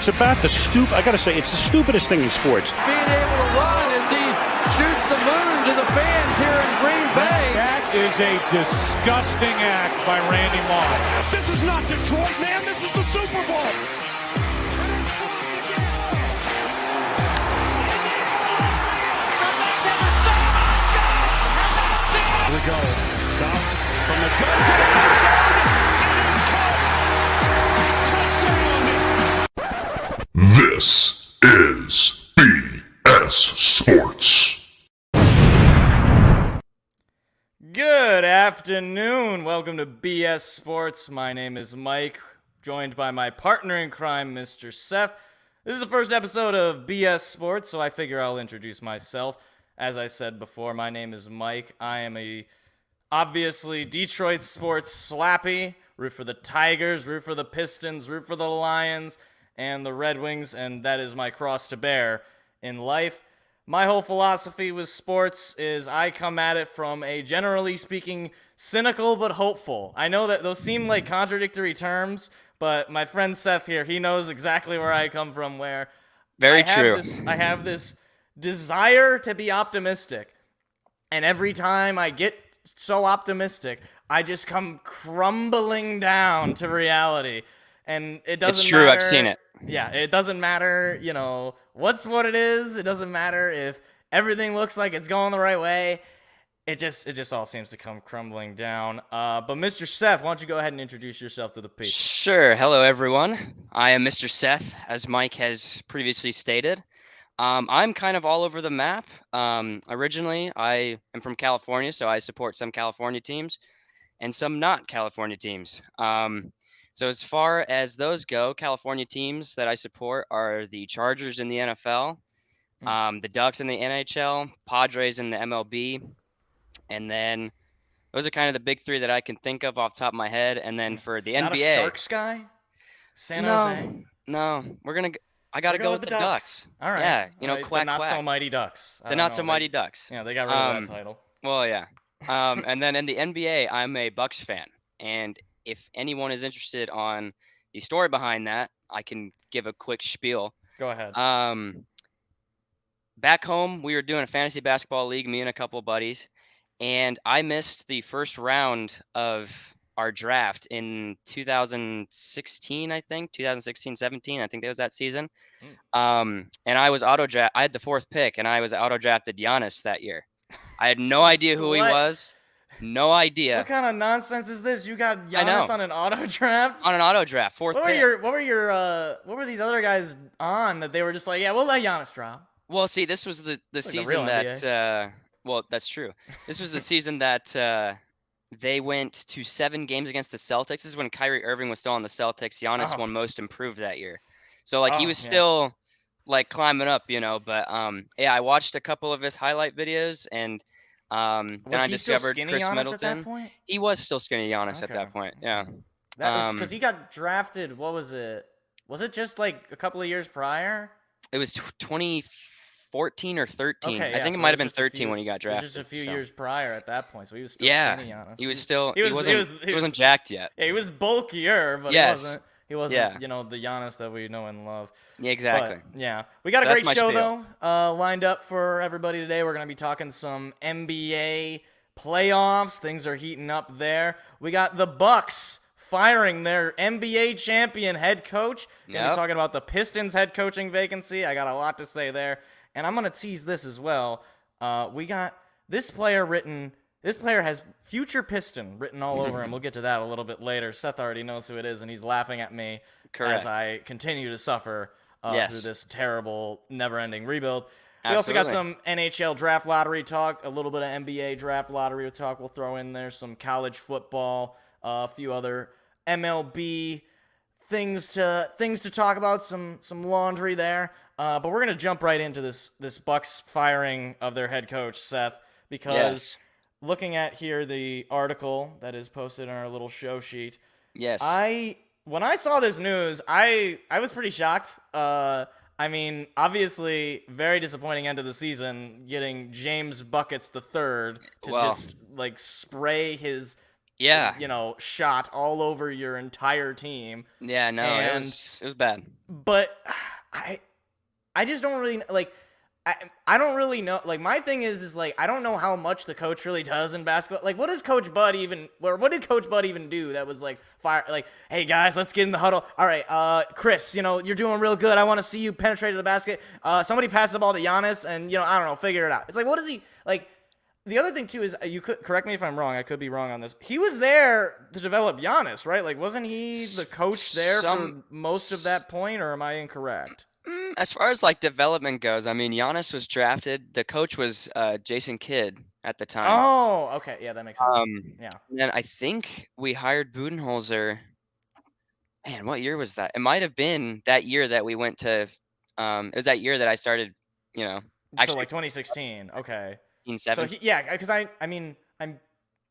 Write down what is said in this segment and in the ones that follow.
it's about the I got to say, it's the stupidest thing in sports. Being able to run as he shoots the moon to the fans here in Green Bay. That is a disgusting act by Randy Moss. This is not Detroit, man. This is the Super Bowl. Here we go. Down from the gun. This is BS Sports. Good afternoon. Welcome to BS Sports. My name is Mike, joined by my partner in crime, Mr. Seth. This is the first episode of BS Sports, so I figure I'll introduce myself. As I said before, my name is Mike. I am obviously Detroit sports slappy. Root for the Tigers, root for the Pistons, root for the Lions, and the Red Wings, and that is my cross to bear in life. My whole philosophy with sports is I come at it from a, generally speaking, cynical but hopeful. I know that those seem like contradictory terms, but my friend Seth here, he knows exactly where I come from, where Very true. I have this desire to be optimistic, and every time I get so optimistic, I just come crumbling down to reality. And it doesn't It's true, matter. I've seen it. Yeah, it doesn't matter, what it is. It doesn't matter if everything looks like it's going the right way. It just all seems to come crumbling down. But Mr. Seth, why don't you go ahead and introduce yourself to the people? Sure. Hello, everyone. I am Mr. Seth, as Mike has previously stated. I'm kind of all over the map. Originally, I am from California, so I support some California teams and some not California teams. So as far as those go, California teams that I support are the Chargers in the NFL, the Ducks in the NHL, Padres in the MLB, and then those are kind of the big three that I can think of off the top of my head. And then for the Not NBA, a Sharks guy? San Jose? no, I gotta go with the Ducks. All right. Yeah, All right, quack, the not quack. so mighty Ducks. The not so mighty Ducks. Yeah, they got rid of that title. Well, yeah. And then in the NBA, I'm a Bucks fan, and if anyone is interested on the story behind that, I can give a quick spiel. Go ahead. Back home, we were doing a fantasy basketball league, me and a couple of buddies, and I missed the first round of our draft in 2016, I think, 2016-17. I think that was that season. And I was I had the fourth pick, and I was auto-drafted Giannis that year. I had no idea who he was. No idea. What kind of nonsense is this? You got Giannis on an auto draft? On an auto draft, fourth pick. What were these other guys on that they were just like, yeah, we'll let Giannis drop? Well, see, this was the season that well, that's true. This was the season that they went to 7 games against the Celtics. This is when Kyrie Irving was still on the Celtics. Giannis won Most Improved that year. So he was still climbing up, but I watched a couple of his highlight videos, and then I discovered Chris Giannis Middleton. at that point? He was still skinny Giannis at that point. Yeah. Because he got drafted. What was it? Was it just a couple of years prior? It was 2014 or 13. Okay, I think it might have been 13 when he got drafted. Just a few years prior at that point, so he was still skinny Giannis. He was still. He wasn't jacked yet. Yeah, he was bulkier, but he wasn't, the Giannis that we know and love. Yeah, exactly. But, yeah. We got a great show, though, lined up for everybody today. We're going to be talking some NBA playoffs. Things are heating up there. We got the Bucks firing their NBA champion head coach. Going to be talking about the Pistons head coaching vacancy. I got a lot to say there. And I'm going to tease this as well. We got this player has Future Piston written all over him. We'll get to that a little bit later. Seth already knows who it is, and he's laughing at me as I continue to suffer through this terrible, never-ending rebuild. We also got some NHL draft lottery talk, a little bit of NBA draft lottery talk. We'll throw in there some college football, a few other MLB things to talk about, some laundry there. But we're gonna jump right into this Bucks firing of their head coach, Seth, because looking at here the article that is posted on our little show sheet. Yes. When I saw this news, I was pretty shocked. I mean, obviously, very disappointing end of the season, getting James Buckets III to just spray his Yeah. shot all over your entire team. Yeah, no, And it was bad. But I just don't really like. I don't really know. Like, my thing is like, I don't know how much the coach really does in basketball. Like, what does Coach Bud even, or what did Coach Bud even do that was like fire? Like, hey guys, let's get in the huddle. All right, Chris, you're doing real good. I want to see you penetrate to the basket. Somebody pass the ball to Giannis, and I don't know, figure it out. It's like, what is he like? The other thing too is, you could correct me if I'm wrong. I could be wrong on this. He was there to develop Giannis, right? Like, wasn't he the coach there for most of that point, or am I incorrect? As far as like development goes, I mean, Giannis was drafted. The coach was Jason Kidd at the time. Oh, okay, yeah, that makes sense. Yeah. And I think we hired Budenholzer. Man, what year was that? It might have been that year that we went to. It was that year that I started. So actually like 2016. Okay. 2017. So because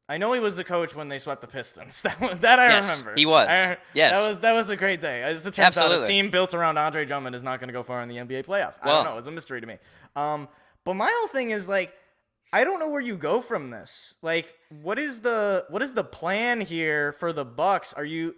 I know he was the coach when they swept the Pistons. That I remember. He was. Yes. That was a great day. As it turns out, a Absolutely. team built around Andre Drummond is not going to go far in the NBA playoffs. I Well- don't know. It's a mystery to me. But my whole thing is like, I don't know where you go from this. Like, what is the plan here for the Bucks? Are you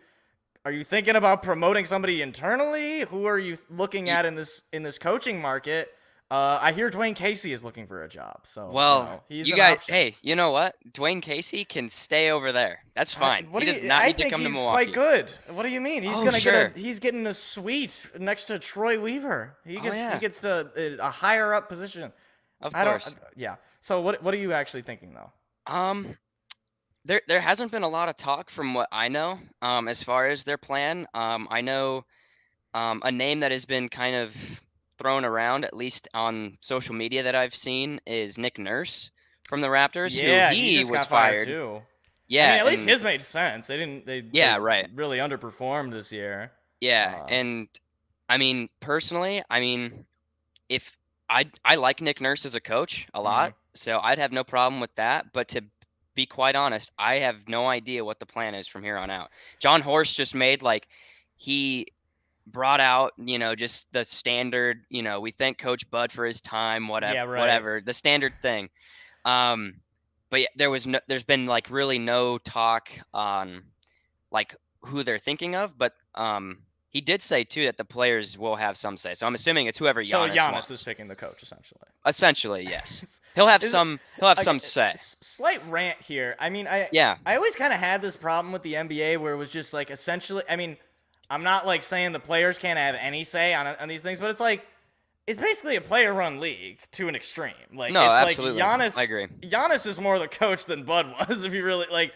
thinking about promoting somebody internally? Who are you looking at in this coaching market? I hear Dwayne Casey is looking for a job. So Well, he's you an guys, option. hey, you know what? Dwayne Casey can stay over there. That's fine. He does not need to come to Milwaukee. I think he's quite good. What do you mean? He's Oh, gonna sure. he's getting a suite next to Troy Weaver. He yeah. gets to a higher up position. Of I don't. course. Yeah. So what are you actually thinking though? There hasn't been a lot of talk from what I know, as far as their plan. I know, a name that has been kind of thrown around, at least on social media that I've seen, is Nick Nurse from the Raptors, Yeah, who he just was got fired fired. too. Yeah, I mean, at least and- his made sense. They right. really underperformed this year. Yeah, and I mean, personally, if I like Nick Nurse as a coach a lot, so I'd have no problem with that. But to be quite honest, I have no idea what the plan is from here on out. John Horst just made he brought out, just the standard, we thank Coach Bud for his time, whatever, Yeah, right. whatever, the standard thing. But yeah, there's been really no talk on who they're thinking of, but he did say too that the players will have some say. So I'm assuming it's whoever So Giannis Giannis wants. is picking the coach essentially. Essentially, yes. He'll have some say. Slight rant here. I mean, I always kind of had this problem with the NBA where it was just essentially. I mean, I'm not saying the players can't have any say on these things, but it's basically a player-run league to an extreme. No, it's absolutely. Giannis. I agree. Giannis is more the coach than Bud was. If you really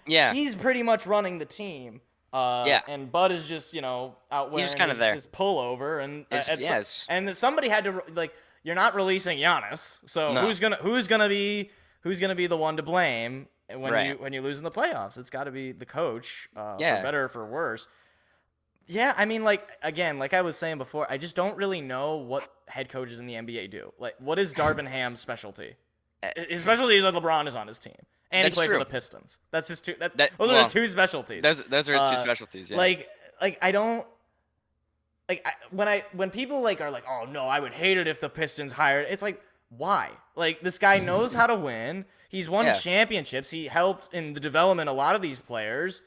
Yeah. he's pretty much running the team. And Bud is just out wearing just there. his pullover, and Yes. and somebody had to you're not releasing Giannis, so No. who's gonna be the one to blame when you lose in the playoffs? It's got to be the coach, for better or for worse. Yeah, I mean, again, like I was saying before, I just don't really know what head coaches in the NBA do. What is Darvin Ham's specialty? His specialty is that LeBron is on his team. And That's he played true. for the Pistons. That's his two. Those are well, his two specialties. Those are his two specialties. Yeah. I don't when people are like, oh no, I would hate it if the Pistons hired. It's like, why? This guy knows how to win. He's won championships. He helped in the development of a lot of these players.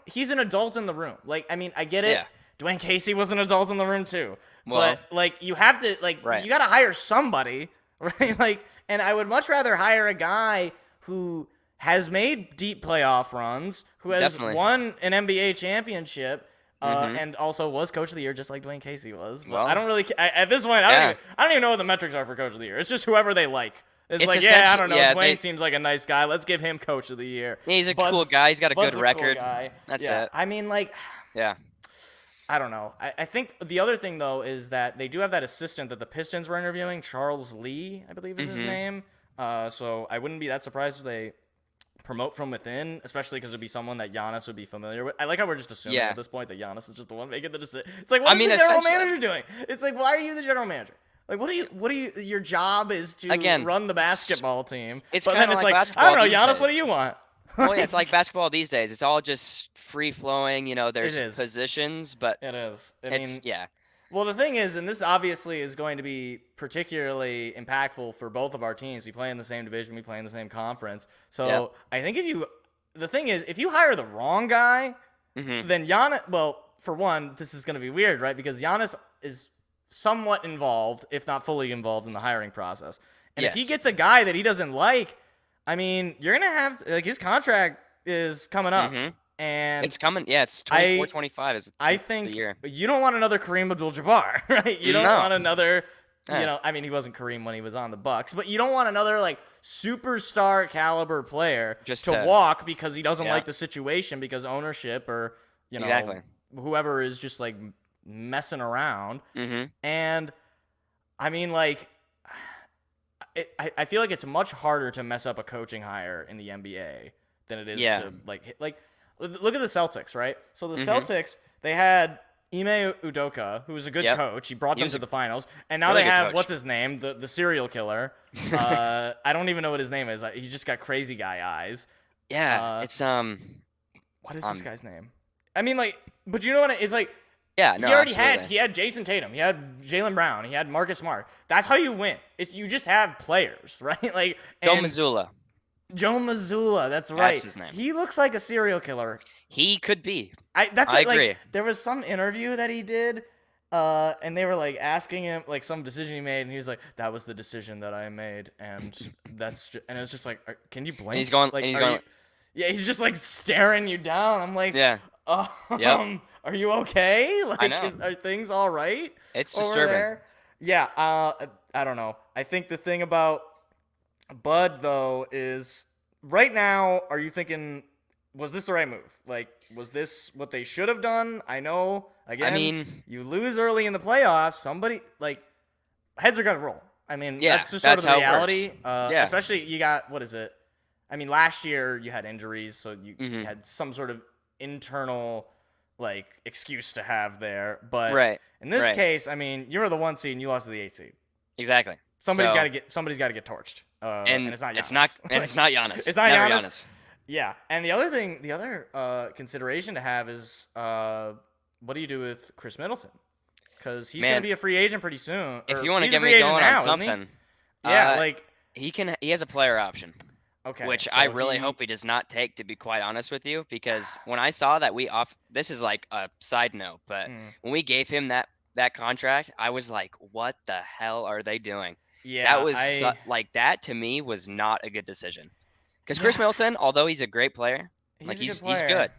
He's an adult in the room. I mean, I get it. Yeah. Dwayne Casey was an adult in the room too. Well, but you have to right. you got to hire somebody, right? And I would much rather hire a guy who has made deep playoff runs, who has Definitely. won an NBA championship, and also was coach of the year, just like Dwayne Casey was. But Well, I don't really at this point. I don't even know what the metrics are for coach of the year. It's just whoever they like. It's I don't know. Dwayne seems like a nice guy. Let's give him coach of the year. He's a cool guy. He's got a Bud's good record. Cool guy. That's yeah. it. I mean, Yeah. I don't know. I think the other thing, though, is that they do have that assistant that the Pistons were interviewing, Charles Lee, I believe is his name. So I wouldn't be that surprised if they promote from within, especially because it'd be someone that Giannis would be familiar with. I like how we're just assuming at this point that Giannis is just the one making the decision. It's like, what is the general manager doing? It's like, why are you the general manager? What do you, your job is to run the basketball team. It's but kind then of it's like like, basketball I don't know, these Giannis, days. what do you want? Well, yeah, it's like basketball these days. It's all just free flowing. There's It is. positions, but It is. Well, the thing is, and this obviously is going to be particularly impactful for both of our teams. We play in the same division. We play in the same conference. So I think if you the thing is, if you hire the wrong guy, Mm-hmm. then Giannis. Well, for one, this is going to be weird, right? Because Giannis is somewhat involved, if not fully involved, in the hiring process. And if he Yes. gets a guy that he doesn't like, I mean, you're gonna have his contract is coming up, Mm-hmm. and It's coming. Yeah, it's 24, 25 is I the think year. you don't want another Kareem Abdul-Jabbar, right? You don't No. want another. Yeah. I mean, he wasn't Kareem when he was on the Bucks, but you don't want another like superstar caliber player Just to to- walk because he doesn't Yeah. like the situation because ownership or Exactly. whoever is just like messing around. Mm-hmm. And I mean, like, I feel like it's much harder to mess up a coaching hire in the NBA than it is Yeah. to like look at the Celtics, right? So the Mhm. Celtics, they had Ime Udoka, who was a good Yep. coach. He brought He them was to a the finals, and now really they good have coach. what's his name, the serial killer. I don't even know what his name is. He just got crazy guy eyes. Yeah, it's What is this guy's name? I mean, like, but you know what? It's like. yeah, no, He already absolutely. had Jason Tatum, he had Jaylen Brown, he had Marcus Smart. That's how you win. You just have players, right? Like Joe and Mazzulla. Joe Mazzulla, that's right. That's his name. He looks like a serial killer. He could be. I agree. Like, there was some interview that he did, and they were like asking him like some decision he made, and he was like, "That was the decision that I made," and and it was just like, "Can you blink?" he's going- Like, and he's are going- you- yeah, he's just like staring you down. I'm like, Yeah, Yep. Are you okay? Like, know. are things all right? it's over disturbing. there? Yeah, I don't know. I think the thing about Bud though is right now, are you thinking was this the right move? Like, was this what they should have done? I know again, mean- you lose early in the playoffs, somebody like heads are gonna roll. I mean, Yeah, that's just sort of that's the how it works. reality. Yeah. Especially you got what is it? I mean, last year you had injuries, so you Mhm. had some sort of internal like excuse to have there. But Right. in this right. case, I mean, you were the 1 seed and you lost to the 8 seed. Exactly. Somebody's So- got to get torched. And it's not Giannis. It's not. And it's not Giannis. It's not Never Giannis. Yeah, and the other consideration to have is what do you do with Chris Middleton? Because he's Man, gonna be a free agent pretty soon. If or you want to he's a get free me agent going now, on isn't he? something, Yeah, like he has a player option, okay, which so I really he- hope he does not take. To be quite honest with you, because when I saw that this is like a side note, but when we gave him that contract, I was like, what the hell are they doing? Yeah, That was like that to me was not a good decision. Because Chris Middleton, although he's a great player, he's player. good.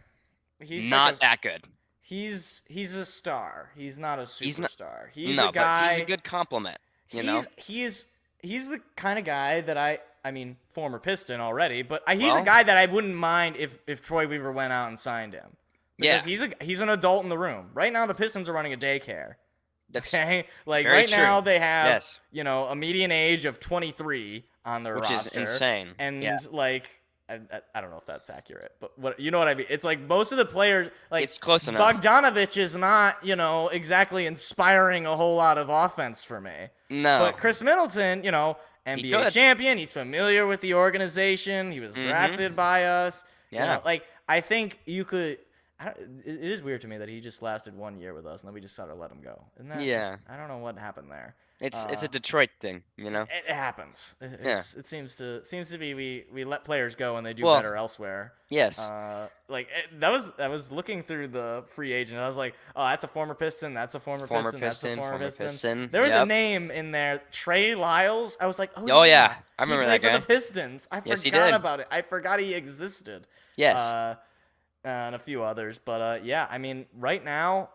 He's Not like that good. he's a star. He's not a He's not- superstar. He's no, a guy. but he's a good compliment. You know. He's the kind of guy that I mean, former Piston already, but he's a Well- guy that I wouldn't mind if Troy Weaver went out and signed him. Because Yeah. he's an adult in the room. Right now the Pistons are running a daycare. That's Okay? Like very right now true. they have Yes. a median age of 23 on their which roster. is insane. And yeah. like I don't know if that's accurate, but what I mean? It's like most of the players like It's close enough. Bogdanovich is not, exactly inspiring a whole lot of offense for me. No. But Chris Middleton, NBA could. champion, he's familiar with the organization. He was drafted by us. Yeah. Like I think you could. It is weird to me that he just lasted 1 year with us, and then we just sort of let him go. Isn't that? Yeah. I don't know what happened there. It's a Detroit thing, you know. It happens. Yeah. It seems to be we let players go and they do Well, better elsewhere. Yes. I was looking through the free agent. I was like, oh, that's a former Piston. That's a former Piston. That's a former Piston. There was a yep. name in there, Trey Lyles. I was like, Oh, yeah. I remember he that played guy. for the Pistons. I Yes, he forgot did. about it. I forgot he existed. Yes. And a few others, but yeah, I mean, right now,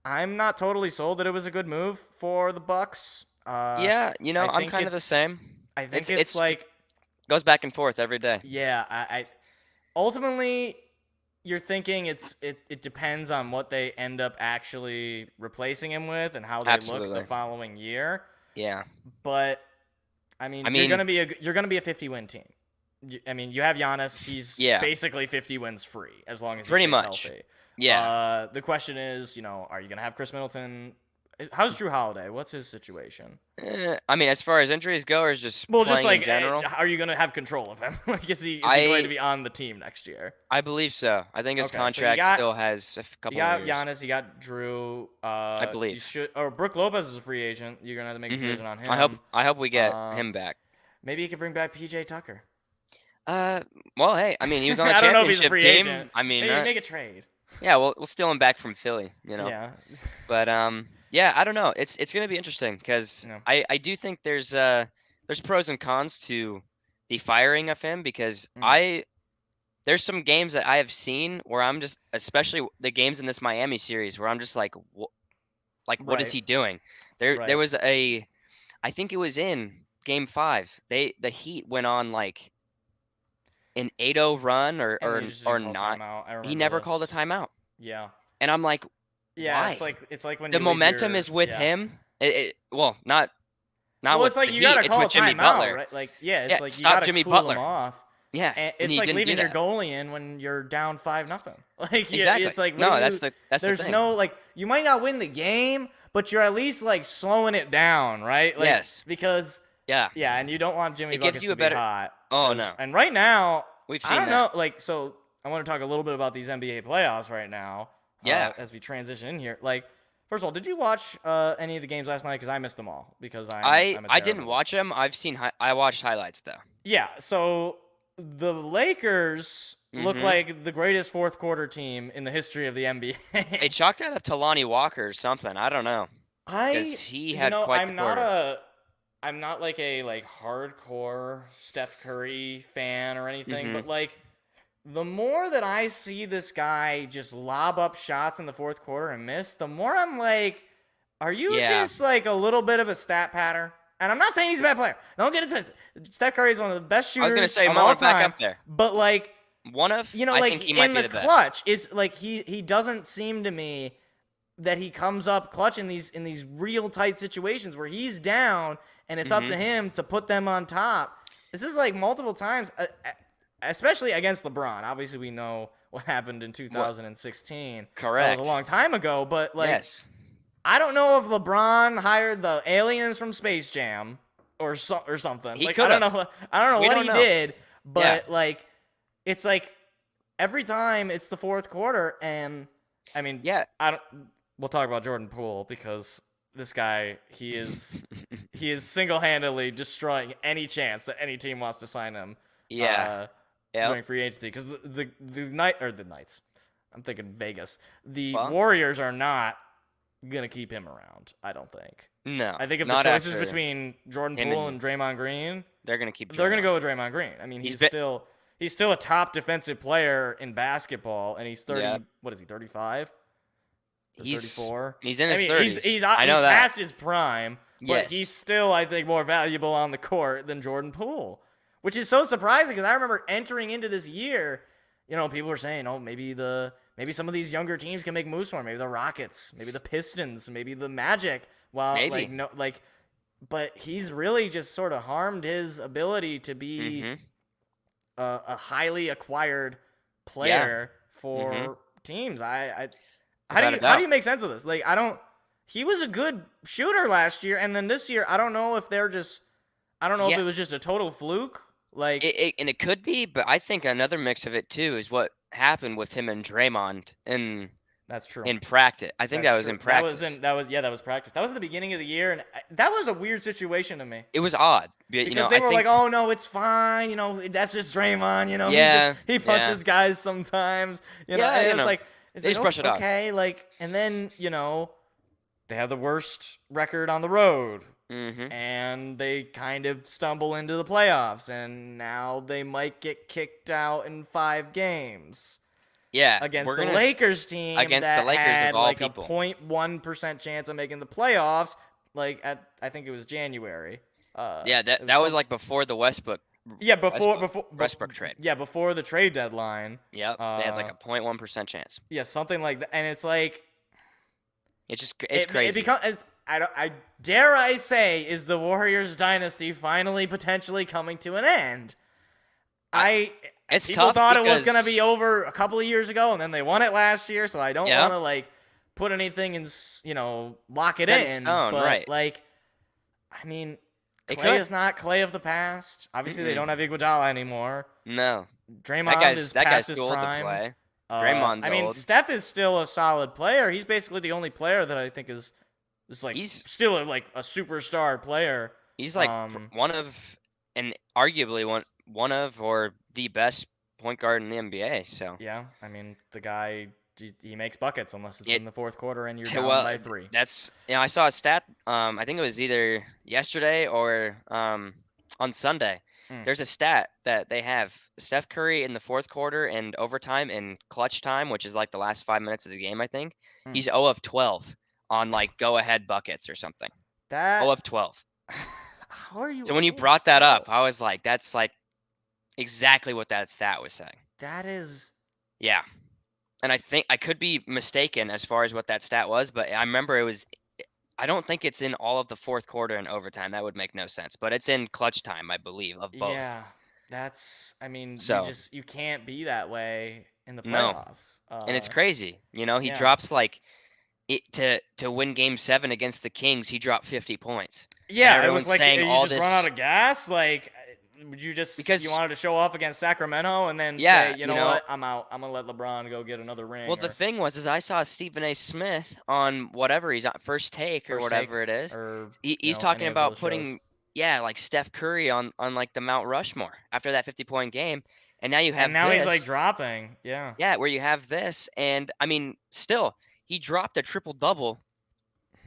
I'm not totally sold that it was a good move for the Bucks. Yeah, I I'm think kind of the it's- same. I think It's- it's like. Goes back and forth every day. Yeah, I ultimately you're thinking it depends on what they end up actually replacing him with and how they look Absolutely. the following year. Yeah. But I mean, you're gonna be a 50-win team. I mean, you have Giannis. He's Yeah. basically 50 wins free as long as he Pretty stays much. healthy. Yeah. The question is, are you gonna have Chris Middleton? How's Drew Holiday? What's his situation? I mean, as far as injuries go, or is just Well, playing just like, in general. are you gonna have control of him? Like, is he going to be on the team next year? I believe so. I think his Okay, so you contract got- still has a couple You got of years. Giannis, you got Drew. I believe. You should, or Brook Lopez is a free agent. You're gonna have to make a decision on him. I hope we get Um, him back. Maybe you could bring back PJ Tucker. Well, hey, I mean, he was on the I don't know if he's a championship free team. agent. I mean, Maybe make a trade. yeah, we'll steal him back from Philly, Yeah. But yeah, I don't know. It's gonna be interesting because No. I do think there's pros and cons to the firing of him because there's some games that I have seen where I'm just, especially the games in this Miami series, where I'm just like, what is Right. he doing? There Right. was I think it was in Game 5. The Heat went on like an 8-0 run or And or they just or didn't call not. timeout. I remember He never this. called a timeout, Yeah. and I'm like, Yeah, why? it's like when The you leave momentum your- is with yeah. him. Well, not Well, with it's like the you Heat. gotta It's call a with Jimmy timeout, Butler. right? Like, yeah, it's Yeah, like you stop gotta Jimmy cool Butler. them off. Yeah, And and it's he like didn't leaving do your that. goalie in when you're down 5-0. Like, Exactly. it's like what No, do you- that's the there's thing. no like you might not win the game, but you're at least like slowing it down, right? Like, Yes. Because Yeah. yeah, and you don't want Jimmy It gives Buckets you to a be better- hot. Oh, 'cause- no. And right now, We've I seen don't that. know. Like, so I want to talk a little bit about these NBA playoffs right now. Yeah. As we transition in here, like. First of all, did you watch any of the games last night? Because I missed them all. Because I'm a I didn't terrible- watch him. I watched highlights though. Yeah, so the Lakers look Mhm. like the greatest fourth quarter team in the history of the NBA. They chalked out a Talani Walker or something. I don't know. I 'Cause he you had know, quite I'm the not quarter. I'm not like a hardcore Steph Curry fan or anything, Mhm. but like the more that I see this guy just lob up shots in the fourth quarter and miss, the more I'm like, are you Yeah. just like a little bit of a stat patter? And I'm not saying he's a bad player. Don't get into this. Steph Curry is one of the best I shooters was gonna say, of might all want back time. up there. But like, One of, you know, I like think he might in be the the best. clutch is like he doesn't seem to me that he comes up clutch in these real tight situations where he's down and it's up to him to put them on top. This is like multiple times, especially against LeBron. Obviously, we know what happened in 2016. Correct. That was a long time ago, but like, Yes. I don't know if LeBron hired the aliens from Space Jam or something. He Like, could've. I don't know We what don't he know. did, but Yeah. like, it's like every time it's the fourth quarter, and I mean, Yeah. We'll talk about Jordan Poole because this guy, he is single-handedly destroying any chance that any team wants to sign him. Yeah. Yep. During free agency, because the Knights. I'm thinking Vegas. The Well- Warriors are not gonna keep him around. I don't think. No. I think if the not choice is after. between Jordan him Poole and- and Draymond Green, They're gonna keep. they're gonna Draymond. go with Draymond Green. I mean, he's been- still a top defensive player in basketball, and he's 30. Yeah. What is he? 35. He's 34. He's in his I mean, 30s. he's I know that. past his prime, but Yes. he's still, I think, more valuable on the court than Jordan Poole, which is so surprising because I remember entering into this year, you know, people were saying, oh, maybe some of these younger teams can make moves for him. Maybe the Rockets, maybe the Pistons, maybe the Magic. Well, Maybe. but he's really just sort of harmed his ability to be Mhm. a highly acquired player for Mhm. teams. How Without do a doubt. you make sense of this? Like, he was a good shooter last year, and then this year, I don't know if if Yeah. it was just a total fluke. Like, And it could be, but I think another mix of it too is what happened with him and Draymond that's true. in practice. I think That's that was true. in practice. That was practice. That was the beginning of the year, and that was a weird situation to me. It was odd. Because You know, they I were think, like, "Oh no, it's fine. You know, that's just Draymond. You know, Yeah, he punches guys sometimes. You know, Yeah, and you it's know, like they just brush it off. Okay, like, and then you know, they have the worst record on the road, Mhm. and they kind of stumble into the playoffs, and now they might get kicked out in 5 games Yeah, against we're the gonna Lakers team against that the Lakers of had all like people. a 0.1% chance of making the playoffs. Like I think it was January. Yeah, it that was some- like before the Westbrook. Yeah, before Westbrook trade. Yeah, before the trade deadline. Yep, they had like Uh, a 0.1% chance. Yeah, something like that, and it's like It's It crazy. becomes. I dare I say, is the Warriors dynasty finally potentially coming to an end? It's People tough thought it was because- gonna be over a couple of years ago, and then they won it last year. So I don't Yeah. want to like put anything in, lock it Set in. in stone, but right. like, I mean, It Clay could. is not Clay of the past. Obviously, they Mm-mm. don't have Iguodala anymore. No, Draymond is that past guy's his too old to prime. play. Draymond's I mean, old. Steph is still a solid player. He's basically the only player that I think is like He's- still a superstar player. He's like Um, one of, and arguably one of or the best point guard in the NBA. So Yeah, I mean, the guy, he makes buckets unless it's It- in the fourth quarter and you're to down by 3. that's I saw a stat. I think it was either yesterday or on Sunday. Mm. There's a stat that they have Steph Curry in the fourth quarter and overtime and clutch time, which is like the last 5 minutes of the game. I think Mm. he's 0 of 12 on like go ahead buckets or something. That 0 of 12. How are you? So when you 0 of brought that 12? up, I was like, that's like exactly what that stat was saying. That is. Yeah. And I think I could be mistaken as far as what that stat was, but I remember I don't think it's in all of the fourth quarter and overtime. That would make no sense, but it's in clutch time, I believe, of both. Yeah, that's. I mean, So- you can't be that way in the No. playoffs. And it's crazy. He yeah. drops like it to win game 7 against the Kings, he dropped 50 points. Yeah, it everyone's was like saying you all just this- run out of gas. Like, would you just Because- you wanted to show off against Sacramento and then Yeah, say, you know what, I'm out. I'm gonna let LeBron go get another ring. Well, the thing was I saw Stephen A. Smith on whatever he's on First Take or whatever it is. Or, He's talking about putting like Steph Curry on like the Mount Rushmore after that 50-point game, and now you have and now he's this. like dropping. Yeah. Yeah, where you have this, and I mean, still, he dropped a triple-double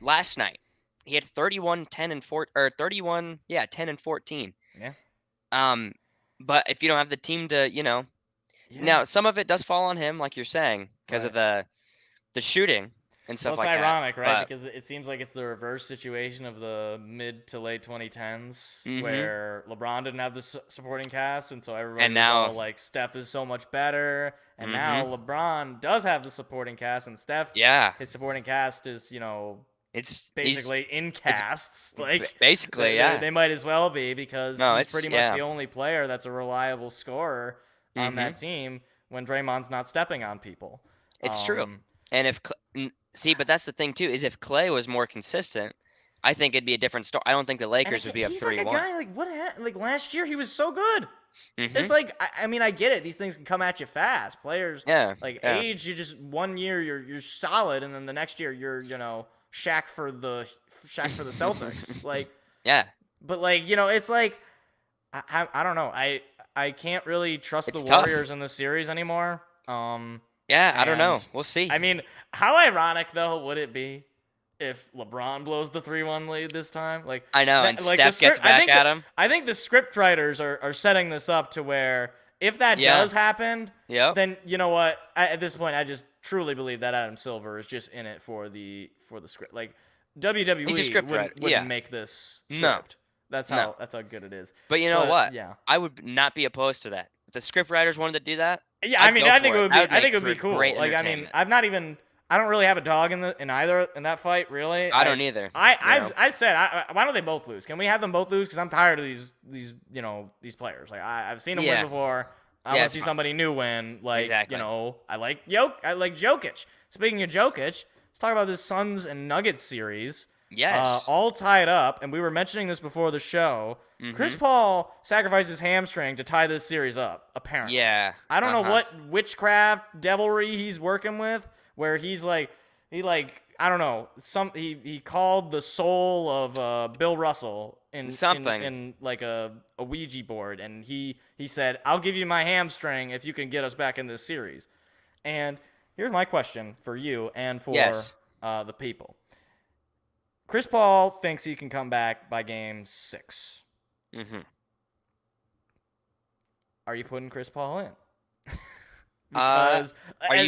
last night. He had 31, 10, and 4, or 31, 10 and 14. Yeah. But if you don't have the team to, Yeah. now some of it does fall on him, like you're saying, because of the shooting and stuff Well, it's like ironic, that. right? But- Because it seems like it's the reverse situation of the mid to late 2010s, Mhm. where LeBron didn't have the supporting cast, and so everybody And was now- all like, Steph is so much better. And now LeBron does have the supporting cast, and Steph, yeah, his supporting cast is, he's basically in casts. Like, basically, they, yeah. they might as well be, because No, he's it's- pretty much yeah. the only player that's a reliable scorer on that Mhm. team when Draymond's not stepping on people. It's true. And if but that's the thing too, is if Clay was more consistent, I think it'd be a different story. I don't think the Lakers would be up he's 3-1. like a guy, like, what happened? Like, last year he was so good. Mhm. It's like, I mean, I get it. These things can come at you fast. Players, Yeah, like, yeah. age, you just, one year you're solid, and then the next year you're, Shaq for the Celtics. Like, Yeah. but like, it's like, I don't know. I can't really trust It's the tough. Warriors in this series anymore. Yeah, I don't know. And, We'll see. I mean, how ironic though would it be if LeBron blows the 3-1 lead this time? Like, I know, and like, Steph gets back at him. I think the script writers are setting this up to where if that does happen, Yep. then you know what? At this point, I just truly believe that Adam Silver is just in it for the script. Like, WWE He's a script writer. wouldn't Yeah. make this No. script. That's No. how good it is. But you know But, what? yeah. I would not be opposed to that. If the script writers wanted to do that, Yeah, I'd I mean, go I think for it it. would That be. would I think make it would be for cool. great Like, I mean, entertainment. I don't really have a dog in that fight, really. I don't either. I said, why don't they both lose? Can we have them both lose? Because I'm tired of these players. Like, I've seen them Yeah. win before. I Yeah, want to it's see fine. somebody new win. Like, Exactly. I like Jokic. Speaking of Jokic, let's talk about this Suns and Nuggets series. Yes. All tied up, and we were mentioning this before the show. Mm-hmm. Chris Paul sacrificed his hamstring to tie this series up, apparently. Yeah. I don't know uh-huh. what witchcraft devilry he's working with, where he I don't know, he called the soul of Bill Russell in Something. in like a Ouija board, and he said, "I'll give you my hamstring if you can get us back in this series." And here's my question for you and for Yes. the people. Chris Paul thinks he can come back by game 6. Mhm. Are you putting Chris Paul in? Are you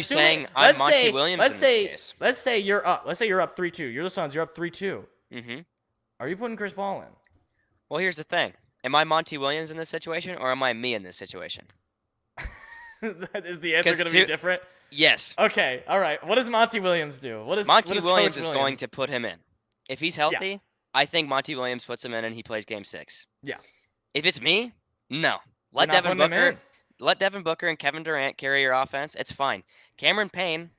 assuming- saying I'm let's Monty say- Williams Let's in say, this case? let's say you're up. Let's say you're up 3-2. You're the Suns. You're up 3-2. Mhm. Are you putting Chris Paul Well, here's the thing. Am I Monty Williams in this situation, or am I me in this situation? in? Is the answer 'Cause going to be two- different? Yes. Okay. All right. What does Monty Williams do? What Monty does Williams Coach is going to put him in. If he's healthy, I think Monty Williams puts him in and he plays game 6. Yeah. If it's me, no. You're not putting him in. Let Devin Booker and Kevin Durant carry your offense. It's fine. Cameron Payne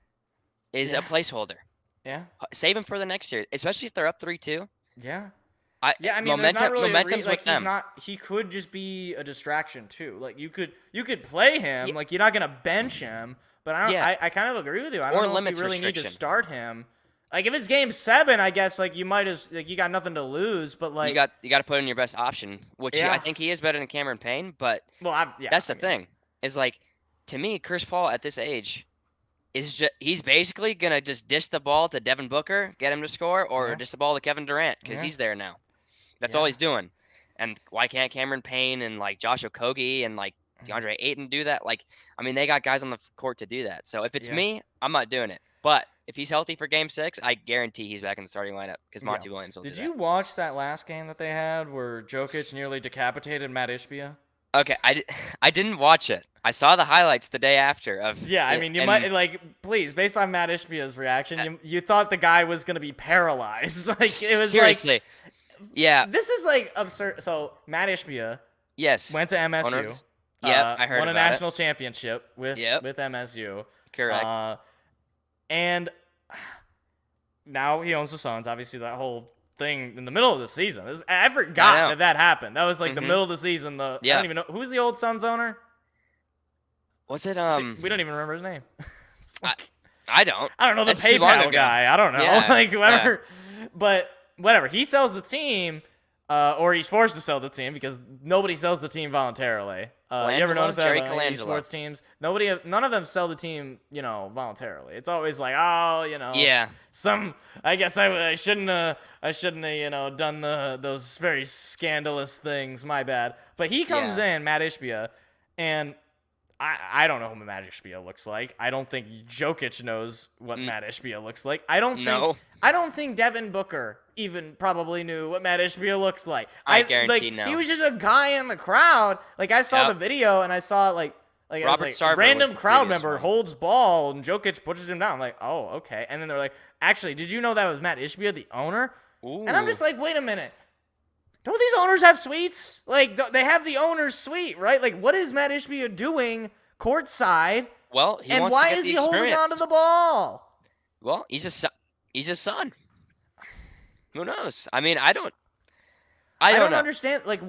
is Yeah. a placeholder. Yeah. Save him for the next year, especially if they're up 3-2. Yeah. I I mean, there's not really momentum's like with them. he could just be a distraction too. Like you could play him, like you're not gonna bench him, but I don't Yeah. I kind of agree with you. I Or don't know if limits you really need to restriction. start him Like if it's game 7, I guess like you might as like you got nothing to lose, but like you got to put in your best option, which I think he is better than Cameron Payne. But that's the thing is like to me, Chris Paul at this age is he's basically gonna just dish the ball to Devin Booker, get him to score, or dish the ball to Kevin Durant because he's there now. That's all he's doing. And why can't Cameron Payne and like Josh Okogie and like DeAndre Ayton do that? Like, I mean, they got guys on the court to do that. So if it's me, I'm not doing it. But if he's healthy for Game 6, I guarantee he's back in the starting lineup because Monty Williams will do that. Did you watch that last game that they had where Jokic nearly decapitated Matt Ishbia? Okay, I didn't watch it. I saw the highlights the day after of. Yeah, I mean, you might like please, based on Matt Ishbia's reaction, you thought the guy was gonna be paralyzed. Like it was seriously. Yeah. This is like absurd. So Matt Ishbia, went to MSU. Yeah, I heard won a about national championship with MSU. Correct. And now he owns the Suns. Obviously, that whole thing in the middle of the season. I forgot that happened. That was like the middle of the season. I don't even know who's the old Suns owner. Was it we don't even remember his name. I don't. I don't know the PayPal guy. I don't know. Yeah, like whoever. But whatever. He sells the team, or he's forced to sell the team because nobody sells the team voluntarily. You ever notice that about any sports teams? None of them sell the team, voluntarily. It's always like, I guess I shouldn't have, done those very scandalous things. My bad. But he comes in, Matt Ishbia, and I don't know who Matt Ishbia looks like. I don't think Jokic knows what Matt Ishbia looks like. I don't think Devin Booker even probably knew what Matt Ishbia looks like. I guarantee no. He was just a guy in the crowd. Like I saw the video and I saw like random crowd member holds ball and Jokic pushes him down. I'm like, oh, okay. And then they're like, actually, did you know that was Matt Ishbia, the owner? Ooh. And I'm just like, wait a minute. Don't these owners have suites? Like, they have the owner's suite, right? Like, what is Matt Ishbia doing courtside? Well, and why is he holding onto the ball? Well, he's a son. Who knows? I mean, I don't know. Understand. Like,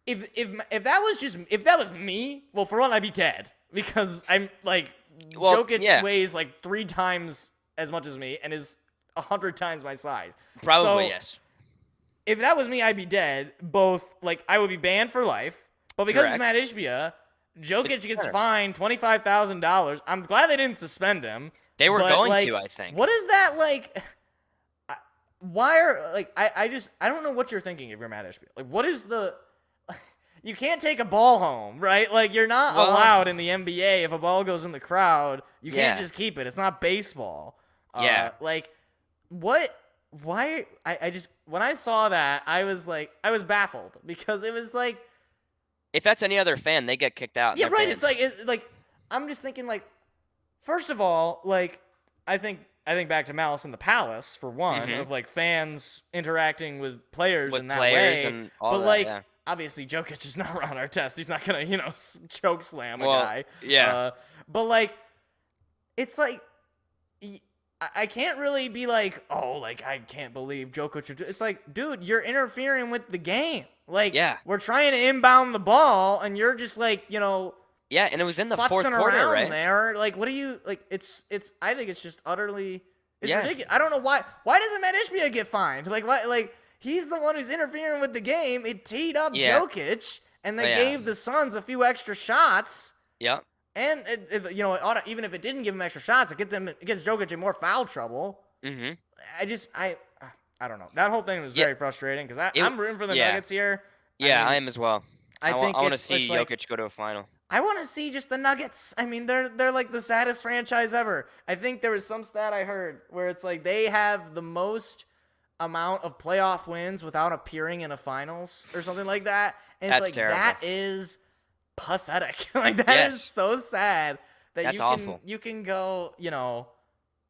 if that was me, well, for one, I'd be dead because I'm like, Jokic weighs like 3 times as much as me and is 100 times my size. Probably yes. If that was me, I'd be dead. Both, like, I would be banned for life. But because it's Matt Ishbia, Jokic gets fined $25,000. I'm glad they didn't suspend him. They were going to, I think. What is that, like... Why are... Like, I don't know what you're thinking if you're Matt Ishbia. Like, what is the... You can't take a ball home, right? Like, you're not allowed in the NBA. If a ball goes in the crowd, you can't just keep it. It's not baseball. Like, what... Why I just when I saw that I was baffled because it was like if that's any other fan they get kicked out. Yeah, right. It's like I'm just thinking like first of all like I think back to Malice in the Palace for one of like fans interacting with players in that way. And all but that, like obviously Jokic is not Ron Artest. He's not gonna choke slam a guy. Yeah. But like it's like. I can't really be like, oh, like, I can't believe Jokic. It's like, dude, you're interfering with the game. Like, we're trying to inbound the ball, and you're just like, Yeah, and it was in the fourth quarter, right? There. Like, what do you, like, I think it's just utterly, ridiculous. I don't know why doesn't Matt Ishbia get fined? Like, why, like, he's the one who's interfering with the game. It teed up Jokic, and they gave the Suns a few extra shots. Yep. And even if it didn't give him extra shots, it gets Jokic in more foul trouble. Mm-hmm. I don't know. That whole thing was very frustrating because I'm rooting for the Nuggets here. Yeah, I am as well. I want to see Jokic like, go to a final. I want to see just the Nuggets. I mean, they're like the saddest franchise ever. I think there was some stat I heard where it's like they have the most amount of playoff wins without appearing in a finals or something like that. And it's like terrible. That is pathetic. Like that is so sad that That's awful. You can go,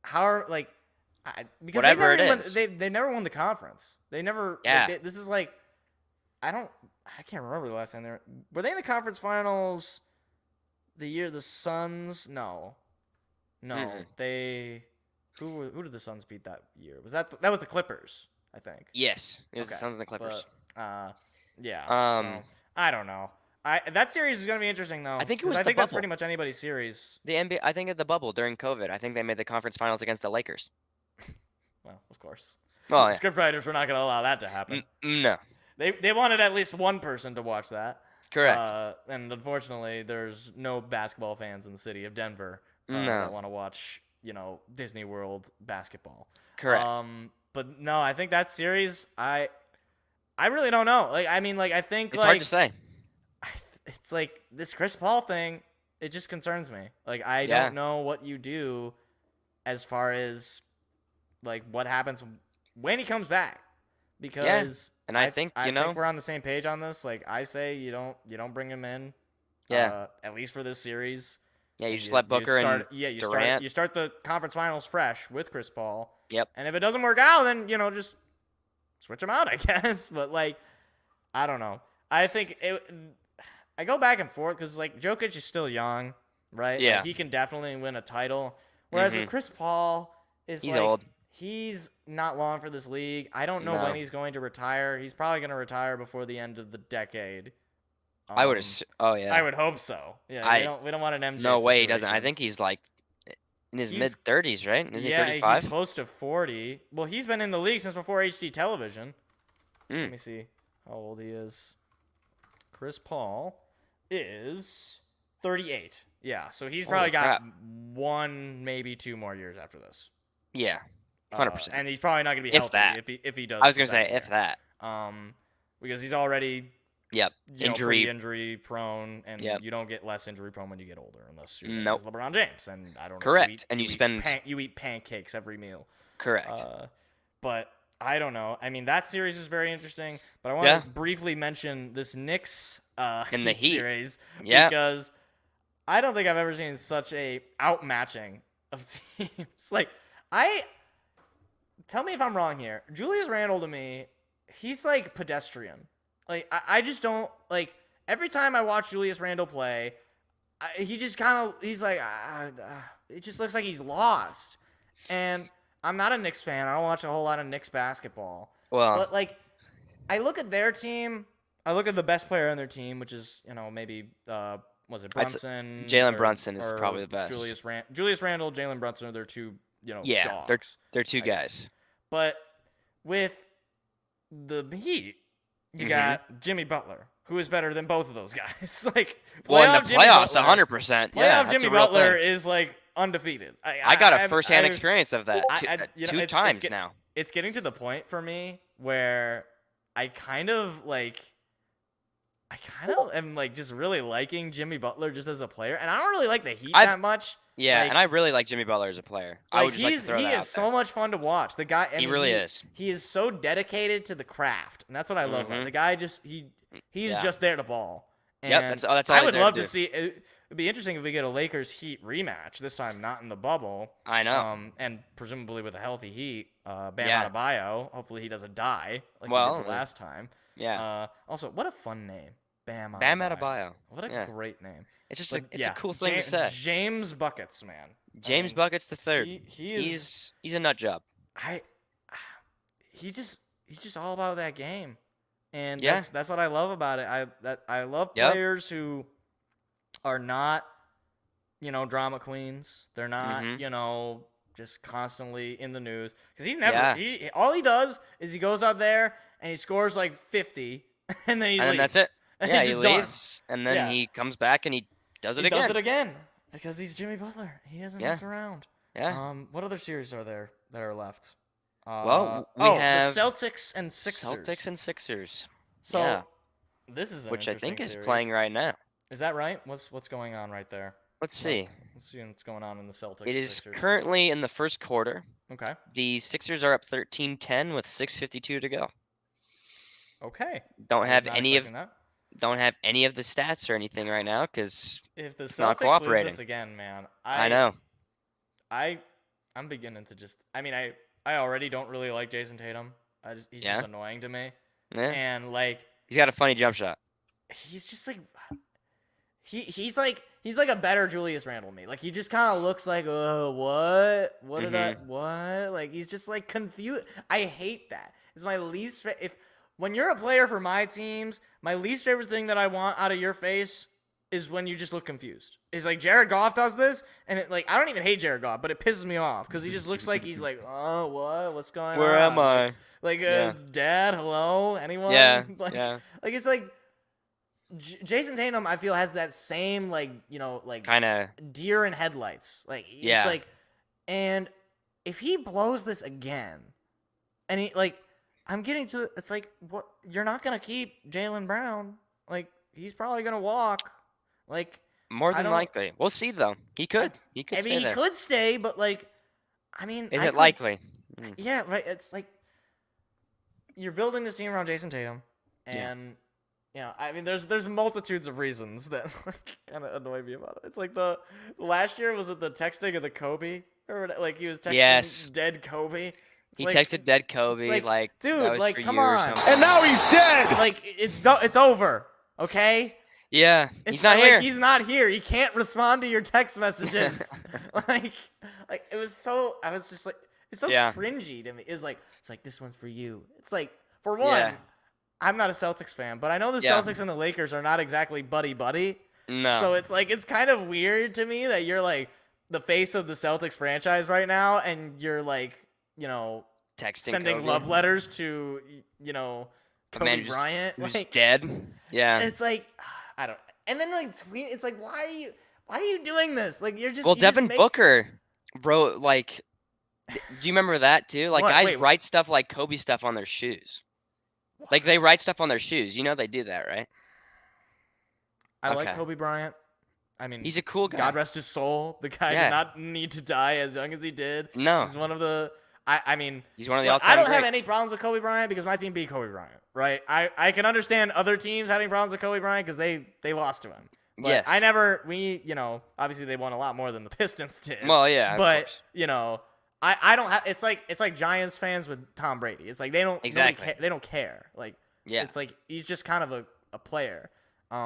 how like because whatever it is. They never won the conference. They never this is like I can't remember the last time were they in the conference finals the year the Suns? No. They who did the Suns beat that year? Was that was the Clippers, I think. Yes. It was the Suns and the Clippers. But, so, I don't know. That series is going to be interesting, though. I think that's pretty much anybody's series. The NBA, I think at the bubble during COVID, I think they made the conference finals against the Lakers. well, of course. Well, The yeah. script writers were not going to allow that to happen. No. They wanted at least one person to watch that. Correct. And unfortunately, there's no basketball fans in the city of Denver No. that want to watch, Disney World basketball. Correct. But no, I think that series, I really don't know. I think It's hard to say. It's like this Chris Paul thing. It just concerns me. I Yeah. don't know what you do as far as what happens when he comes back, because And I think I think we're on the same page on this. I say you don't bring him in. Yeah. At least for this series. Yeah, you just let Booker and Durant. You start the conference finals fresh with Chris Paul. Yep. And if it doesn't work out, then just switch him out, I guess. But I don't know. I think I go back and forth because Jokic is still young, right? Yeah. He can definitely win a title. Whereas with Chris Paul he's old. He's not long for this league. I don't know when he's going to retire. He's probably going to retire before the end of the decade. I would assume. Oh yeah. I would hope so. Yeah. We don't want an MJ. No way he doesn't. situation. I think he's in his mid-30s, right? Is he Yeah, 35? he's close to 40. Well, he's been in the league since before HD television. Let me see how old he is. Chris Paul is 38. Yeah, so he's probably got one, maybe 2 more years after this. Yeah, 100%. And he's probably not going to be If healthy that. if he does. I was gonna the say second if year. that. Because he's already Injury. injury prone, and Yep. you don't get less injury prone when you get older, unless you're Nope. LeBron James, and I don't know. Correct. And You eat pancakes every meal. Correct. But I don't know. I mean, that series is very interesting. But I want to briefly mention this Knicks In the Heat series Yeah. because I don't think I've ever seen such a outmatching of teams. Tell me if I'm wrong here. Julius Randle to me, he's pedestrian. I just don't every time I watch Julius Randle play, he just it just looks like he's lost. And I'm not a Knicks fan. I don't watch a whole lot of Knicks basketball. Well, But I look at their team. I look at the best player on their team, which is maybe was it Brunson? Jalen Brunson is probably the best. Julius Randle, Jalen Brunson are their two yeah, dogs. they're two guys. But with the Heat, you got Jimmy Butler, who is better than both of those guys. In the playoffs, 100%. Yeah, playoff Jimmy Butler is undefeated. I got a first-hand experience of that two times now. It's getting to the point for me where I kind of am just really liking Jimmy Butler just as a player, and I don't really like the Heat that much. Yeah, and I really like Jimmy Butler as a player. I would just like to throw that out there. He is so much fun to watch. The guy, he really is. He is so dedicated to the craft, and that's what I love about him. The guy he's just there to ball. And that's all. I would love to see. It'd be interesting if we get a Lakers Heat rematch this time, not in the bubble. I know. And presumably with a healthy Heat, Bam Adebayo. Hopefully he doesn't die like he did the last time. Yeah. Also, what a fun name, Bam Adebayo. What a great name. It's just it's a cool thing to say. James Buckets, man. James Buckets the third. He's a nut job. He's just all about that game, and Yeah. that's what I love about it. I love players who are not, drama queens. They're not, just constantly in the news, because he's never. All he does is he goes out there and he scores 50, and then he leaves. And that's it. And Yeah, he's he just leaves, and then he comes back and he does it He again. does it again because he's Jimmy Butler. He doesn't mess around. Yeah. What other series are there that are left? Well, we have the Celtics and Sixers. Celtics and Sixers. So this is which I think is series. playing right now. Is that right? What's going on right there? Let's see. Let's see what's going on in the Celtics. It is Sixers. currently in the first quarter. Okay. The Sixers are up 13-10 with 6:52 to go. Okay. Don't have not any of expecting that. don't have any of the stats or anything right now because If the it's not Celtics lose cooperating. this again, man, I know. I'm beginning to just. I mean, I already don't really like Jason Tatum. He's just annoying to me. Yeah. And He's got a funny jump shot. he's just he's like a better Julius Randle to me. He just kind of looks like, what did I what? He's just confused. I hate that. It's my least when you're a player for my teams, my least favorite thing that I want out of your face is when you just look confused. is like Jared Goff does this, and I don't even hate Jared Goff, but it pisses me off because he just looks like he's like, oh, what's going on? Where am I? Dad, hello, anyone? Yeah, like, yeah. like it's like Jason Tatum. I feel has that same Kind of. deer in headlights. Like he's Yeah. and if he blows this again, and I'm getting to it's like what you're not gonna keep Jaylen Brown. Like he's probably gonna walk. Like. More than likely. We'll see, though. He could. He could stay there. He could stay, but, Is it likely? Yeah, right. It's like you're building this team around Jason Tatum, and, there's multitudes of reasons that kind of annoy me about it. It's like the last year, was it the texting of the Kobe? Or, he was texting dead Kobe? He texted dead Kobe, dude, that was for come you or on. something. And now he's dead. It's over, okay? Yeah, he's not here. He's not here. He can't respond to your text messages. It was so. I was just like, it's so cringy to me. It's like this one's for you. It's like, for one, I'm not a Celtics fan, but I know the Celtics and the Lakers are not exactly buddy. No. So it's kind of weird to me that you're the face of the Celtics franchise right now, and you're texting sending Kobe. love letters to Kobe Bryant, who's dead. Yeah. It's I don't. And then tweet. It's why are you doing this? You're just. Well, Devin Booker wrote do you remember that too? Guys write stuff like Kobe stuff on their shoes. What? They write stuff on their shoes. You know they do that, right? I like Kobe Bryant. I mean, he's a cool guy. God rest his soul. The guy did not need to die as young as he did. No. He's one of the. He's one of the all-time I don't greats. have any problems with Kobe Bryant because my team beat Kobe Bryant, right? I can understand other teams having problems with Kobe Bryant because they lost to him. But yes. obviously they won a lot more than the Pistons did. Well, yeah, but of course. I don't have. It's like Giants fans with Tom Brady. It's they don't exactly. They don't care. Yeah. It's he's just kind of a player.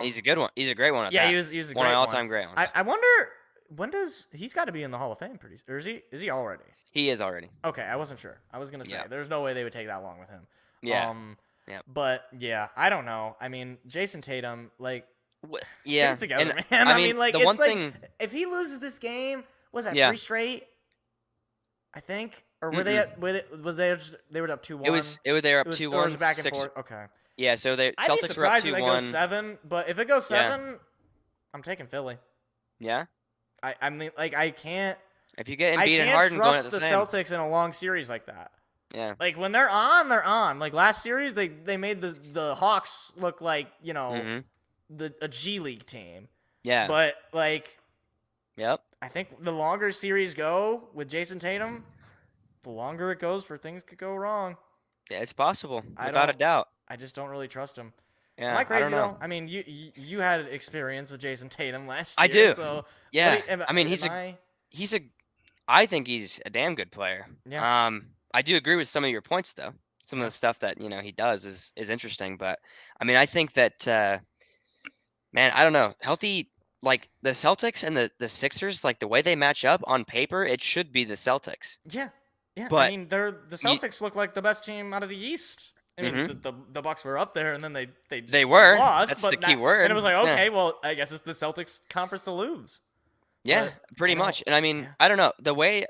He's a good one. He's a great one at that. He's a one great of all-time great ones. I wonder when he's got to be in the Hall of Fame pretty, or is he already? He is already. Okay, I wasn't sure. I was gonna say there's no way they would take that long with him. Yeah. But I don't know. I mean, Jason Tatum, yeah. Get it together, and, man. I mean, the it's one thing, if he loses this game, was that 3 straight? I think, or were they up 2-1? They were up 2-1. Or was it back and forth? Okay. Yeah, so the I'd be Celtics were up 2-1. surprised if it goes 7, but if it goes 7, I'm taking Philly. Yeah. I mean, I can't. If you get Embiid and Harden going at the same. I can't trust the Celtics in a long series like that. Yeah. When they're on, they're on. Last series, they made the Hawks look like a G League team. Yeah. But Yep. I think the longer series go with Jason Tatum, the longer it goes for things could go wrong. Yeah, it's possible, without a doubt. I just don't really trust him. Yeah, Am I crazy I don't know. though? I mean, you had experience with Jason Tatum last year. I do. So yeah. I think he's a damn good player. Yeah. I do agree with some of your points though. Some of the stuff that he does is interesting, but I mean, I think that man, I don't know, healthy the Celtics and the Sixers, the way they match up on paper, it should be the Celtics. Yeah. Yeah. But I mean, the Celtics look like the best team out of the East. I mean, the Bucks were up there, and then they were lost. That's but the key word. And it was okay, well, I guess it's the Celtics conference to lose. Yeah, But pretty much. And I mean, I don't know, the way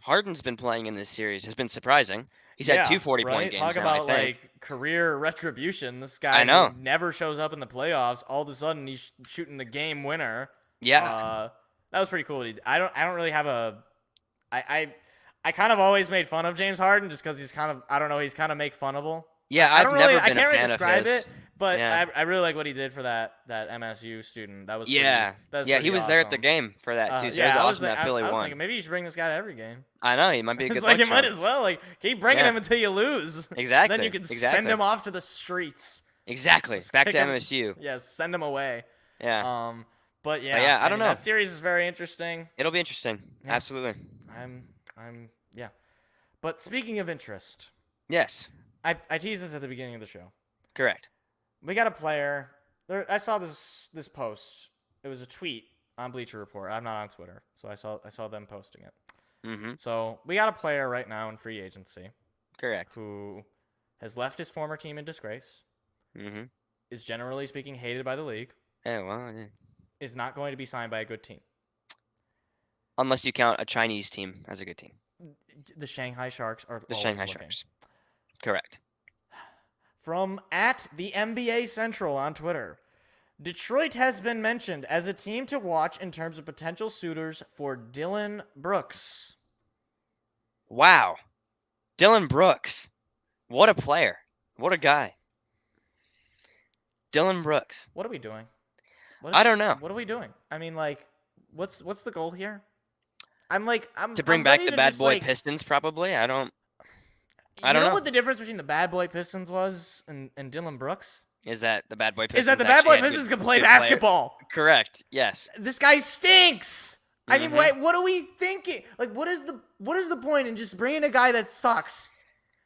Harden's been playing in this series has been surprising. He's had 2 40-point games. Talk now, about I think. career retribution. This guy I know. who never shows up in the playoffs. All of a sudden, he's shooting the game winner. Yeah, that was pretty cool. I don't really have a. I kind of always made fun of James Harden just because he's kind of, I don't know, he's kind of make funnable. Yeah, I I've never been I can't a really fan describe of his. it, but Yeah. I really like what he did for that MSU student. That was Yeah, he was there at the awesome. game for that too. So yeah, it was I awesome was, that Philly I was won. thinking maybe you should bring this guy to every game. I know he might be a good. It's like you luck might charm. as well keep bringing Yeah. him until you lose. Exactly. Then you can exactly. send him off to the streets. Exactly. Just Back kick to him- MSU. Yeah, send him away. Yeah. But yeah, I don't know. That series is very interesting. It'll be interesting. Yeah. Absolutely. Yeah. But speaking of interest, Yes. I teased this at the beginning of the show. Correct. We got a player. I saw this post. It was a tweet on Bleacher Report. I'm not on Twitter, so I saw them posting it. Mm-hmm. So we got a player right now in free agency Correct. who has left his former team in disgrace. Mm-hmm. Is generally speaking hated by the league. Yeah. Well. Yeah. is not going to be signed by a good team. Unless you count a Chinese team as a good team. The Shanghai Sharks are The always Shanghai looking. Sharks. Correct. From at the NBA Central on Twitter. Detroit has been mentioned as a team to watch in terms of potential suitors for Dylan Brooks. Wow. Dylan Brooks. What a player. What a guy. Dylan Brooks. What are we doing? I don't know. What are we doing? I mean, like, what's the goal here? To bring back ready the to bad just, boy like, Pistons, probably. I don't You know know. what the difference between the bad boy Pistons was and Dylan Brooks? Is that the bad boy Pistons? Is that the bad boy actually had Pistons good- can play good player- basketball? Correct. Yes. This guy stinks. I mean, Mhm. wait, what are we thinking? Like, what is the point in just bringing a guy that sucks?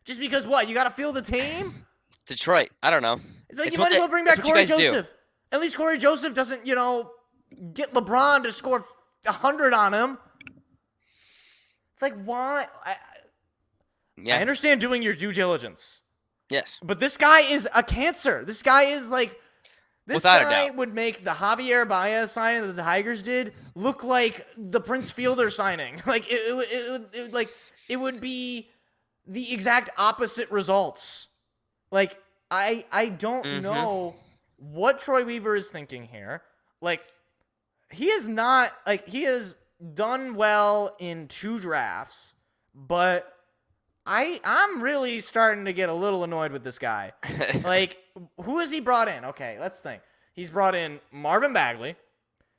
Just because what? You got to field the team? Detroit. I don't know. It's like It's you what might as well bring back it's what you Corey guys do. Joseph. At least Corey Joseph doesn't, get LeBron to score 100 on him. It's like, why? Yeah. I understand doing your due diligence, Yes. but this guy is a cancer. This guy is like, this Without a guy doubt. would make the Javier Baez signing that the Tigers did look like the Prince Fielder signing. Like it would be the exact opposite results. Like I don't know what Troy Weaver is thinking here. Like he has done well in 2 drafts, but I'm really starting to get a little annoyed with this guy. Like, who has he brought in? Okay, let's think. He's brought in Marvin Bagley.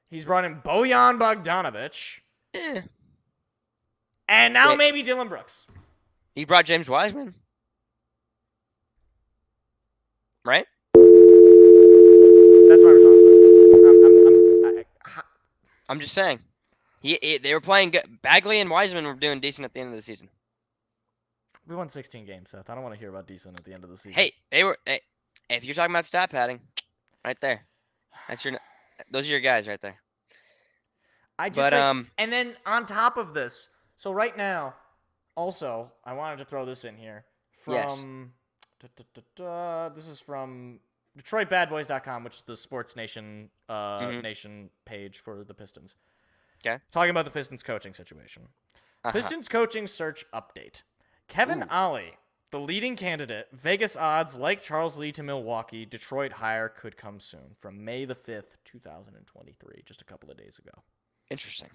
He's brought in Bojan Bogdanovic. Eh. And now Wait. maybe Dylan Brooks. He brought James Wiseman. Right? That's my response. I'm just saying. They were playing good. Bagley and Wiseman were doing decent at the end of the season. We won 16 games, Seth. I don't want to hear about decent at the end of the season. Hey, if you're talking about stat padding, right there. Those are your guys right there. And then on top of this, so right now, also, I wanted to throw this in here from this is from DetroitBadBoys.com, which is the Sports Nation Nation page for the Pistons. Okay. Talking about the Pistons coaching situation. Pistons coaching search update. Kevin Ollie, the leading candidate, Vegas odds like Charles Lee to Milwaukee, Detroit hire could come soon from May the 5th, 2023, just a couple of days ago. Interesting.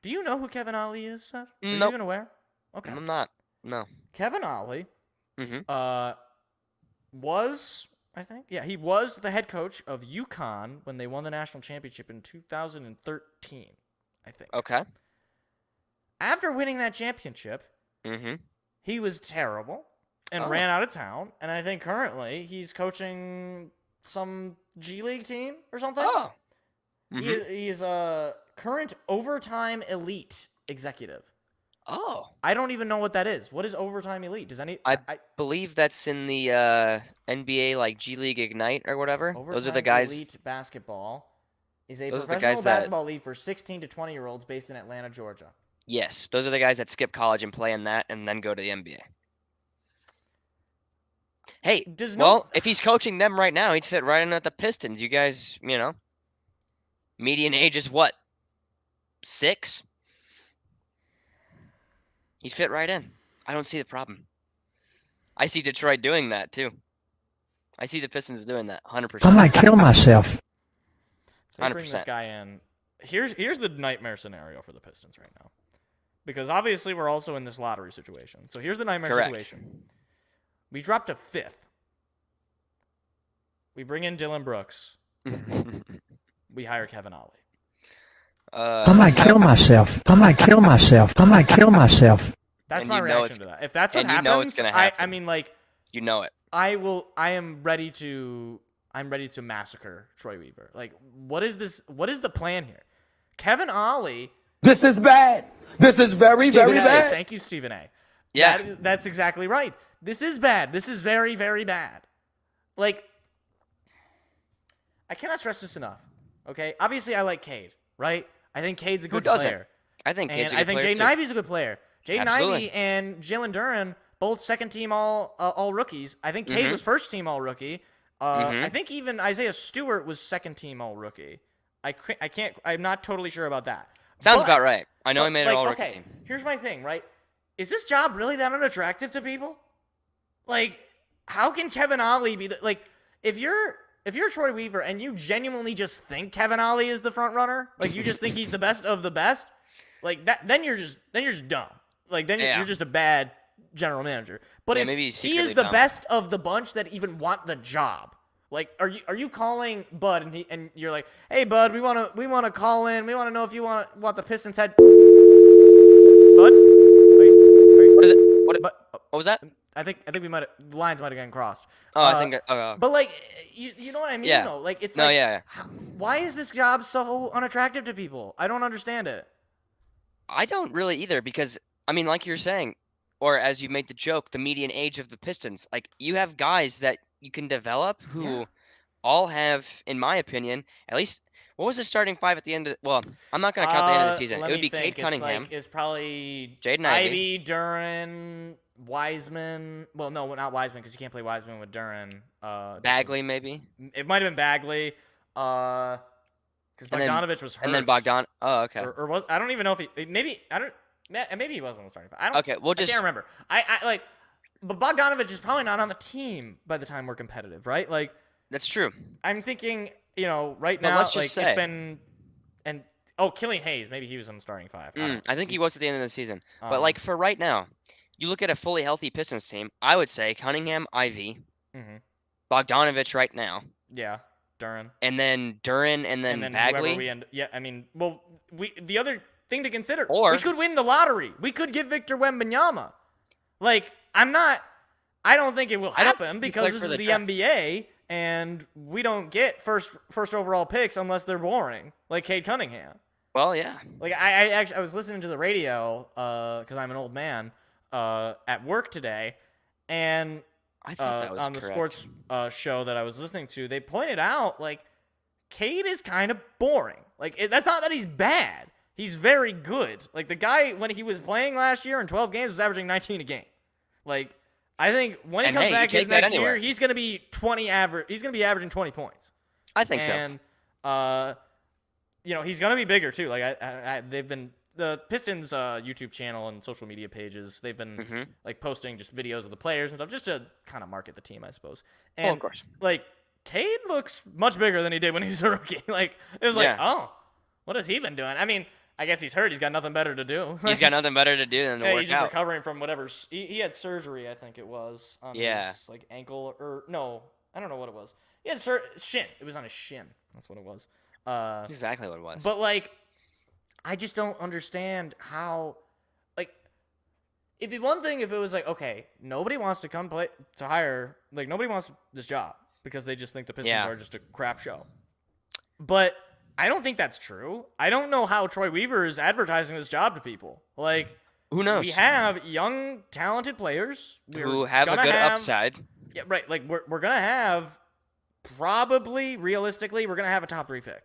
Do you know who Kevin Ollie is, Seth? Are you Nope. even aware? Okay. I'm not. No. Kevin Ollie Mm-hmm. was, I think, he was the head coach of UConn when they won the national championship in 2013, I think. Okay. After winning that championship, Mm-hmm. he was terrible and ran out of town, and I think currently he's coaching some G League team or something. Oh. He is a current overtime elite executive. Oh. I don't even know what that is. What is overtime elite? Does any I believe that's in the NBA, like G League Ignite or whatever. Those are the Overtime guys. Elite basketball is a Those are the professional guys that- basketball league for 16 to 20-year-olds based in Atlanta, Georgia. Yes, those are the guys that skip college and play in that, and then go to the NBA. Hey, if he's coaching them right now, he'd fit right in at the Pistons. You guys, median age is what? 6? He'd fit right in. I don't see the problem. I see Detroit doing that too. I see the Pistons doing that 100%. I might kill myself. If they bring this 100%. guy in, here's the nightmare scenario for the Pistons right now. Because obviously we're also in this lottery situation. So here's the nightmare Correct. situation. We dropped to 5th. We bring in Dylan Brooks. We hire Kevin Ollie. I might kill myself. I might kill myself. I might kill myself. That's And my you know reaction to that. If that's what and you happens, know it's gonna happen. I mean, like, You know it. I'm ready to massacre Troy Weaver. Like, what is this? What is the plan here? Kevin Ollie. This is bad. This is very, Stephen very A. bad. Thank you, Stephen A. Yeah. That's exactly right. This is bad. This is very, very bad. Like, I cannot stress this enough. Okay, obviously I like Cade, right? I think Cade's a good doesn't? player. I think And Cade's a I good think player, Jaden too. Ivey's a good player. Jaden Absolutely. Ivey and Jalen Duren, both second-team all rookies. I think Cade was first-team all rookie. I think even Isaiah Stewart was second-team all rookie. I'm not totally sure about that. Sounds But- about right. I know he made like, an all-rookie okay, team. here's my thing, right? Is this job really that unattractive to people? Like, how can Kevin Ollie be like? If you're Troy Weaver and you genuinely just think Kevin Ollie is the front runner, like you just think he's the best of the best, like that, then you're just dumb. Like then Yeah. you're just a bad general manager. But Yeah, if maybe he's he is secretly the dumb. best of the bunch that even want the job, like are you calling Bud and you're like, hey Bud, we want to call in, we want to know if you want the Pistons head. Bud, What is it? What was that? I think the lines might have gotten crossed. Oh, I think. But like, you know what I mean? Yeah. Though, like it's No, like, yeah. why is this job so unattractive to people? I don't understand it. I don't really either because I mean, like you're saying, or as you made the joke, the median age of the Pistons. Like you have guys that you can develop who all have, in my opinion, at least. What was the starting five at the end of? Well, I'm not going to count the end of the season. Let It would me be think. Cade Cunningham. It's probably Jaden Ivey, Duran, Wiseman. Well, no, not Wiseman because you can't play Wiseman with Duran. Bagley, maybe. It might have been Bagley. Because Bogdanovich was hurt. And then Bogdan. Oh, okay. Or was I don't even know if he maybe I don't maybe he was on the starting five. I don't. Okay, we'll just. I can't remember. I like, but Bogdanovich is probably not on the team by the time we're competitive, right? Like That's true. I'm thinking, right But now, let's just like say- it's been Killian Hayes, maybe he was on the starting five. I think he was at the end of the season. But like for right now, you look at a fully healthy Pistons team. I would say Cunningham, Ivy, Bogdanovich right now, yeah, Duran, and then Duran, and then whoever Bagley. the other thing to consider, Or- we could win the lottery. We could get Victor Wembanyama. Like I don't think it will I don't happen think he because played this for is the the draft. NBA and we don't get first overall picks unless they're boring, like Cade Cunningham. Well, yeah. Like I was listening to the radio because I'm an old man at work today, and I thought that was on the correct. sports show that I was listening to, they pointed out like Cade is kind of boring. Like that's not that he's bad; he's very good. Like the guy when he was playing last year in 12 games was averaging 19 a game. Like I think when he And comes hey, you back take his that next anywhere. year, he's gonna be 20 average. He's gonna be averaging 20 points. I think so. And he's gonna be bigger too. Like they've been the Pistons YouTube channel and social media pages. They've been like posting just videos of the players and stuff just to kind of market the team, I suppose. And of course. like Cade looks much bigger than he did when he was a rookie. Like it was like, Yeah. oh, what has he been doing? I mean, I guess he's hurt. He's got nothing better to do. He's got nothing better to do than to Yeah, work he's just out. recovering from whatever. He had surgery, I think it was, on his like ankle or no, I don't know what it was. He had shin. It was on his shin. That's what it was. That's exactly what it was. But like, I just don't understand how. Like, it'd be one thing if it was like, okay, nobody wants to come play to hire. Like, nobody wants this job because they just think the Pistons are just a crap show. But I don't think that's true. I don't know how Troy Weaver is advertising this job to people. Like, Who knows? we have young, talented players who have a good upside. Yeah, right. Like we're gonna have probably realistically we're gonna have a top 3 pick.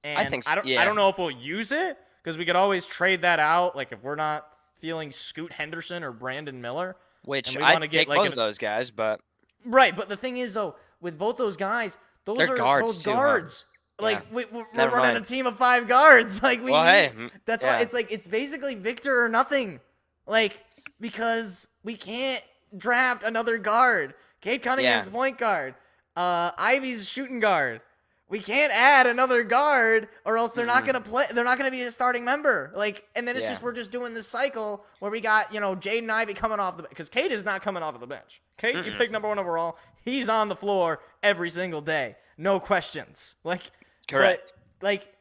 And I think so, I don't know if we'll use it because we could always trade that out. Like if we're not feeling Scoot Henderson or Brandon Miller, Which and we I'd wanna take get, like, both of those guys, but right. But the thing is though, with both those guys, those They're are guards both too, huh? guards. Like Yeah. we're Never running mind. a team of 5 guards. Like we Well, need, hey, that's yeah. why it's like it's basically Victor or nothing. Like because we can't draft another guard. Cade Cunningham's Yeah. point guard. Ivy's shooting guard. We can't add another guard, or else they're not gonna play. They're not gonna be a starting member. Like, and then it's Yeah. just we're just doing this cycle where we got Jaden Ivey coming off the because Cade is not coming off of the bench. Cade, you picked number 1 overall. He's on the floor every single day, no questions. Like, Correct. But, like,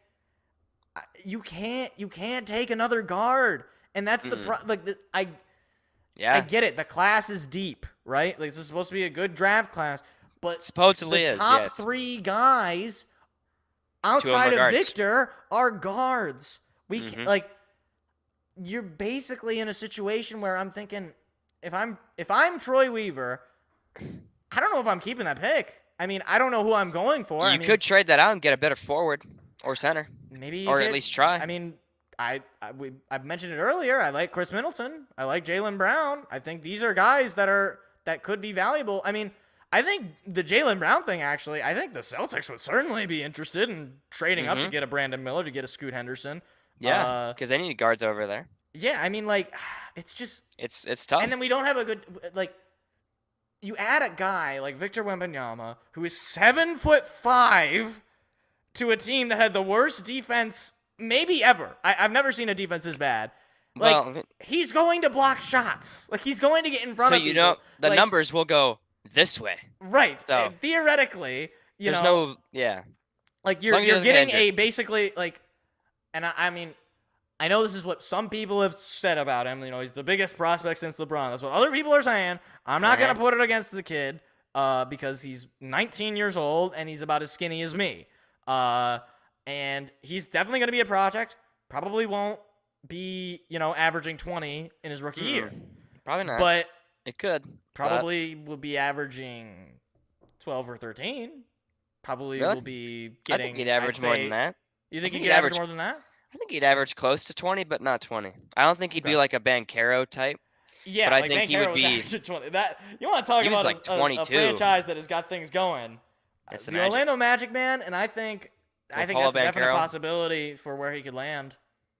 you can't take another guard, and that's I get it. The class is deep, right? Like this is supposed to be a good draft class, but Supposedly the is, top yes. 3 guys Two of them outside are of guards. Victor are guards. We can, like you're basically in a situation where I'm thinking if I'm Troy Weaver, I don't know if I'm keeping that pick. I mean, I don't know who I'm going for. You could trade that out and get a better forward or center. Maybe you or could, at least try. I mean, I've mentioned it earlier. I like Chris Middleton. I like Jaylen Brown. I think these are guys that could be valuable. I mean, I think the Jaylen Brown thing, actually, I think the Celtics would certainly be interested in trading up to get a Brandon Miller, to get a Scoot Henderson. Yeah, because they need guards over there. Yeah, I mean, like, it's just... It's tough. And then we don't have a good... Like, you add a guy like Victor Wembanyama, who is 7'5", to a team that had the worst defense maybe ever. I've never seen a defense this bad. Like, he's going to block shots. Like, he's going to get in front of people. So, the numbers will go this way. Right. So, and theoretically, there's no, yeah. Like, you're getting a basically, like, and I mean, I know this is what some people have said about him. You know, he's the biggest prospect since LeBron. That's what other people are saying. I'm not going to put it against the kid because he's 19 years old and he's about as skinny as me. And he's definitely going to be a project. Probably won't be, averaging 20 in his rookie year. Probably not. But it could. Probably will be averaging 12 or 13. Probably will be getting... I think he'd average more than that. You think he'd average more than that? I think he'd average close to 20, but not 20. I don't think he'd be like a Banchero type. Yeah, but I like think he would be 20. That you want to talk about like 22. A franchise that has got things going. That's the Orlando Magic, man, and I think that's a definite possibility for where he could land.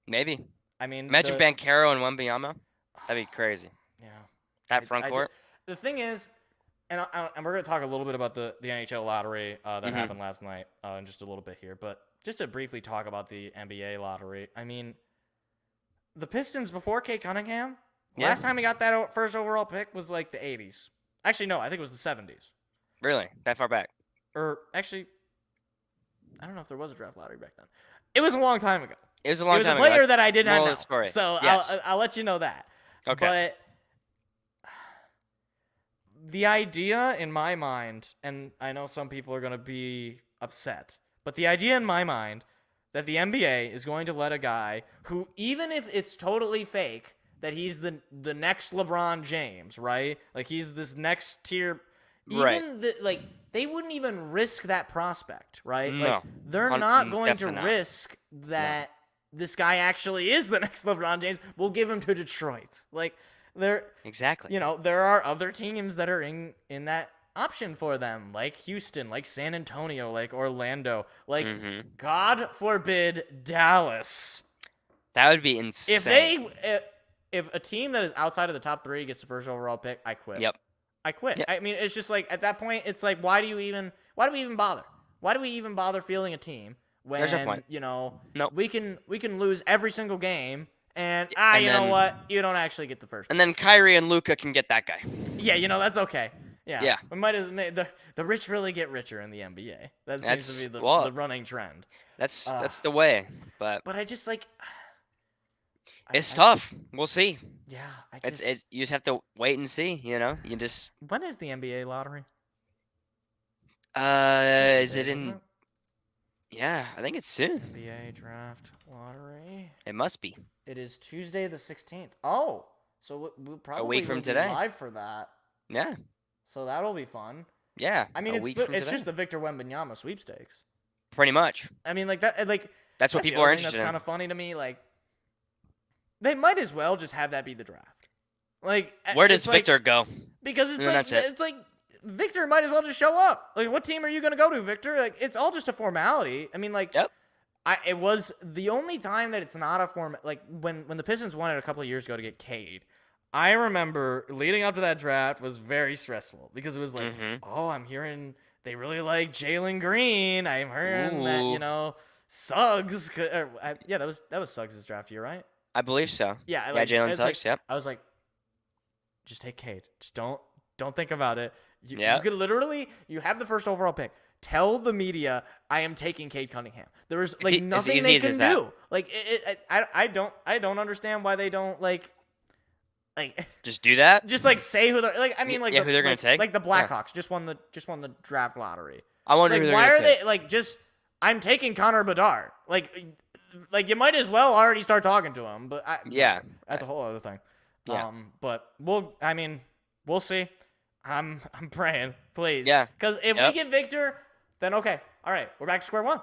Maybe. I mean, imagine Banchero and Wembanyama. That'd be crazy. Yeah. That front court. The thing is, and we're going to talk a little bit about the NHL lottery that happened last night in just a little bit here, but just to briefly talk about the NBA lottery, I mean, the Pistons before Kate Cunningham, last time he got that first overall pick was like the 80s. Actually, no, I think it was the 70s. Really? That far back? Or actually, I don't know if there was a draft lottery back then. It was a long time ago. It was a long time ago. It was a player that I did not know. Story. So yes. I'll let you know that. Okay. But the idea in my mind, and I know some people are going to be upset, but the idea in my mind that the NBA is going to let a guy who, even if it's totally fake, that he's the next LeBron James, right? Like he's this next tier. Even they wouldn't even risk that prospect, right? No. Like they're not going to risk that this guy actually is the next LeBron James. We'll give him to Detroit. Like exactly. There are other teams that are in that option for them, like Houston, like San Antonio, like Orlando, like God forbid Dallas. That would be insane. If a team that is outside of the top 3 gets the first overall pick, I quit. Yep. I quit. Yep. I mean, it's just like at that point, it's like, why do we even bother? Why do we even bother fielding a team when There's no point. Nope. we can lose every single game and know what? You don't actually get the first. And then Kyrie and Luka can get that guy. Yeah, that's okay. Yeah. Yeah. We might the rich really get richer in the NBA. That seems to be the running trend. That's the way. But I just like it's tough. We'll see. Yeah, you just have to wait and see. You just. When is the NBA lottery? Is it in? Yeah, I think it's soon. NBA draft lottery. It must be. It is Tuesday the 16th. Oh, so we'll probably a week from today. Be live for that. Yeah. So that'll be fun. Yeah. I mean, it's just the Victor Wembanyama sweepstakes. Pretty much. I mean, like that. Like that's what people are interested in. That's kind of funny to me. Like. They might as well just have that be the draft. Like, where does Victor go? Because it's like Victor might as well just show up. Like, what team are you gonna go to, Victor? Like, it's all just a formality. I mean, like, yep. It was the only time that it's not a form. Like when the Pistons won it a couple of years ago to get Cade. I remember leading up to that draft was very stressful because it was like, oh, I'm hearing they really like Jalen Green. I'm hearing that Suggs. Yeah, that was Suggs' draft year, right? I believe so. Yeah, Jalen Suggs. Yep. I was like, just take Cade. Just don't think about it. You could literally, you have the first overall pick. Tell the media I am taking Cade Cunningham. There is nothing they can do. Like I don't understand why they don't like just do that. Just like say who they're like. I mean like who they're gonna take. Like the Blackhawks just won the draft lottery. I wonder who they're gonna take. Why are they like just? I'm taking Connor Bedard. Like you might as well already start talking to him, but that's a whole other thing. Yeah. But we'll see. I'm praying, please. Yeah. Because if we get Victor, then okay, all right, we're back to square one.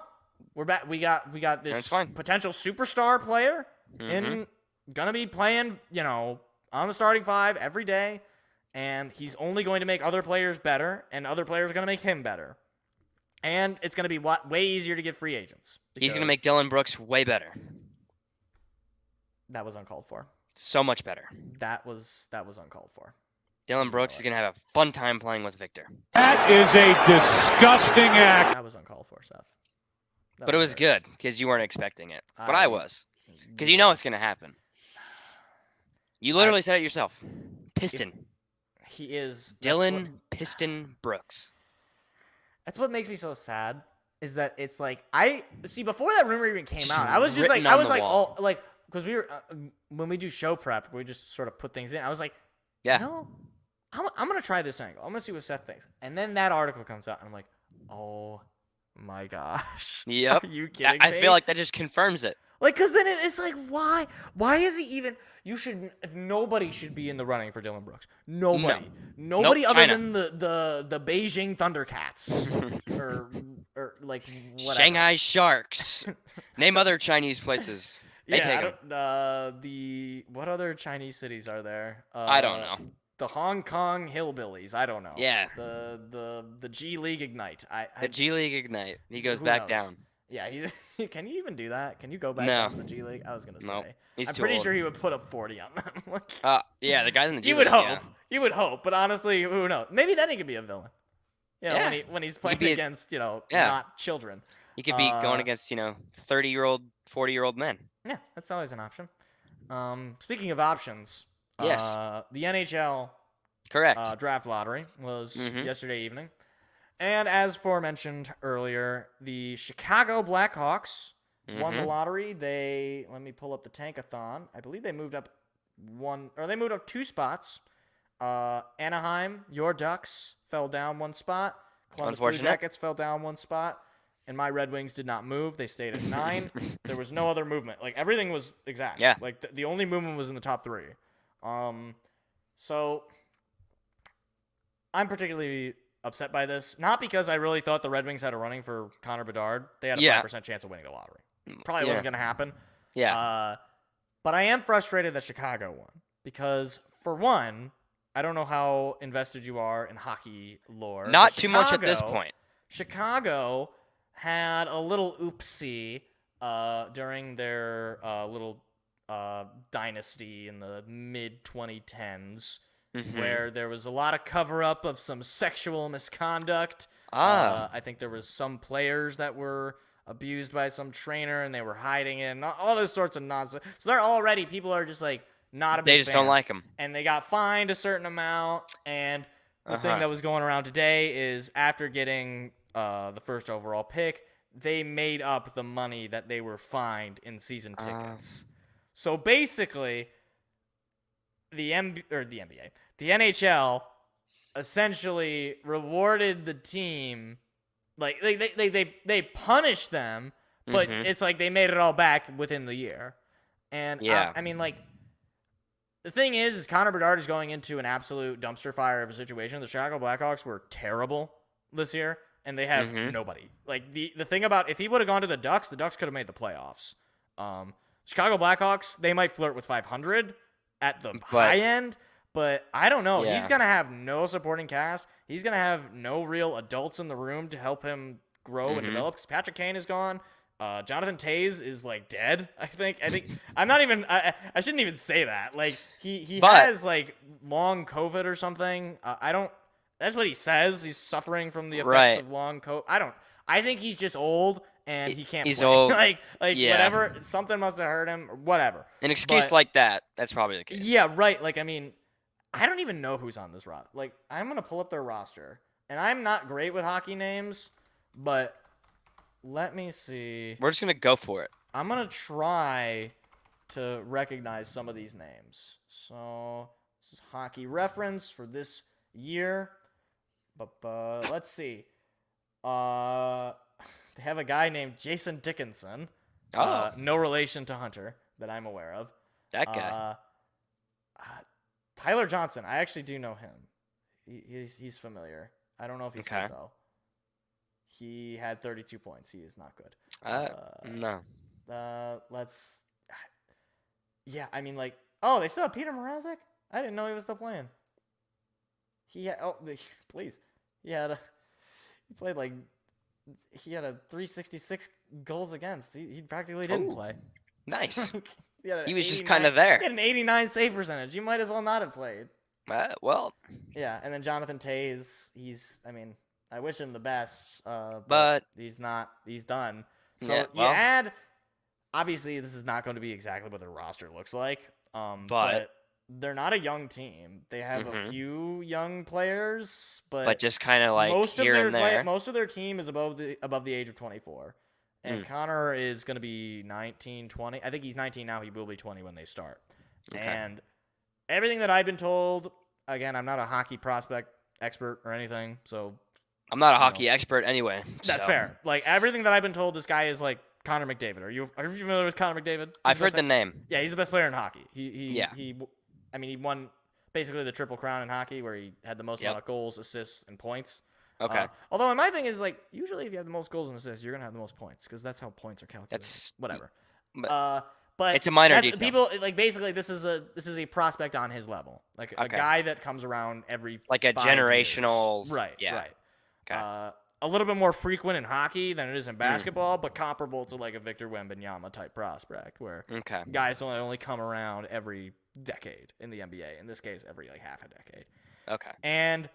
We're back. We got this potential superstar player gonna be playing, on the starting 5 every day, and he's only going to make other players better, and other players are going to make him better. And it's going to be way easier to get free agents. He's going to make Dylan Brooks way better. That was uncalled for. So much better. That was uncalled for. Dylan Brooks is going to have a fun time playing with Victor. That is a disgusting act. That was uncalled for, Seth. But it was good because you weren't expecting it. But I was. Because you know it's going to happen. You literally said it yourself. Piston. He is. Dylan Piston Brooks. That's what makes me so sad. Is that it's like I see before that rumor even came out, I was just written like on the wall. oh, like because we were when we do show prep, we just sort of put things in. I was like, yeah, you know, I'm gonna try this angle. I'm gonna see what Seth thinks. And then that article comes out, and I'm like, oh my gosh. Yep. Are you kidding me? I feel like that just confirms it. Like, cause then it's like, why? Why is he even? Nobody should be in the running for Dylan Brooks. Nobody. No. Nobody Nope, other China. than the Beijing Thundercats or like whatever. Shanghai Sharks. Name other Chinese places. They take them. What other Chinese cities are there? I don't know. The Hong Kong Hillbillies. I don't know. Yeah. The G League Ignite. The G League Ignite. He goes who back knows? down. Yeah, can you even do that? Can you go back No. down to the G League? I was gonna say. Nope. He's I'm too pretty old. sure he would put up 40 on them. Like, Yeah, the guys in the G you League. would hope. Yeah. You would hope, but honestly, who knows? Maybe then he could be a villain. You know, Yeah. when he's playing be against yeah. not children. He could be going against 30-year-old, 40-year-old men. Yeah, that's always an option. Speaking of options, Yes. the NHL Correct. draft lottery was Mhm. yesterday evening. And as forementioned earlier, the Chicago Blackhawks won the Mhm. lottery. Let me pull up the Tankathon. I believe they moved up two spots. Anaheim, your Ducks, fell down one spot. Columbus Blue Unfortunate. Jackets fell down one spot. And my Red Wings did not move. They stayed at 9. There was no other movement. Like, everything was exact. Yeah. Like, the only movement was in the top 3. So I'm particularly upset by this. Not because I really thought the Red Wings had a running for Connor Bedard. They had a Yeah. 5% chance of winning the lottery. Probably Yeah. wasn't going to happen. Yeah. But I am frustrated that Chicago won. Because, for one, I don't know how invested you are in hockey lore. Not but too much at this Chicago- point. Chicago had a little oopsie during their little dynasty in the mid-2010s, Mhm. where there was a lot of cover-up of some sexual misconduct. I think there was some players that were abused by some trainer, and they were hiding it, and all those sorts of nonsense. So people are just like not a big They just fan. don't like him. And they got fined a certain amount, and the thing Uh-huh. that was going around today is after getting the first overall pick, they made up the money that they were fined in season tickets. So basically, the NHL essentially rewarded the team, like they punished them, but Mhm. it's like they made it all back within the year. And Yeah. I mean, like, the thing is Connor Bedard is going into an absolute dumpster fire of a situation. The Chicago Blackhawks were terrible this year, and they have Mhm. nobody. Like, the thing about, if he would have gone to the Ducks could have made the playoffs. Chicago Blackhawks, they might flirt with 500 at the high end, but I don't know. Yeah. He's going to have no supporting cast. He's going to have no real adults in the room to help him grow and Mhm. develop, because Patrick Kane is gone. Jonathan Toews is like dead. I think I'm not even. I shouldn't even say that. Like, he But- has like long COVID or something. I don't. That's what he says. He's suffering from the effects Right. of long COVID. I think he's just old and he can't. He's play. old. like Yeah. whatever. Something must have hurt him. Or whatever. An excuse But- like that, that's probably the case. Yeah, right. Like, I mean, I don't even know who's on this roster. Like, I'm gonna pull up their roster, and I'm not great with hockey names, but let me see. We're just going to go for it. I'm going to try to recognize some of these names. So, this is hockey reference for this year. But let's see. They have a guy named Jason Dickinson. Oh. No relation to Hunter that I'm aware of. That guy. Tyler Johnson. I actually do know him. He's familiar. I don't know if he's Okay. good, though. He had 32 points. He is not good. No. Let's. Yeah, I mean, like, oh, they still have Peter Mrazek? I didn't know he was still playing. Please. He had a 366 goals against. He practically didn't play. Nice. He was just kind of there. He had an 89 save percentage. You might as well not have played. Well. Yeah, and then Jonathan Toews, I wish him the best, but he's not. He's done. So yeah, you add. Obviously, this is not going to be exactly what their roster looks like. But they're not a young team. They have a few young players, but just kind of like here and there. Most of their team is above the age of 24. And Connor is going to be 19, 20. I think he's 19 now. He will be 20 when they start. Okay. And everything that I've been told, again, I'm not a hockey prospect expert or anything, so I'm not a hockey expert anyway. That's fair. Like everything that I've been told, this guy is like Connor McDavid. Are you familiar with Connor McDavid? I've heard the name. Yeah, he's the best player in hockey. He won basically the Triple Crown in hockey, where he had the most amount of goals, assists, and points. Okay. Although my thing is, like, usually if you have the most goals and assists, you're gonna have the most points, because that's how points are calculated. That's whatever. But it's a minor detail. People like basically this is a prospect on his level, like a guy that comes around every like a 5 generational years. Right. Yeah. Right. Okay. A little bit more frequent in hockey than it is in basketball, but comparable to like a Victor Wembanyama type prospect, where guys don't only come around every decade in the NBA. In this case, every like half a decade. Okay. And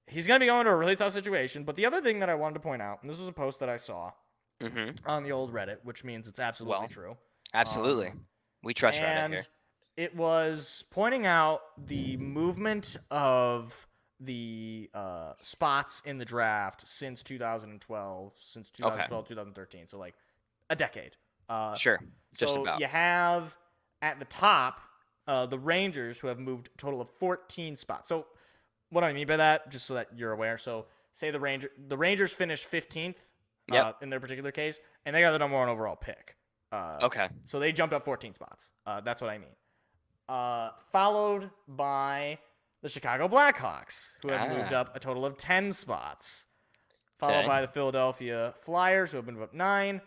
he's going to be going to a really tough situation. But the other thing that I wanted to point out, and this was a post that I saw on the old Reddit, which means it's absolutely true. Absolutely. We trust Reddit and here. It was pointing out the movement of the spots in the draft since 2012, 2013. So like a decade. Sure. Just so about. You have at the top the Rangers, who have moved a total of 14 spots. So what do I mean by that? Just so that you're aware. So say the Rangers finished 15th in their particular case, and they got the number 1 overall pick. Okay. So they jumped up 14 spots. That's what I mean. Followed by the Chicago Blackhawks, who have moved up a total of 10 spots. Followed by the Philadelphia Flyers, who have moved up 9.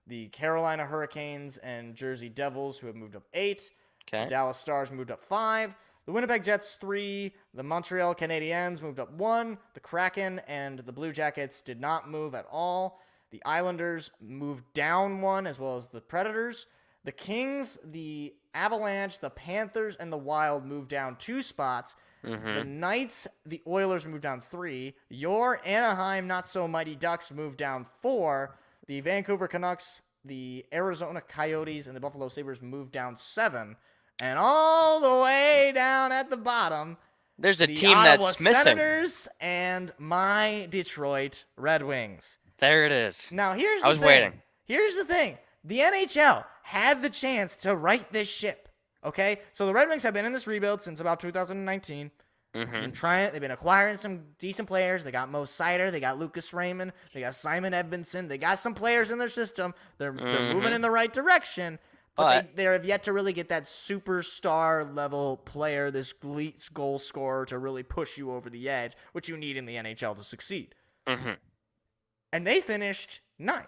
The Carolina Hurricanes and Jersey Devils, who have moved up 8. The Dallas Stars moved up 5. The Winnipeg Jets 3. The Montreal Canadiens moved up 1. The Kraken and the Blue Jackets did not move at all. The Islanders moved down 1, as well as the Predators. The Kings, the Avalanche, the Panthers, and the Wild moved down 2 spots. The Knights, the Oilers moved down 3. Your Anaheim not-so-mighty Ducks moved down 4. The Vancouver Canucks, the Arizona Coyotes, and the Buffalo Sabres moved down 7. And all the way down at the bottom, there's a team Ottawa that's missing. Senators and my Detroit Red Wings. There it is. Now, here's the thing. I was waiting. Here's the thing. The NHL had the chance to right this ship, okay? So the Red Wings have been in this rebuild since about 2019. They've been acquiring some decent players. They got Mo Seider. They got Lucas Raymond. They got Simon Edvinsson. They got some players in their system. They're moving in the right direction. But they have yet to really get that superstar level player, this elite goal scorer, to really push you over the edge, which you need in the NHL to succeed. And they finished 9th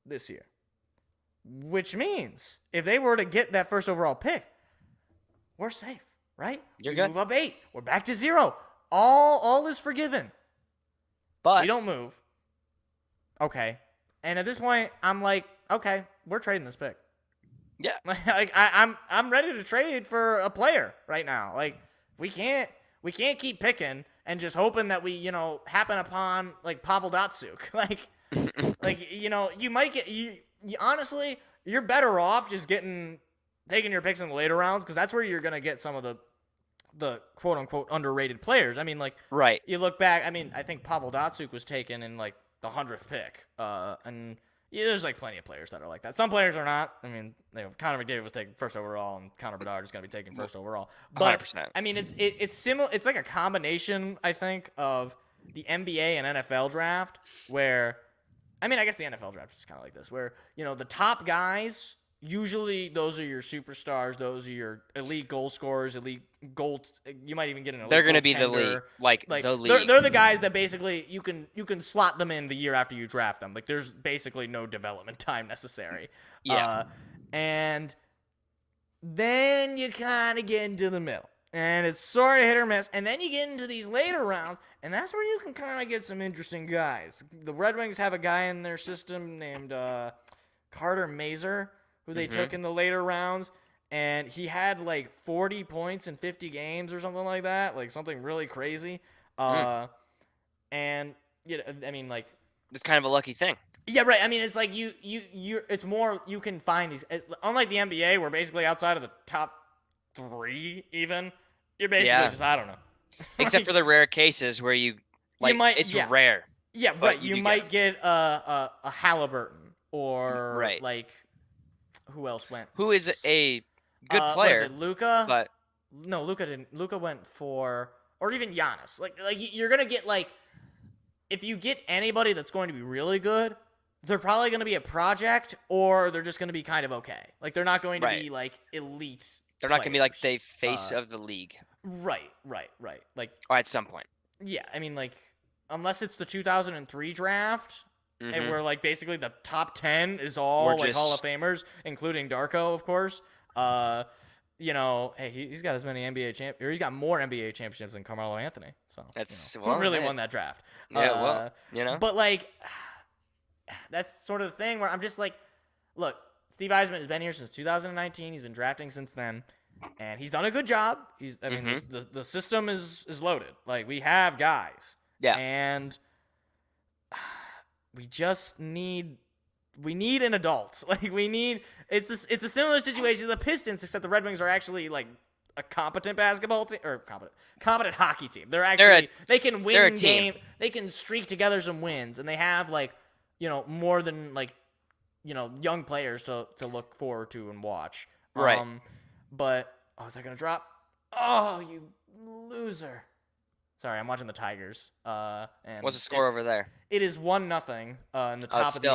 this year, which means if they were to get that first overall pick, we're safe, right? You're we good. Move up 8. We're back to 0. All is forgiven. But we don't move. Okay. And at this point, I'm like, okay, we're trading this pick. Yeah. Like I'm ready to trade for a player right now. Like we can't keep picking and just hoping that we, happen upon like Pavel Datsyuk. like you might get you honestly, you're better off just taking your picks in the later rounds, because that's where you're going to get some of the quote unquote underrated players. I mean, like, right. You look back, I mean, I think Pavel Datsyuk was taken in like the 100th pick. And there's like plenty of players that are like that. Some players are not. I mean, Connor McDavid was taken first overall, and Connor Bedard is going to be taken first overall. But 100%. I mean, it's similar. It's like a combination, I think, of the NBA and NFL draft, where, I mean, I guess the NFL draft is kind of like this, where the top guys, usually those are your superstars, those are your elite goal scorers, elite goals. You might even get an elite. They're going to be the goaltender. lead, the lead. They're the guys that basically you can slot them in the year after you draft them. Like there's basically no development time necessary. Yeah. And then you kind of get into the middle. And it's sort of hit or miss. And then you get into these later rounds, and that's where you can kind of get some interesting guys. The Red Wings have a guy in their system named Carter Mazer, who they took in the later rounds. And he had like 40 points in 50 games or something like that. Like something really crazy. And, I mean, like... It's kind of a lucky thing. Yeah, right. I mean, it's like it's more you can find these. Unlike the NBA, where basically outside of the top 3, even you're basically just I don't know. Except for the rare cases where it's rare. Yeah, right. You might get a Halliburton or like who else went? Who is a good player? Luka? But no, Luka didn't. Luka went for or even Giannis. Like you're gonna get like if you get anybody that's going to be really good. They're probably going to be a project, or they're just going to be kind of okay. Like, they're not going to be, like, elite They're not going to be, like, the face of the league. Right. Like, or at some point. Yeah, I mean, like, unless it's the 2003 draft, and where, like, basically the top 10 is all, like, Hall of Famers, including Darko, of course. Hey, he's got as many he's got more NBA championships than Carmelo Anthony. So, who really won that draft? Yeah, But, like... That's sort of the thing where I'm just like, look, Steve Eisman has been here since 2019. He's been drafting since then, and he's done a good job. The system is loaded. Like, we have guys. Yeah. And we just need an adult. Like, it's a similar situation to the Pistons, except the Red Wings are actually like a competent basketball team or competent hockey team. They can win game. They can streak together some wins, and they have like. More than like, young players to look forward to and watch. Right. But is that gonna drop? Oh, you loser! Sorry, I'm watching the Tigers. And what's the score over there? It is 1-0 in the top of the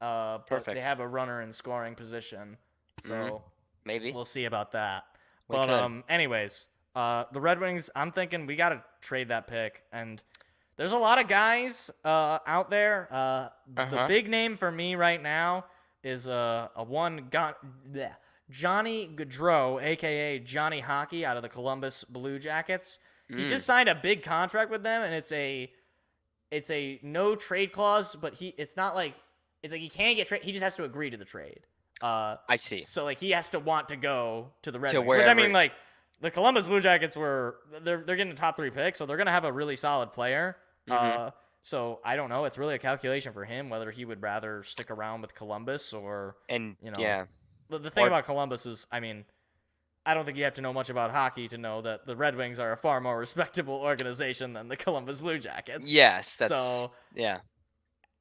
8th. Perfect. But they have a runner in scoring position, so maybe we'll see about that. Anyways, the Red Wings. I'm thinking we gotta trade that pick and. There's a lot of guys out there. The big name for me right now is Johnny Gaudreau, a.k.a. Johnny Hockey, out of the Columbus Blue Jackets. He just signed a big contract with them, and it's a no trade clause, but it's like he can't get trade. He just has to agree to the trade. I see. So like he has to want to go to the Red Wings. Wherever. Which I mean, like the Columbus Blue Jackets they're getting the top 3 picks, so they're gonna have a really solid player. So I don't know. It's really a calculation for him whether he would rather stick around with Columbus or The thing about Columbus is, I mean, I don't think you have to know much about hockey to know that the Red Wings are a far more respectable organization than the Columbus Blue Jackets. Yes, that's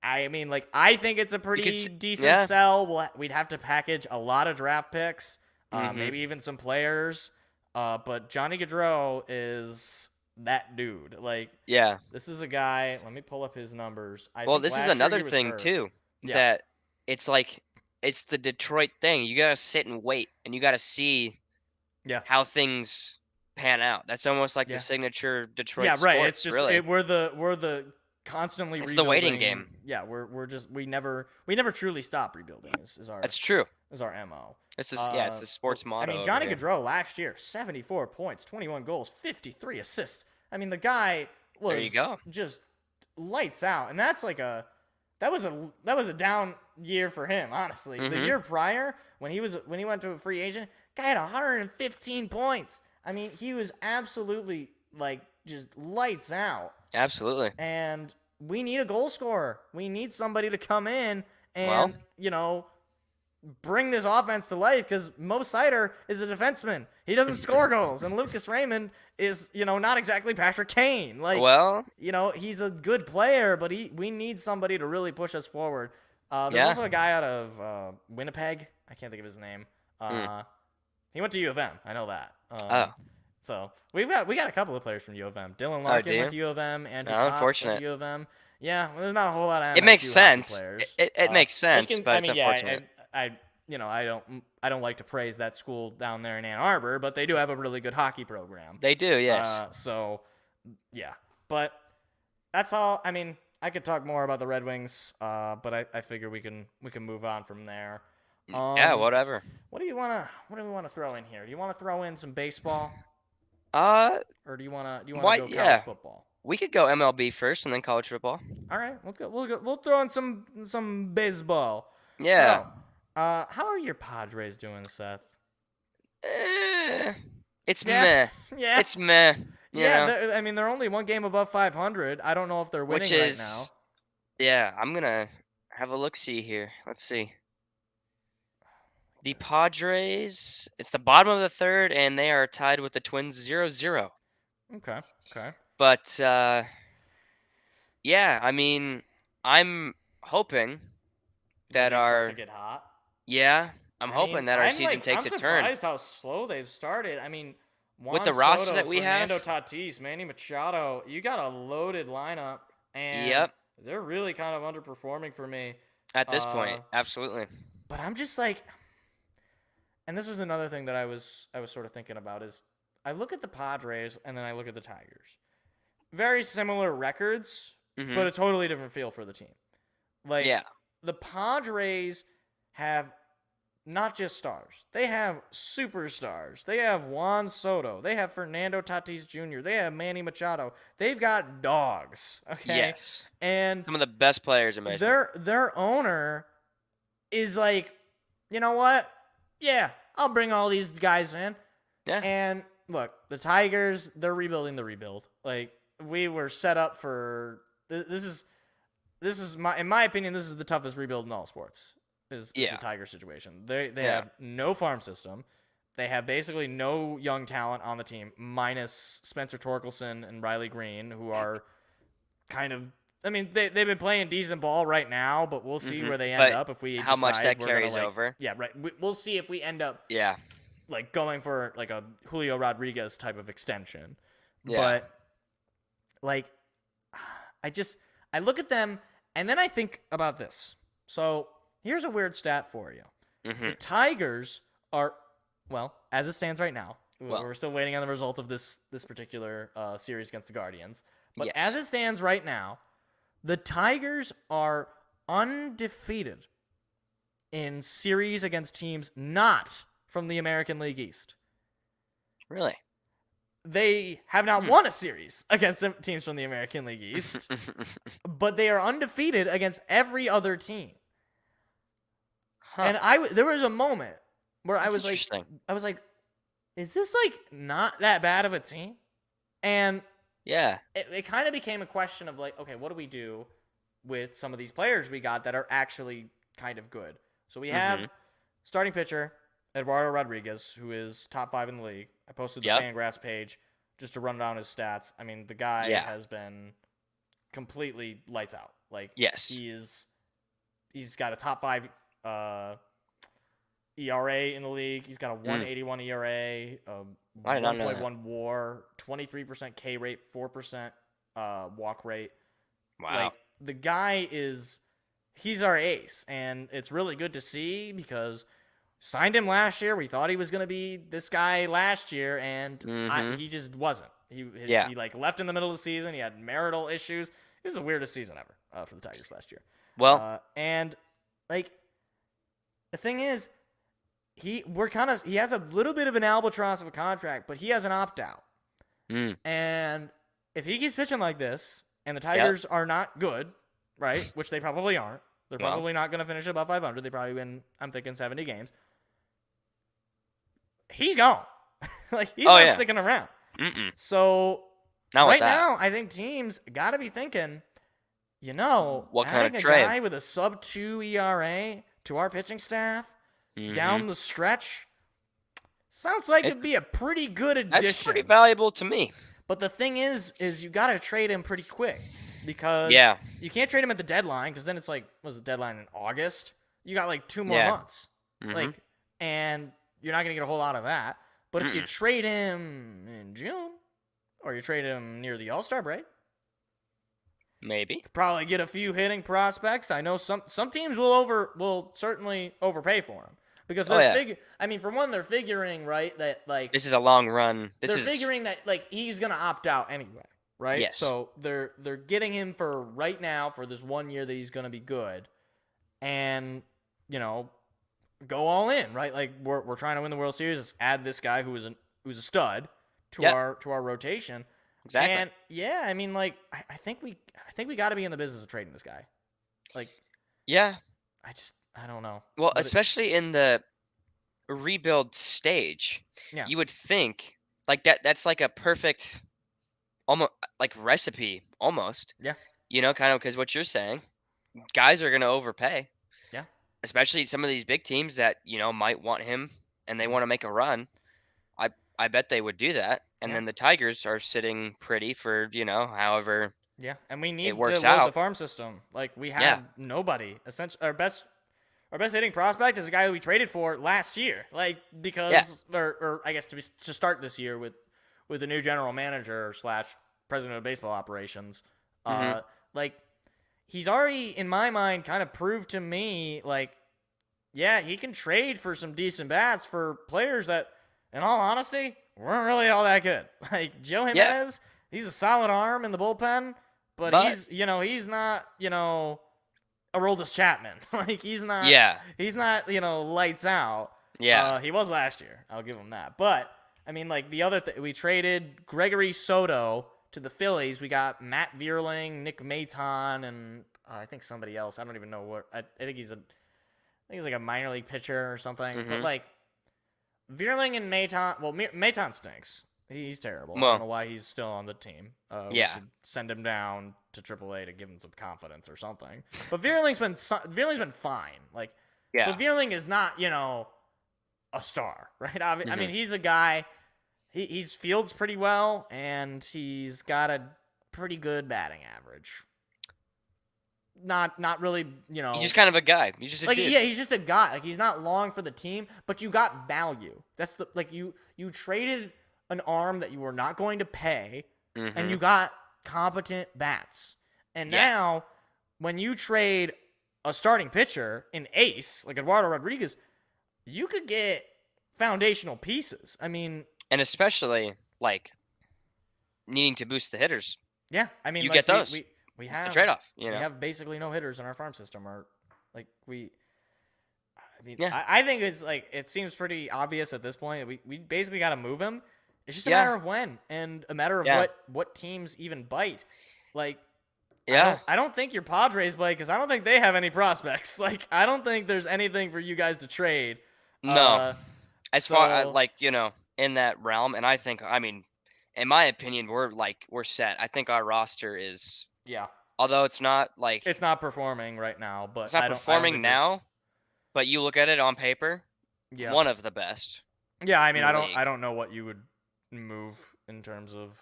I mean, like I think it's a pretty decent sell. We'd have to package a lot of draft picks, maybe even some players. But Johnny Gaudreau is. That dude, like, this is a guy. Let me pull up his numbers. This is another thing too. That it's like it's the Detroit thing. You gotta sit and wait, and you gotta see, how things pan out. That's almost like the signature Detroit. Yeah, right. It's just really. We're the constantly. It's rebuilding. The waiting game. Yeah, we never truly stop rebuilding. Is our That's true. Is our MO. It's a sports motto. I mean, Johnny Gaudreau last year, 74 points, 21 goals, 53 assists. I mean, the guy was just lights out, and that's like that was a down year for him, honestly. The year prior, when he went to a free agent, guy had 115 points. I mean, he was absolutely like just lights out. Absolutely. And we need a goal scorer. We need somebody to come in and bring this offense to life because Mo Seider is a defenseman. He doesn't score goals. And Lucas Raymond is, not exactly Patrick Kane. Like, he's a good player, but we need somebody to really push us forward. There's also a guy out of Winnipeg. I can't think of his name. He went to U of M. I know that. So we got a couple of players from U of M. Dylan Larkin went to U of M. Andrew Kopp went to U of M. Yeah, well, there's not a whole lot of it makes MSU sense. Players. It makes sense, but it's unfortunate. I don't like to praise that school down there in Ann Arbor, but they do have a really good hockey program. They do, yes. But that's all. I mean, I could talk more about the Red Wings, but I figure we can move on from there. Whatever. What do we want to throw in here? Do you want to throw in some baseball? Or do you wanna go Why? college Yeah, football? we could go MLB first and then college football. All right, we'll throw in some baseball. Yeah. So, how are your Padres doing, Seth? It's Yeah, meh. yeah, It's meh. You yeah. know, I mean, they're only one game above 500. I don't know if they're winning which right is now. yeah. I'm gonna have a look see here. Let's see. The Padres. It's the bottom of the third, and they are tied with the Twins 0-0. Okay, okay. But yeah, I mean, I'm hoping that They start to our get hot. yeah, I'm I mean, hoping that our season takes I'm a turn surprised how slow they've started. I mean, with Juan the roster Soto, that we Fernando have. Tatis, Manny Machado. You got a loaded lineup, and Yep, they're really kind of underperforming for me. at this point, absolutely. But I'm just like, and this was another thing that I was sort of thinking about is I look at the Padres and then I look at the Tigers. Very similar records, Mhm. but a totally different feel for the team. Like Yeah. the Padres have not just stars. They have superstars. They have Juan Soto. They have Fernando Tatis Jr. They have Manny Machado. They've got dogs. Okay. Yes. And Some of the best players in baseball. their owner is like, you know what? Yeah, I'll bring all these guys in. Yeah. And look, the Tigers, they're rebuilding the rebuild. Like we were set up for this is in my opinion, this is the toughest rebuild in all sports. Is the Tiger situation. They have no farm system. They have basically no young talent on the team, minus Spencer Torkelson and Riley Green, who are kind of. I mean, they've been playing decent ball right now, but we'll see where they end up if we how much decide that we're gonna, carries like, over. Yeah, right. We'll see if we end up like going for like a Julio Rodriguez type of extension. Yeah. But like, I look at them and then I think about this. So here's a weird stat for you. The Tigers are, well, as it stands right now, we're still waiting on the result of this particular series against the Guardians. But as it stands right now, the Tigers are undefeated in series against teams not from the American League East. Really? They have not won a series against teams from the American League East, but they are undefeated against every other team. Huh. And there was a moment where That's I was like, is this like not that bad of a team? And yeah. it kind of became a question of like, okay, what do we do with some of these players we got that are actually kind of good? So we have starting pitcher Eduardo Rodriguez, who is top 5 in the league. I posted the Fangraphs page just to run down his stats. I mean, the guy has been completely lights out. Like, he's got a top 5 ERA in the league. He's got a 181 ERA, a 1.1 WAR, 23% K rate, 4% walk rate. Wow. Like, the guy he's our ace, and it's really good to see because signed him last year. We thought he was going to be this guy last year, and he just wasn't. He like left in the middle of the season. He had marital issues. It was the weirdest season ever for the Tigers last year. Well, and like the thing is, he has a little bit of an albatross of a contract, but he has an opt out. And if he keeps pitching like this, and the Tigers are not good, right? Which they probably aren't. They're probably not going to finish above 500. They probably win, I'm thinking, 70 games. He's gone. Like, he's not sticking around. So, right now, I think teams got to be thinking, what kind adding of trade? A guy with a sub-2 ERA to our pitching staff down the stretch sounds like it'd be a pretty good addition. That's pretty valuable to me. But the thing is you got to trade him pretty quick because you can't trade him at the deadline because then it's like, was the deadline in August? You got like 2 more months. Like, and you're not going to get a whole lot of that. But if you trade him in June or you trade him near the All-Star break, maybe probably get a few hitting prospects. I know some teams will certainly overpay for him. Because they're I mean, for one, they're figuring, right, that like this is a long run. They're figuring that like he's gonna opt out anyway, right? Yes. So they're getting him for right now for this 1 year that he's gonna be good, and go all in, right? Like we're trying to win the World Series. Let's add this guy who's a stud, to Yeah. our rotation. Exactly. And yeah, I mean, like, I think we got to be in the business of trading this guy. Like, Yeah. I don't know. Well, But especially in the rebuild stage, yeah, you would think like that's like a perfect almost like recipe almost. yeah, Kind of because what you're saying, guys are going to overpay, yeah. especially some of these big teams that, might want him and they Mm-hmm. want to make a run. I bet they would do that. And Yeah. then the Tigers are sitting pretty for, however Yeah, and we it need to works load the out. farm system. Like, we have Yeah. nobody. Essentially, our best hitting prospect is a guy who we traded for last year. Like, because or I guess to start this year with the new general manager / president of baseball operations. Mhm. Like, he's already, in my mind, kind of proved to me, like, yeah, he can trade for some decent bats for players that, in all honesty, weren't really all that good. Like, Joe Jimenez, he's a solid arm in the bullpen, but he's not, Aroldis Chapman. Like, he's not, lights out. Yeah. He was last year. I'll give him that. But, I mean, like, the other thing, we traded Gregory Soto to the Phillies. We got Matt Vierling, Nick Maton, and I think somebody else. I don't even know what. I think he's like a minor league pitcher or something. But, like, Vierling and Maton, well, Maton stinks. He's terrible. I don't know why he's still on the team. We should send him down to AAA to give him some confidence or something. But Vierling's been fine. Like, but Vierling is not, a star, right? I mean, he's a guy. He's fields pretty well, and he's got a pretty good batting average. Not really, He's just kind of a guy. He's just a dude. Yeah, he's just a guy. Like, he's not long for the team, but you got value. That's you traded an arm that you were not going to pay, and you got competent bats. And now, when you trade a starting pitcher, an ace like Eduardo Rodriguez, you could get foundational pieces. I mean, and especially like needing to boost the hitters. Yeah, I mean, you like, get those. We it's have the trade-off. We have basically no hitters in our farm system, or like I mean, Yeah. I think it's like it seems pretty obvious at this point. We basically got to move him. It's just a matter of when and a matter of what teams even bite. Like, I don't think your Padres bite because I don't think they have any prospects. Like, I don't think there's anything for you guys to trade. No, as far as like in that realm, and I mean, in my opinion, we're set. I think our roster is although it's not like it's not performing right now, but it's not performing now. But you look at it on paper, one of the best. Yeah, I mean, I don't know what you would move in terms of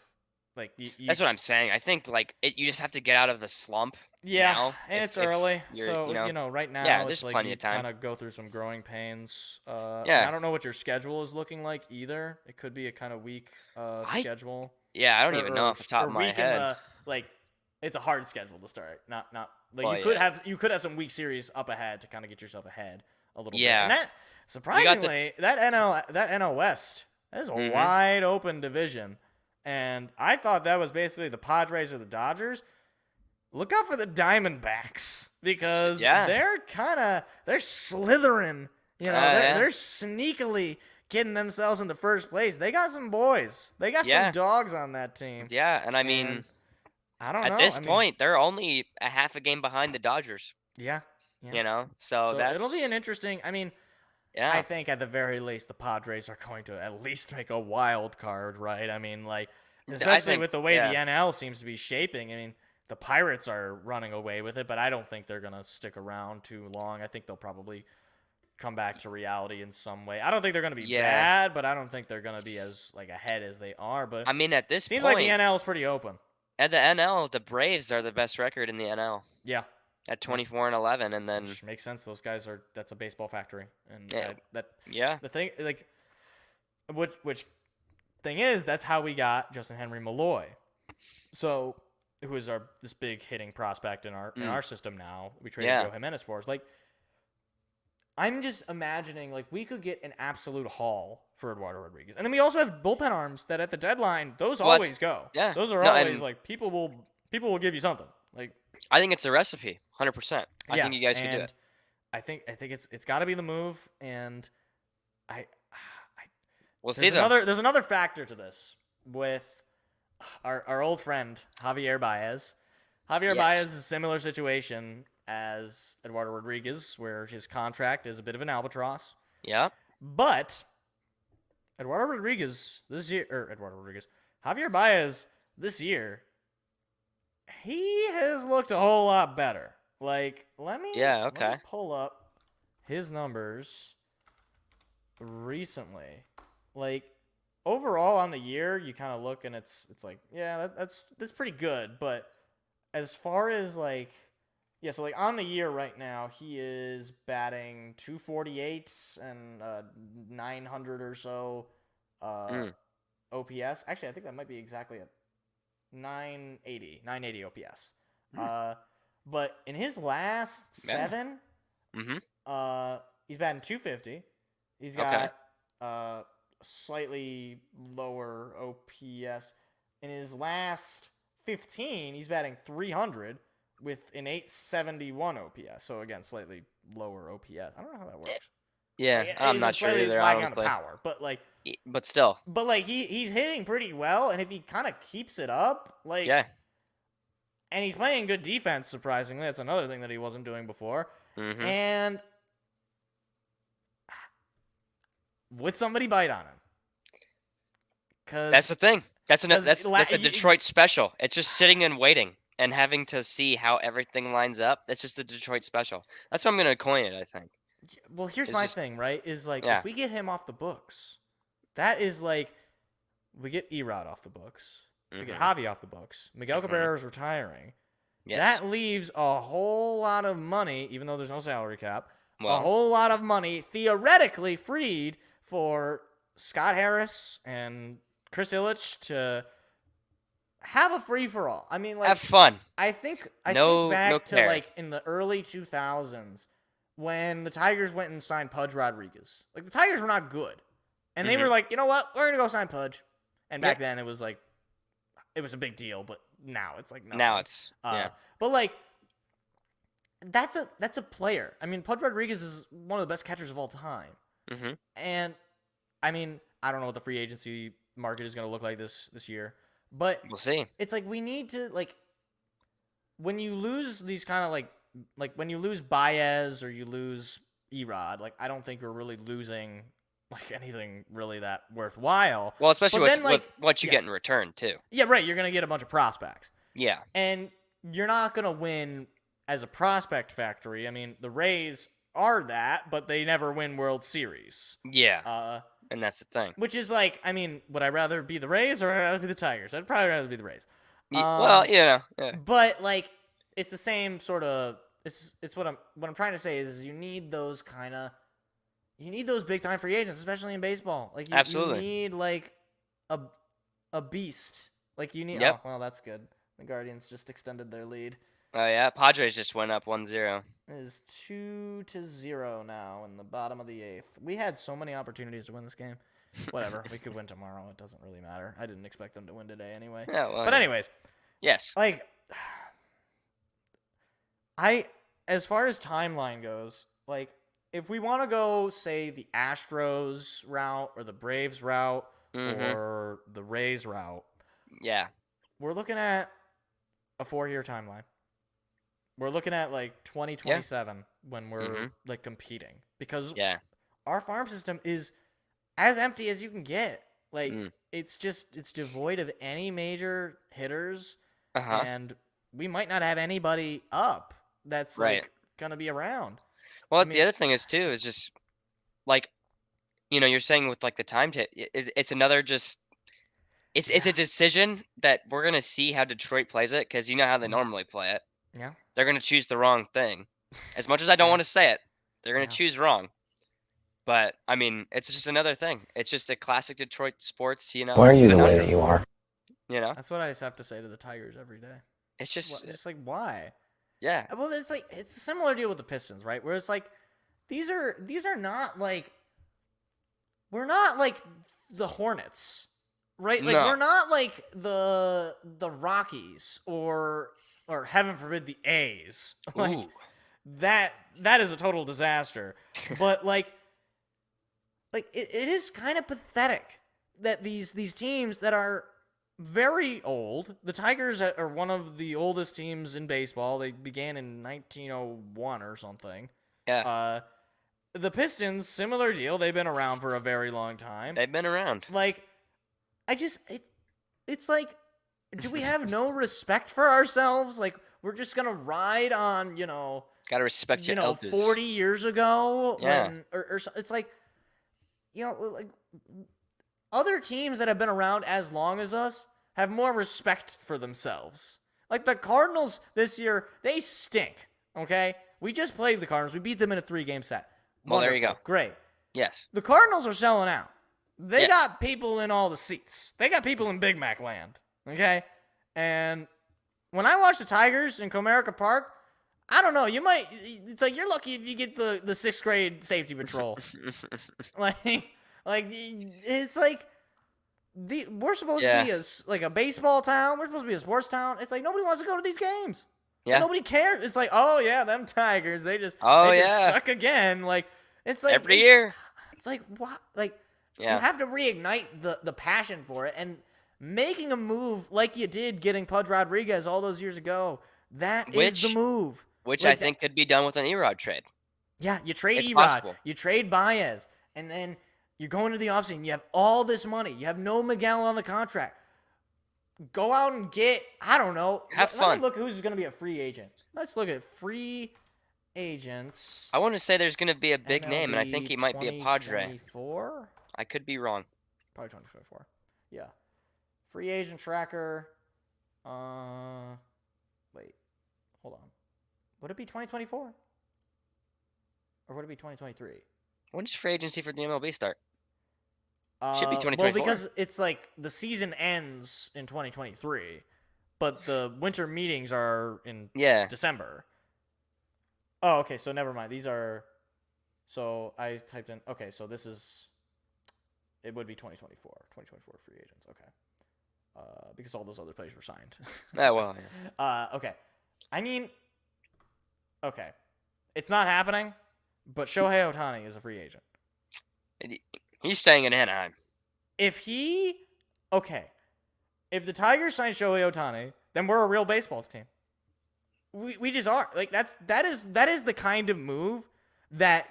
like. That's what I'm saying. I think like you just have to get out of the slump. Yeah, now, and it's early, so right now, there's it's like plenty of time. Kind of go through some growing pains. Yeah, I don't know what your schedule is looking like either. It could be a kind of weak schedule. Yeah, I don't even know off the top of my head. Like, it's a hard schedule to start. Not like Well, you could have some weak series up ahead to kind of get yourself ahead a little bit. Yeah, And that surprisingly, that NL West, that is a wide open division, and I thought that was basically the Padres or the Dodgers. Look out for the Diamondbacks because they're slithering. They're sneakily getting themselves into first place. They got some boys. They got some dogs on that team. Yeah, and I mean, I don't know. At this point, they're only a half a game behind the Dodgers. Yeah. So that's it'll be an interesting. I mean, I think at the very least the Padres are going to at least make a wild card, right? I mean, like, especially with the way the NL seems to be shaping. I mean, the Pirates are running away with it, but I don't think they're going to stick around too long. I think they'll probably come back to reality in some way. I don't think they're going to be bad, but I don't think they're going to be as like ahead as they are. But I mean, at this seems point, like the NL is pretty open. At the NL, the Braves are the best record in the NL. Yeah. At 24-11, and then which makes sense. Those guys that's a baseball factory, and the thing like, which thing is that's how we got Justin Henry Malloy. So, who is this big hitting prospect in our system now? We traded Joe Jimenez for us. Like, I'm just imagining like we could get an absolute haul for Eduardo Rodriguez, and then we also have bullpen arms that at the deadline those always go. Yeah, those are always like people will give you something. Like, I think it's a recipe, 100%. I think you guys can do it. I think it's got to be the move, and we'll see. There's another factor to this. with our old friend Javier Baez. Javier Yes. Baez is a similar situation as Eduardo Rodriguez, where his contract is a bit of an albatross. Yeah. But Javier Baez this year, he has looked a whole lot better. Like, let me pull up his numbers recently. Like, overall on the year, you kind of look and it's like, yeah, that's pretty good. But as far as like, yeah, so like on the year right now, he is batting 248 and 900 or so OPS. Actually, I think that might be exactly at 980 OPS. But in his last 7, he's batting 250. He's got slightly lower OPS. In his last 15, he's batting 300 with an 871 OPS. So again, slightly lower OPS. I don't know how that works. Yeah, Like, I'm not sure either, lagging honestly. on the power, but like, but still. But like he's hitting pretty well, and if he kind of keeps it up, like, and he's playing good defense. Surprisingly, that's another thing that he wasn't doing before. And would somebody bite on him? That's the thing. That's a Detroit special. It's just sitting and waiting and having to see how everything lines up. That's just the Detroit special. That's what I'm gonna coin it, I think. Well, here's my thing, right? Is like, if we get him off the books, that is like, we get Erod off the books, we get Javi off the books, Miguel Cabrera is retiring. Yes. That leaves a whole lot of money, even though there's no salary cap, a whole lot of money theoretically freed for Scott Harris and Chris Ilitch to have a free-for-all. I mean, like, have fun. I think back to like in the early 2000s when the Tigers went and signed Pudge Rodriguez. Like, the Tigers were not good. And they were like, you know what? We're going to go sign Pudge. And back then it was like, it was a big deal, but now it's like nothing. Now it's But like, that's a player. I mean, Pudge Rodriguez is one of the best catchers of all time. And I mean, I don't know what the free agency market is going to look like this year, but we'll see. It's like, we need to, like, when you lose these kind of like when you lose Baez or you lose Erod, like, I don't think we're really losing like anything really that worthwhile. Well, especially with what you get in return too. Yeah, right. You're gonna get a bunch of prospects. Yeah, and you're not gonna win as a prospect factory. I mean, the Rays are that, but they never win World Series. Yeah. And that's the thing. Which is like, I mean, would I rather be the Rays or would I rather be the Tigers? I'd probably rather be the Rays. Well, you know. Yeah. But like, it's the same sort of. It's what I'm trying to say is you need those big time free agents, especially in baseball. Like, you need like a beast. Like, you need. Yep. Oh, well, that's good. The Guardians just extended their lead. Oh yeah, Padres just went up 1-0. It is 2-0 now in the bottom of the 8th. We had so many opportunities to win this game. Whatever, we could win tomorrow. It doesn't really matter. I didn't expect them to win today anyway. Yeah, well, but anyways, yes. Like, as far as timeline goes, like, if we want to go, say, the Astros route or the Braves route or the Rays route, we're looking at a 4-year timeline. We're looking at like 2027 when we're like competing, because our farm system is as empty as you can get. Like, it's devoid of any major hitters, and we might not have anybody up that's like gonna be around. Well, the other thing is too is just like, you know, you're saying with like the time it's another just it's a decision that we're gonna see how Detroit plays it, because you know how they normally play it. Yeah, they're gonna choose the wrong thing. As much as I don't want to say it, they're gonna choose wrong. But I mean, it's just another thing. It's just a classic Detroit sports. You know, Why are you the way that you are? You know, that's what I just have to say to the Tigers every day. It's just like, why? Yeah. Well, it's like, it's a similar deal with the Pistons, right? Where it's like, these are not like, we're not like the Hornets, right? Like, we're not like the Rockies or heaven forbid the A's. Like, that is a total disaster. But like it is kind of pathetic that these teams that are very old. The Tigers are one of the oldest teams in baseball. They began in 1901 or something. Yeah. The Pistons, similar deal. They've been around for a very long time. They've been around. Like, it's like, do we have no respect for ourselves? Like, we're just gonna ride on, Gotta respect your elders. 40 years ago. Yeah. Or it's like, like other teams that have been around as long as us have more respect for themselves. Like the Cardinals this year, they stink. Okay, we just played the Cardinals. We beat them in a 3-game set. Well, there you go. Great. Yes. The Cardinals are selling out. They Yeah. got people in all the seats. They got people in Big Mac land. Okay? And when I watch the Tigers in Comerica Park, I don't know. It's like you're lucky if you get the 6th grade safety patrol. like it's like we're supposed to be a baseball town. We're supposed to be a sports town. It's like nobody wants to go to these games. Yeah. Nobody cares. It's like, oh yeah, them Tigers. They just suck again. Like it's like every year. It's like what? Like Yeah. you have to reignite the passion for it, and making a move like you did getting Pudge Rodriguez all those years ago. That is the move. Which Like I think could be done with an Erod trade. Yeah, you trade It's Erod, possible. you trade Baez, and then you're going to the offseason. You have all this money. You have no Miguel on the contract. Go out and get, I don't know. Have Let fun. me look who's going to be a free agent. Let's look at free agents. I want to say there's going to be a big name, and I think he might be a Padre. 2024? I could be wrong. Probably 2024. Yeah. Free agent tracker. Wait. Hold on. Would it be 2024? Or would it be 2023? When does free agency for the MLB start? Should be Well, 2024. because it's like the season ends in 2023, but the winter meetings are in December. Oh, okay. So never mind. These are. So I typed in. Okay, so this is. It would be 2024. 2024 free agents. Okay. Because all those other players were signed. Oh, well. Yeah. Okay. I mean. Okay. It's not happening, but Shohei Ohtani is a free agent. He's staying in Anaheim. If the Tigers sign Shohei Ohtani, then we're a real baseball team. We just are. Like that is the kind of move that,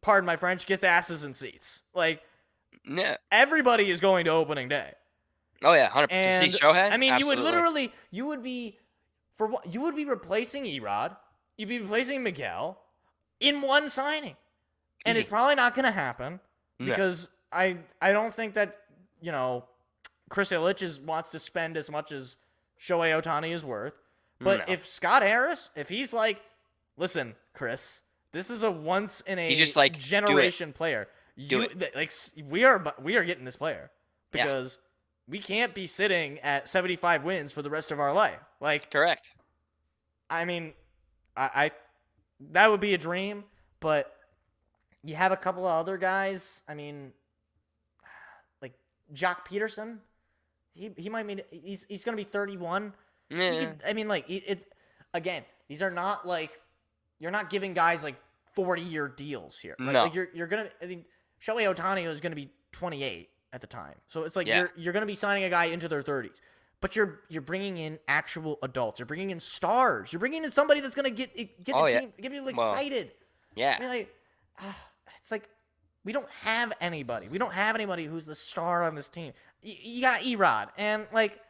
pardon my French, gets asses in seats. Like Yeah. everybody is going to opening day. Oh yeah, 100%. To see Shohei? I mean, Absolutely. you would be replacing Erod, you'd be replacing Miguel in one signing. And Easy. it's probably not going to happen No. because I don't think that, Chris Ilitch wants to spend as much as Shohei Ohtani is worth. But No. if Scott Harris, if he's like, listen, Chris, this is a once in a He's just like, generation player. Do it. Like we are getting this player because we can't be sitting at 75 wins for the rest of our life. Like, Correct. I mean, I that would be a dream, but you have a couple of other guys. I mean, like Jock Peterson. He might mean he's going to be 31. Yeah. Again, these are not like you're not giving guys like 40-year deals here. No. Like you're going to I think Shohei Ohtani is going to be 28 at the time. So it's like you're going to be signing a guy into their 30s. But you're bringing in actual adults. You're bringing in stars. You're bringing in somebody that's going to get the team, get people excited. Yeah. I mean, like, it's like we don't have anybody. We don't have anybody who's the star on this team. You got Erod, and like,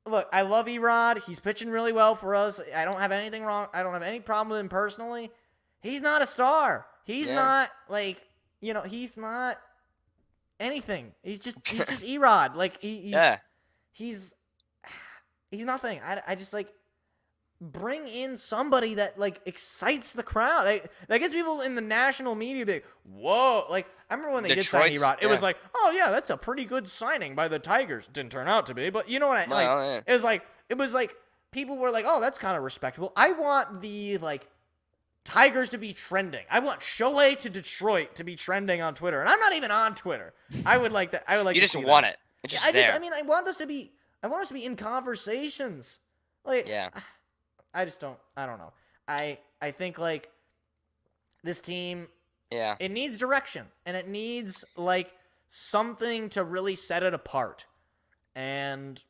look, I love Erod. He's pitching really well for us. I don't have anything wrong. I don't have any problem with him personally. He's not a star. He's not like, he's not anything. He's just Erod. Like he's nothing. I just like bring in somebody that like excites the crowd. That gets people in the national media big. Whoa! Like I remember when they did sign Erod, it was like, oh yeah, that's a pretty good signing by the Tigers. Didn't turn out to be, but you know what I like. It was like people were like, oh, that's kind of respectable. I want the like Tigers to be trending. I want Shohei to Detroit to be trending on Twitter, and I'm not even on Twitter. I would like that. I would like. You to just see want that. it. It's just there. I want us to be. I want us to be in conversations. Like, I just don't. I don't know. I think like this team. Yeah. It needs direction, and it needs like something to really set it apart. And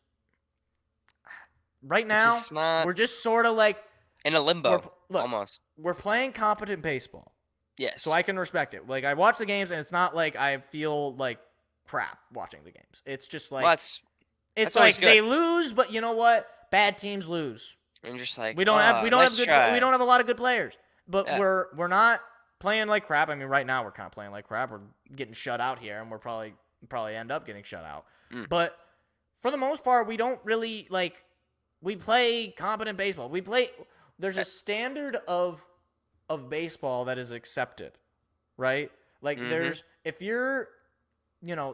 right now, just not we're just sort of like in a limbo, almost. We're playing competent baseball. Yes. So I can respect it. Like, I watch the games, and it's not like I feel like crap watching the games. It's just like... Well, it's that's like good. they lose, but you know what? Bad teams lose. And you're just like, We don't have a lot of good players. But Yeah. we're not playing like crap. I mean, right now we're kind of playing like crap. We're getting shut out here, and we're probably end up getting shut out. But for the most part, we don't really we play competent baseball. There's a standard of baseball that is accepted, right? Like there's if you're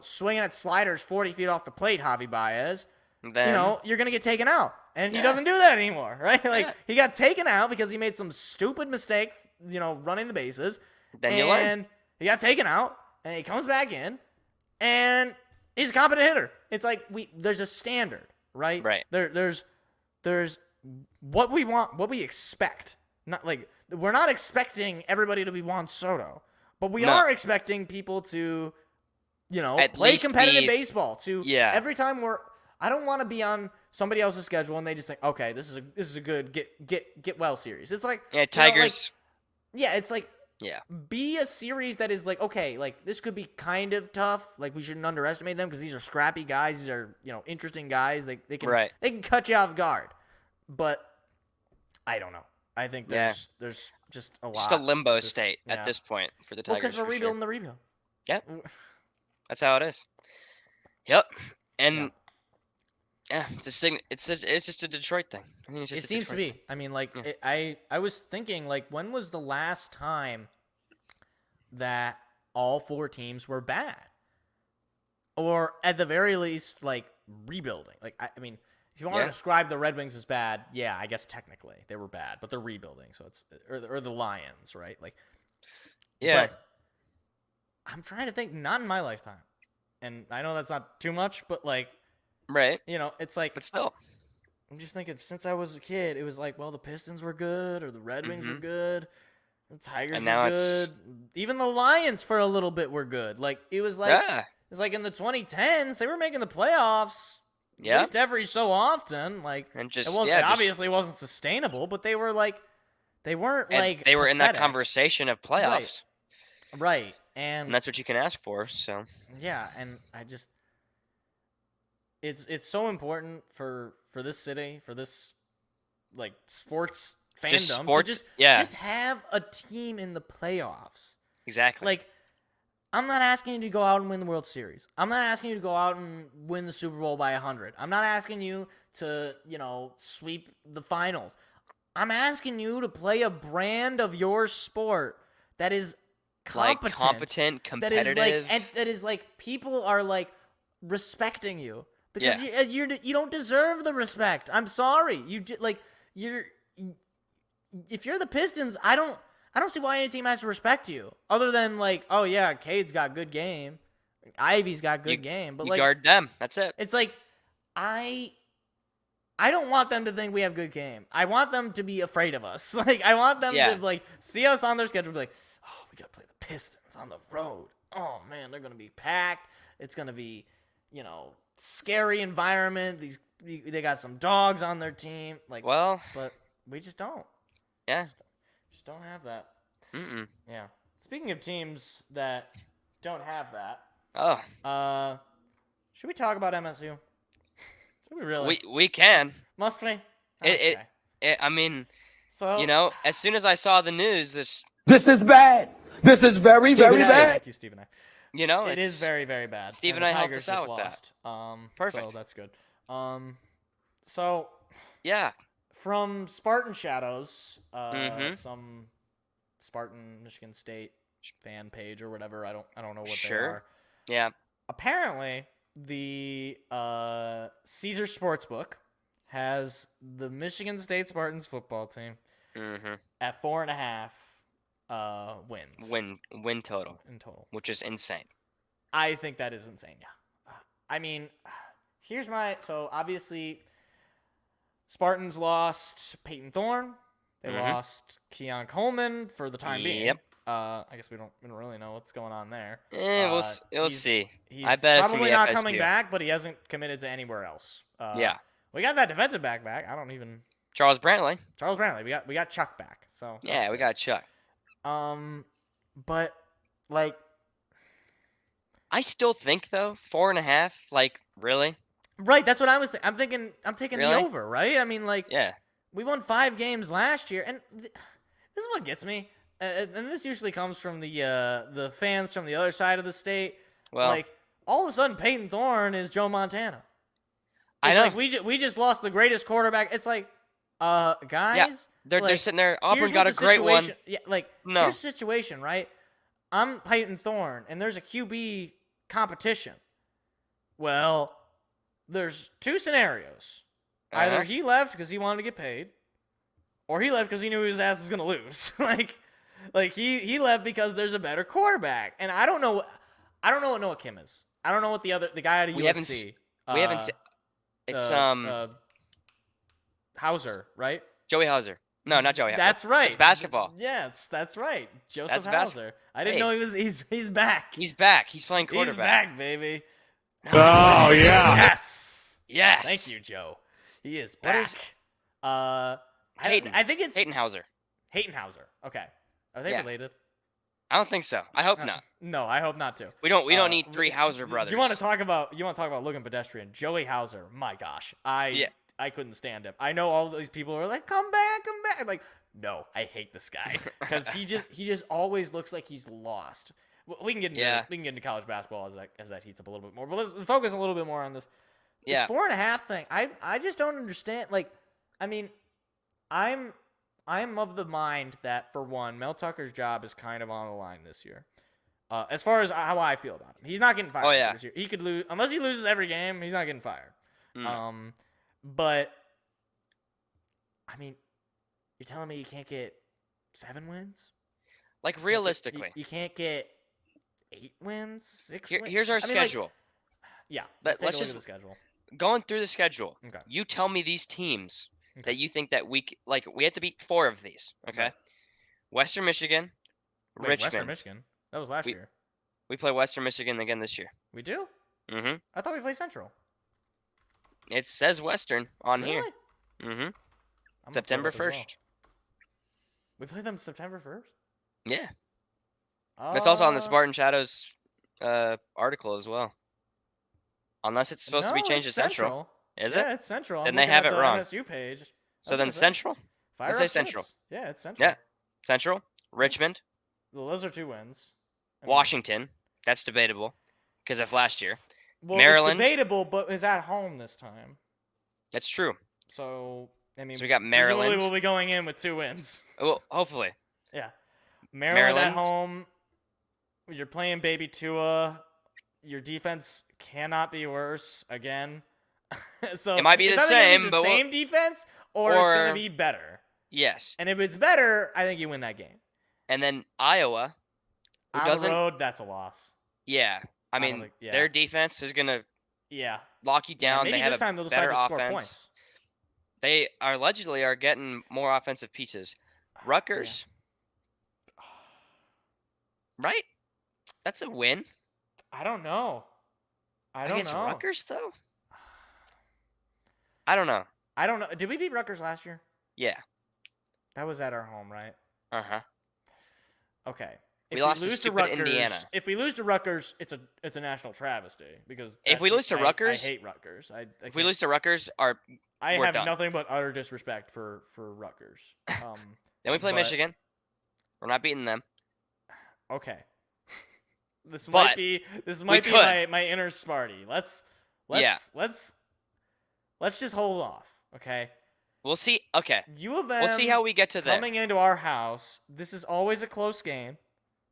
swinging at sliders 40 feet off the plate, Javi Baez, then you're gonna get taken out, and he doesn't do that anymore, right? Like he got taken out because he made some stupid mistake, running the bases. Then you learn. And he got taken out, and he comes back in, and he's a competent hitter. It's like there's a standard, right? Right. There's what we want, what we expect. Not like we're not expecting everybody to be Juan Soto, but we are expecting people to, At play least competitive baseball. Every time I don't want to be on somebody else's schedule and they just think, okay, this is a good get well series. It's like Tigers. It's like be a series that is like, okay, like this could be kind of tough. Like we shouldn't underestimate them because these are scrappy guys. These are interesting guys. They can cut you off guard. But I don't know. I think there's just a lot. Just a limbo state at this point for the Tigers. Because we're rebuilding the rebuild. Yep. That's how it is. Yep. And it's just a Detroit thing. I mean, it seems to be. I mean, I was thinking, when was the last time that all four teams were bad, or at the very least, rebuilding? I mean, if you want to describe the Red Wings as bad, I guess technically they were bad, but they're rebuilding, so it's or the Lions, right? But I'm trying to think, not in my lifetime, and I know that's not too much, but right, it's like, but still, I'm just thinking, since I was a kid, it was well, the Pistons were good, or the Red Wings were good, the Tigers were good, even the Lions for a little bit were good. It was it was in the 2010s, they were making the playoffs. At least every so often, and just it obviously wasn't sustainable, but they were they weren't they were pathetic. in that conversation of playoffs, right? And that's what you can ask for. So and I just it's so important for this city, for this sports fandom to just have a team in the playoffs. Exactly. I'm not asking you to go out and win the World Series. I'm not asking you to go out and win the Super Bowl by 100. I'm not asking you to, sweep the finals. I'm asking you to play a brand of your sport that is competent, competitive. That is people are respecting you because you don't deserve the respect. I'm sorry. If you're the Pistons, I don't see why any team has to respect you, other than oh yeah, Cade's got good game, Ivy's got good game, but you guard them. That's it. It's I don't want them to think we have good game. I want them to be afraid of us. I want them to see us on their schedule, and be oh, we gotta play the Pistons on the road. Oh man, they're gonna be packed. It's gonna be scary environment. They got some dogs on their team. But we just don't. Yeah. Just don't have that. Mm-mm. Yeah. Speaking of teams that don't have that. Oh. Should we talk about MSU? Should we really? We can. Must we? Okay. I mean, so as soon as I saw the news, this is bad. This is very, very bad. Thank you, Stephen. It is very, very bad. Steve and I helped us out with that. Perfect. So that's good. So yeah. From Spartan Shadows, some Spartan Michigan State fan page or whatever. I don't know what they are. Yeah. Apparently, the Caesar Sportsbook has the Michigan State Spartans football team at 4.5 wins. Win total. In total. Which is insane. I think that is insane, yeah. I mean, here's so obviously Spartans lost Peyton Thorne. They lost Keon Coleman for the time being. Yep. I guess we don't really know what's going on there. We'll see. He's I bet it's gonna probably be not FSU. coming back, but he hasn't committed to anywhere else. Yeah. We got that defensive back. I don't even Charles Brantley. Charles Brantley. We got Chuck back. So Yeah, we got Chuck. But like, I still think though 4.5. Like really? right. That's what I was. I'm thinking. I'm taking Really? the over. Right. I mean, like, Yeah. we won 5 games last year, and this is what gets me. And this usually comes from the fans from the other side of the state. Well, Like, all of a sudden, Peyton Thorne is Joe Montana. I It's know. like we just lost the greatest quarterback. It's like, guys. They're like, sitting there. here's Auburn got what a the great one. situation- Yeah, like, No. here's the situation, right? I'm Peyton Thorne, and there's a QB competition. Well, there's 2 scenarios. Either Uh-huh. he left because he wanted to get paid, or he left because he knew his ass was gonna lose. like he left because there's a better quarterback, and I don't know what Noah Kim is. I don't know what the guy out of We haven't USC. We haven't seen. It's Hauser, right? Joey Hauser. No, not Joey. That's right. It's basketball. Yeah, that's right. Joseph That's Hauser. I didn't Hey. know he's back. He's back. He's playing He's quarterback. back, baby. Oh, yeah. Yes. Yes. Thank you, Joe. He is What back. is- I think it's Hayden Hauser. Hayden Hauser. Okay. Are they Yeah. related? I don't think so. I hope not. No, I hope not too. We don't need 3 Hauser brothers. You want to talk about looking pedestrian? Joey Hauser. My gosh, I couldn't stand him. I know all these people are like, come back. Like, no, I hate this guy because he just always looks like he's lost. We can get into college basketball as that heats up a little bit more, but let's focus a little bit more on this. Yeah. This 4.5 thing. I just don't understand. Like, I mean, I'm of the mind that, for one, Mel Tucker's job is kind of on the line this year. As far as how I feel about him, he's not getting fired. Oh, yeah. This year. He could lose unless he loses every game. He's not getting fired. Mm. But I mean, you're telling me you can't get 7 wins? Like realistically, You can't get 8 wins, 6 wins. here's our I mean, like, schedule. yeah, But let's let's take a look just- at the schedule. Going through the schedule, Okay. you tell me these teams Okay. that you think that we have to beat 4 of these. Okay. Right. Western Michigan, Wait, Richmond. Western Michigan. That was last year. We play Western Michigan again this year. We do? Mm-hmm. I thought we played Central. It says Western on Really? here. Mm-hmm. I'm gonna pull it September up as well. 1st. We played them September 1st? Yeah. It's also on the Uh, Spartan Shadows article as well. Unless it's supposed to be no, changed to it's Central. Is Yeah, it? it's Central. Then I'm they looking have at it the wrong. NSU page. So then Central? Fire Let's say up Central. Chips. Yeah, it's Central. Yeah. Central, Richmond, Well, those are 2 wins. I mean, Washington. That's debatable because of last year. well, Maryland. It's debatable, but is at home this time. That's true. So, I mean, So we got presumably Maryland. we'll be going in with 2 wins. Well, hopefully. Yeah. Maryland at Maryland. home. You're playing Baby Tua. Your defense cannot be worse again. So It might be it's the either gonna same, be the but same defense, or it's going or- to be better. Yes. And if it's better, I think you win that game. And then Iowa, who On the doesn't. road, that's a loss. Yeah. I don't mean, think- yeah. their defense is going to Yeah. lock you down. Maybe they have this time a they'll decide better to score offense. points. They are allegedly are getting more offensive pieces. Rutgers. Right? That's a win. I don't know. I don't Against know. Rutgers, though? I don't know. I don't know. Did we beat Rutgers last year? Yeah. That was at our home, right? Uh-huh. Okay. We lost to stupid Indiana. If we lose to Rutgers, it's a national travesty because If we lose to Rutgers- I hate Rutgers. If we lose to Rutgers, I we're have done. nothing but utter disrespect for Rutgers. then we play but- Michigan. We're not beating them. Okay. This But might be could. my inner Sparty. Let's just hold off, okay? We'll see. Okay. U of M. We'll see how we get to there. Coming into our house, this is always a close game.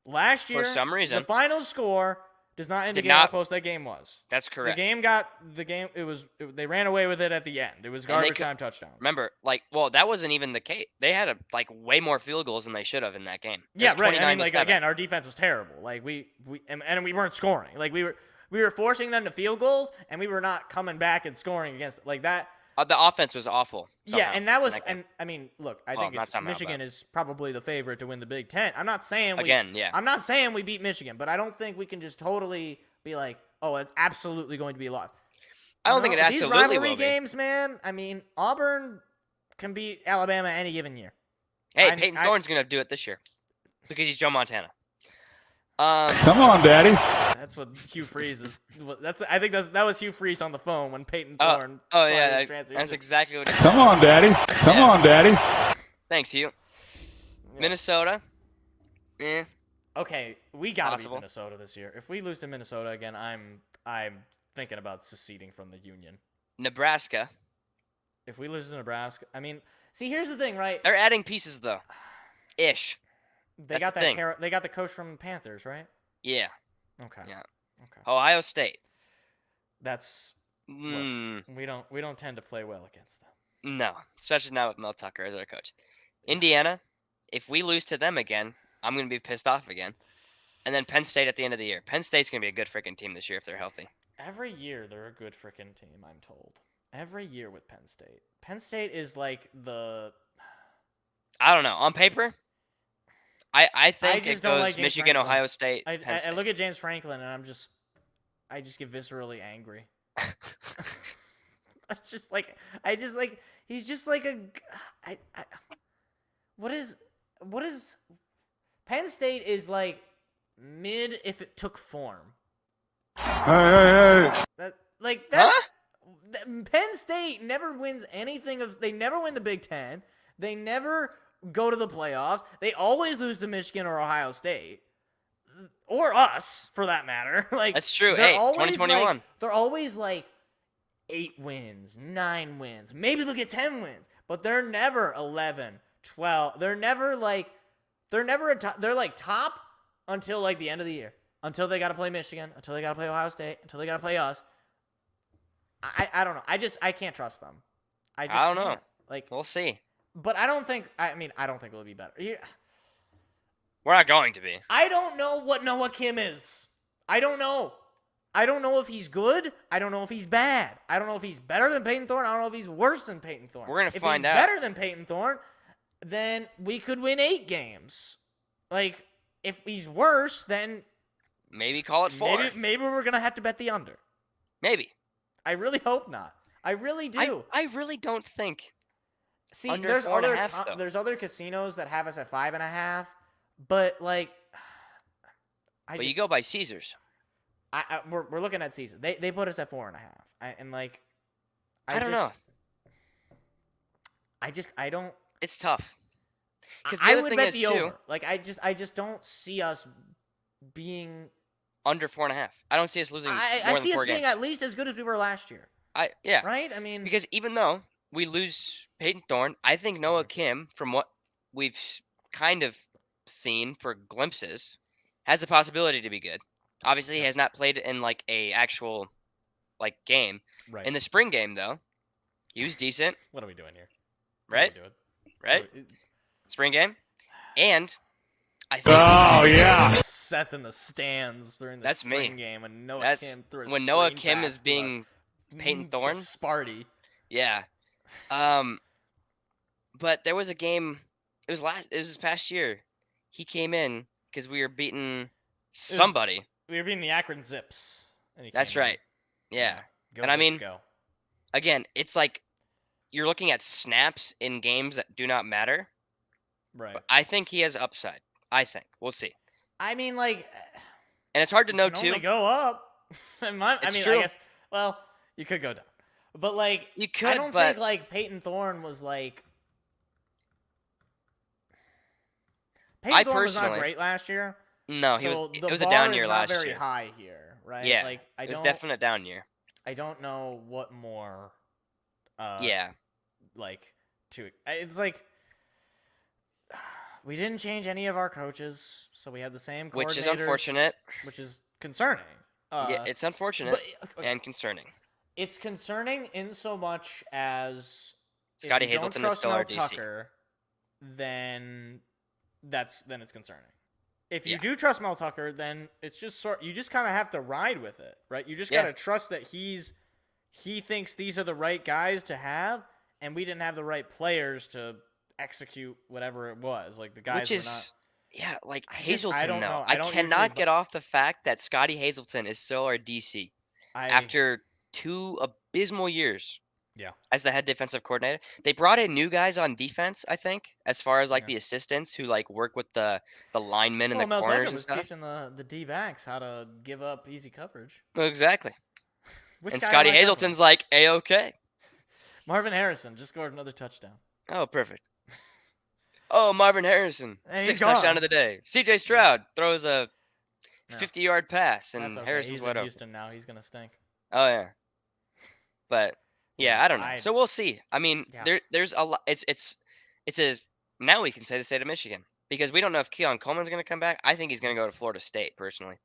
Last year, some reason. the final score does not indicate how not- close that game was. That's correct. They ran away with it at the end. It was garbage time touchdown. Remember, that wasn't even the case. They had way more field goals than they should have in that game. It Yeah, was right. I mean, 29-7. again, our defense was terrible. Like we weren't scoring. Like we were forcing them to field goals, and we were not coming back and scoring against like that. The offense was awful. Yeah, somehow and that was, in game. and I mean, look, I Well, think not it's, somehow, Michigan but- is probably the favorite to win the Big Ten. I'm not saying yeah. I'm not saying we beat Michigan, but I don't think we can just totally be like, oh, it's absolutely going to be a loss. I don't think it These absolutely rivalry will be. games, man. I mean, Auburn can beat Alabama any given year. Hey, Peyton Thorne's gonna do it this year because he's Joe Montana. Come on, Daddy. That's what Hugh Freeze is. I think that was Hugh Freeze on the phone when Peyton Thorne. Oh yeah, his transfer. that's exactly what he said. Come on, Daddy. Come on, Daddy. Thanks, Hugh. Minnesota. Okay, we gotta beat Possible. Minnesota this year. If we lose to Minnesota again, I'm thinking about seceding from the Union. Nebraska. If we lose to Nebraska, I mean, see, here's the thing, right? They're adding pieces though. Ish. They That's got the that. thing. They got the coach from Panthers, right? Yeah. Okay. Yeah. Okay. Ohio State. That's Mm, look, we don't tend to play well against them. no, especially not with Mel Tucker as our coach. Indiana. If we lose to them again, I'm gonna be pissed off again. And then Penn State at the end of the year. Penn State's gonna be a good freaking team this year if they're healthy. Every year they're a good freaking team, I'm told. Every year with Penn State. Penn State is like the. I don't know. On paper, I think just it don't goes like James Michigan, Franklin. Ohio State, Penn I State. look at James Franklin and I just get viscerally angry. That's just like he's just like a what is Penn State is like mid if it took form. Hey. Penn State never wins anything they never win the Big Ten. They never go to the playoffs. They always lose to Michigan or Ohio State. Or us, for that matter. Like That's true. they're Hey, always 2021. they're always like 8 wins, 9 wins. Maybe they'll get 10 wins, but they're never 11, 12. They're never they're like top until like the end of the year. Until they got to play Michigan, until they got to play Ohio State, until they got to play us. I don't know. I can't trust them. I don't know. can't. Like, We'll see. but I don't think it'll be better. Yeah. We're not going to be. I don't know what Noah Kim is. I don't know. I don't know if he's good. I don't know if he's bad. I don't know if he's better than Peyton Thorne. I don't know if he's worse than Peyton Thorne. We're gonna find out. If he's better than Peyton Thorne, then we could win 8 games. Like, if he's worse, then Maybe call it 4. maybe we're going to have to bet the under. Maybe. I really hope not. I really do. I really don't think. See, under there's 4.5 though. there's other casinos that have us at 5.5, but like, But you go by Caesars. we're looking at Caesar. They put us at 4.5, and like, I don't know. I don't. It's tough. Because the I other would thing bet is the too, over. Like, I just don't see us being. under 4.5. I don't see us losing I more see than 4 us being games. at least as good as we were last year, Yeah. right? I mean, Because even though we lose Peyton Thorne, I think Noah Mm-hmm. Kim, from what we've kind of seen for glimpses, has the possibility to be good. Obviously, he has not played in like a actual like game. right? In the spring game, though, he was decent, What are we doing here? right? What are we doing? Right? Spring game, and I think Oh, yeah. Seth in the stands during the That's spring me. game when Noah that's Kim threw a when Noah screen Kim pass is to being Peyton to Thorne. Sparty. Yeah. But there was a game. It was this past year. He came in because we were beating somebody. We were being the Akron Zips. And he That's came in. right. Yeah. Go And I Zips, mean, go. Again, it's like you're looking at snaps in games that do not matter. Right. But I think he has upside. I think we'll see. I mean, like, And it's hard to know can too. only go up. I It's mean, true. I guess. Well, you could go down, but like, You I could, don't but think like Peyton Thorne was like. Peyton Thorne was not personally- great last year. no, so it the was a bar down is year not last very year. high here, right? Yeah, Like, it was definitely a down year. I don't know what more. Yeah. Like, it's like we didn't change any of our coaches, so we had the same coordinators, Which is unfortunate. which is concerning. Yeah, it's unfortunate but and concerning. it's concerning in so much as Scotty if you Hazelton don't is trust still Mel our DC. Tucker, then it's concerning. If you Yeah. do trust Mel Tucker, then it's just you just kind of have to ride with it, right? You just Yeah. gotta trust that he's he thinks these are the right guys to have, and we didn't have the right players to execute whatever it was. Like the guys Which were is, yeah, like I Hazelton, don't though. know. I don't cannot usually get off the fact that Scotty Hazelton is still our DC after 2 abysmal years Yeah. as the head defensive coordinator. They brought in new guys on defense, I think, as far as like Yeah. the assistants who like work with the linemen and Well, the Mel corners Tucker and was stuff. teaching the D-backs how to give up easy coverage. Well, exactly. Which And guy Scotty am I talking Hazelton's about? like A-okay. Marvin Harrison just scored another touchdown. Oh, perfect. Oh, Marvin Harrison, And he's 6th touchdown gone. of the day. C.J. Stroud throws a No. 50-yard pass, and That's okay. Harrison's He's wide in open. Houston now. He's gonna stink. Oh yeah, but yeah, I don't know. I- So we'll see. I mean, Yeah. there's a lot. It's a now we can say the state of Michigan because we don't know if Keon Coleman's going to come back. I think he's going to go to Florida State personally.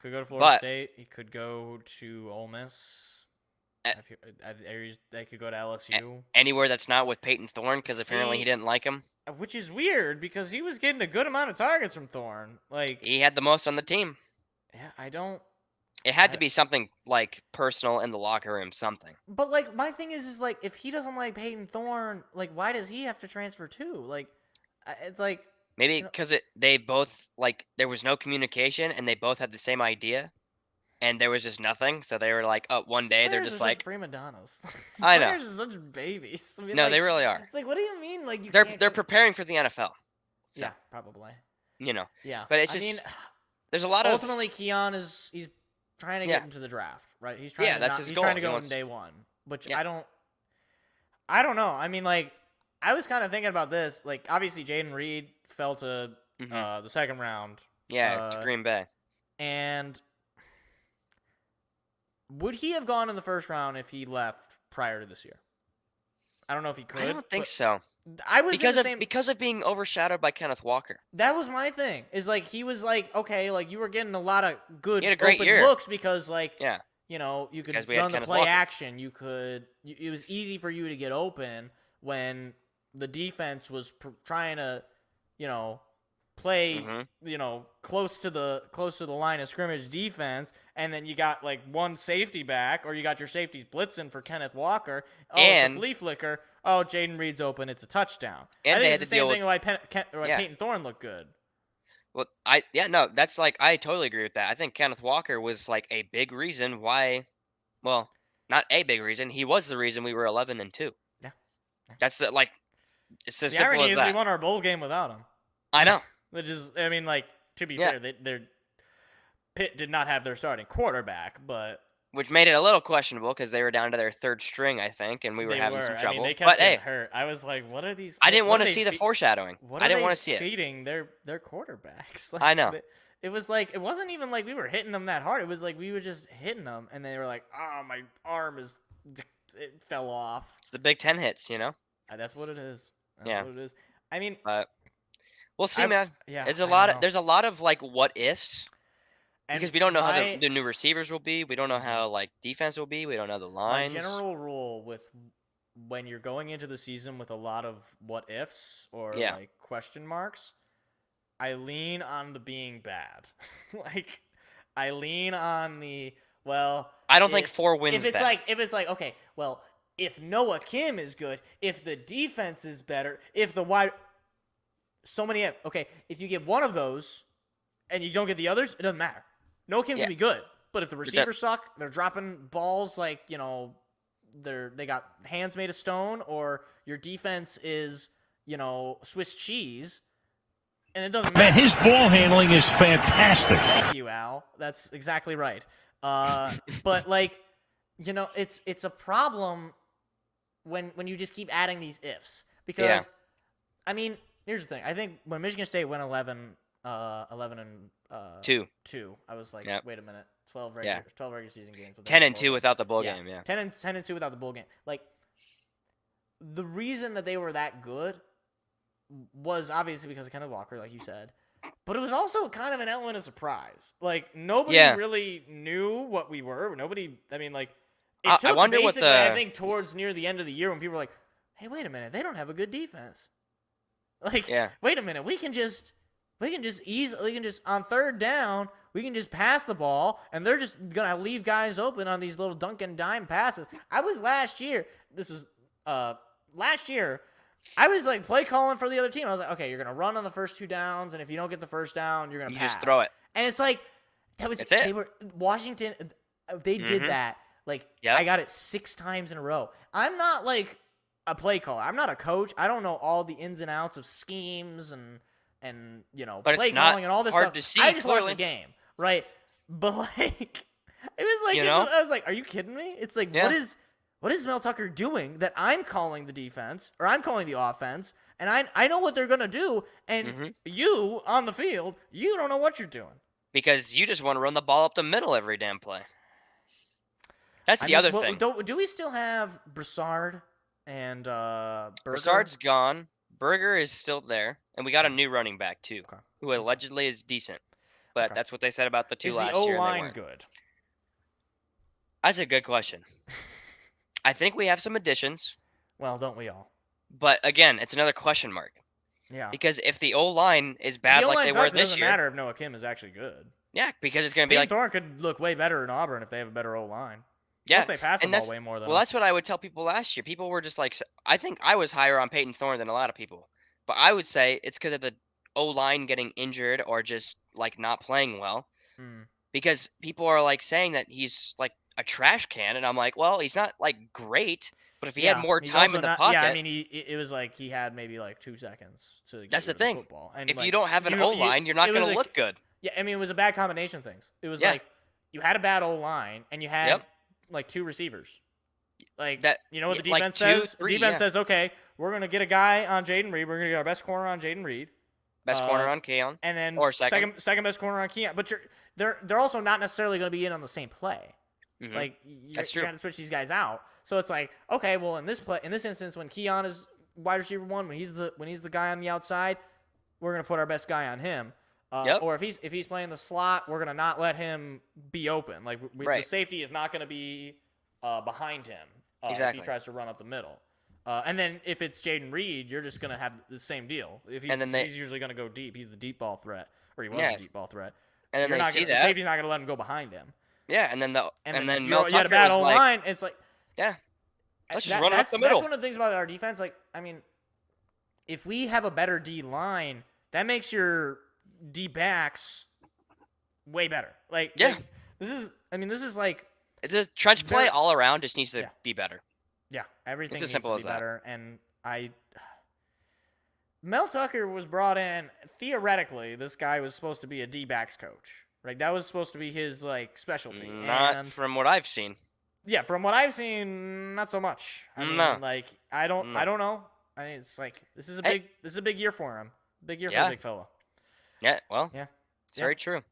Could go to Florida But- State. He could go to Ole Miss. Eh. They could go to LSU. Anywhere that's not with Peyton Thorne because apparently he See- didn't like him. Which is weird because he was getting a good amount of targets from Thorne. Like, He had the most on the team. yeah, I don't. It had to be something like personal in the locker room, something. But like, my thing is like, if he doesn't like Peyton Thorne, like, why does he have to transfer too? Like, it's like, Maybe You know- because they both like there was no communication and they both had the same idea, and there was just nothing. So they were like, oh, one day they're players just are like, such prima donnas. I know. Players are such babies. I mean, no, like, they really are. It's like, what do you mean? Like, you They're can't they're get- preparing for the NFL. So, Yeah, probably. you know, Yeah, But it's I mean, just- there's a lot of ultimately, Keon he's trying to Yeah. get into the draft, right? He's trying. Yeah, to that's not- his he's goal. trying to He go wants- on day one, which Yeah. I don't know. I mean, like, I was kind of thinking about this. Like, obviously, Jaden Reed fell to Mhm. the second round, to Green Bay. and would he have gone in the first round if he left prior to this year? I don't know if he could. I don't think but so I was because in the of same. because of being overshadowed by Kenneth Walker. That was my thing. Is like he was like, okay, like you were getting a lot of good He had a great open year. looks because like Yeah, you know, you could Because we had run the Kenneth play Walker. action. You could. It was easy for you to get open when the defense was trying to, you know, play, Mhm. you know, close to the line of scrimmage defense, and then you got like one safety back, or you got your safeties blitzing for Kenneth Walker. Oh, And- it's a flea flicker. Oh, Jaden Reed's open. It's a touchdown. And I they think had it's the to deal same thing why Yeah. Peyton Thorne looked good. Well, that's like I totally agree with that. I think Kenneth Walker was like a big reason why. Well, not a big reason. He was the reason we were 11-2. Yeah. That's like it's as The simple irony as is that. we won our bowl game without him. I know. Which is, I mean, like, to be Yeah. fair, Pitt did not have their starting quarterback, but Which made it a little questionable because they were down to their third string, I think, and we were they having were. some I trouble. mean, they kept But getting hey, hurt. I was like, what are these? I didn't what want are to they see the foreshadowing. What I are didn't they want to see it. feeding their quarterbacks? Like, I know. It was like, it wasn't even like we were hitting them that hard. It was like we were just hitting them, and they were like, oh, my arm it fell off. It's the Big Ten hits, you know. That's what it is. That's Yeah. what it is. I mean, But we'll see, I'm- man. yeah. It's I a don't lot know. of there's a lot of like what ifs And because we don't know how my- the new receivers will be. We don't know how like defense will be. We don't know the My lines. general rule with when you're going into the season with a lot of what ifs or Yeah. like question marks, I lean on the being bad. Like I lean on the I don't think if- 4 wins. If bad. it's like okay, well, if Noah Kim is good, if the defense is better, if the wide so many okay, if you get one of those and you don't get the others, it doesn't matter. Noah Kim Yeah. can be good, but if the def- receivers suck, they're dropping balls like, you know, they got hands made of stone, or your defense is, you know, Swiss cheese, and it doesn't matter. Man, his ball handling is fantastic. Thank you, Al. That's exactly right. But like, you know, it's a problem when you just keep adding these ifs because, Yeah. I mean, here's the thing. I think when Michigan State went 11 and 2, 2, I was like, Yep. wait a minute, 12 Yeah. regular season games. without 10 the and bowl 2 game. without the bowl game. Yeah. 10 and 2 without the bowl game. Like, the reason that they were that good was obviously because of Kenneth Walker, like you said. But it was also kind of an element of surprise. Like, nobody Yeah. really knew what we were. Nobody, I mean, like, I it took wonder what basically, I the- think, towards near the end of the year when people were like, hey, wait a minute, they don't have a good defense. Like, Yeah. wait a minute, we can just we can just on third down, we can just pass the ball, and they're just gonna leave guys open on these little dunk and dime passes. Last year. I was like play calling for the other team. I was like, okay, you're gonna run on the first 2 downs, and if you don't get the first down, you're gonna pass. just throw it. And it's like That's it. They were Washington. They did that. Like I got it 6 times in a row. I'm not like a play caller. I'm not a coach. I don't know all the ins and outs of schemes and but play it's not calling and all this hard stuff. to see, I just watched clearly. the game, right? But like, it was like I was like, are you kidding me? It's like what is Mel Tucker doing that I'm calling the defense or I'm calling the offense, and I know what they're gonna do, and you on the field, you don't know what you're doing because you just want to run the ball up the middle every damn play. That's the other thing. Do we still have Broussard and Berger? Broussard's gone. Berger is still there, and we got a new running back too, who allegedly is decent. But that's what they said about the 2 last year. Is the O-line good? That's a good question. I think we have some additions. Well, don't we all? But again, it's another question mark. Yeah. Because if the O-line is bad like they were this year, it doesn't matter if Noah Kim is actually good. Yeah, because it's going to be like Thorne could look way better in Auburn if they have a better O-line. Yeah, plus they pass the ball way more than. Well, that's what I would tell people last year. People were just like, I think I was higher on Peyton Thorne than a lot of people, but I would say it's because of the O-line getting injured or just like not playing well. Because people are like saying that he's like a trash can, and I'm like, well, he's not like great, but if he had more time in the pocket, yeah, I mean, it was like he had maybe like 2 seconds to get that's the rid of thing. Football. And if like, you don't have an O-line, you're not going to look good. Yeah, I mean, it was a bad combination of things. It was like you had a bad O-line and you had like 2 receivers. Like that, you know what the defense says? The defense says, okay, we're gonna get a guy on Jaden Reed. We're gonna get our best corner on Jaden Reed. Best corner on Keon. And then or second best corner on Keon. But they're also not necessarily going to be in on the same play. Like That's true. You're going to switch these guys out. So it's like, okay, well in this instance, when Keon is wide receiver 1, when he's the guy on the outside, we're going to put our best guy on him. Or if he's playing the slot, we're going to not let him be open. Like the safety is not going to be behind him if he tries to run up the middle. And then if it's Jaden Reed, you're just going to have the same deal. If he's usually going to go deep. He's the deep ball threat, or he was a deep ball threat. And then the safety's not going to let him go behind him. Yeah, and then Mel Tucker had a bad line. It's like, let's just run up the middle. That's one of the things about our defense. Like, I mean, if we have a better D line, that makes your D backs way better. Like, this is like the trench play all around just needs to be better. Yeah, everything it's as needs simple to as be that. better. And Mel Tucker was brought in, theoretically, this guy was supposed to be a D-backs coach. Right? That was supposed to be his like specialty. Not from what I've seen. Yeah, from what I've seen, not so much. I mean, like I don't know. I mean, it's like this is a big year for him. Big year for a big fella. Yeah, well. Yeah. It's very true.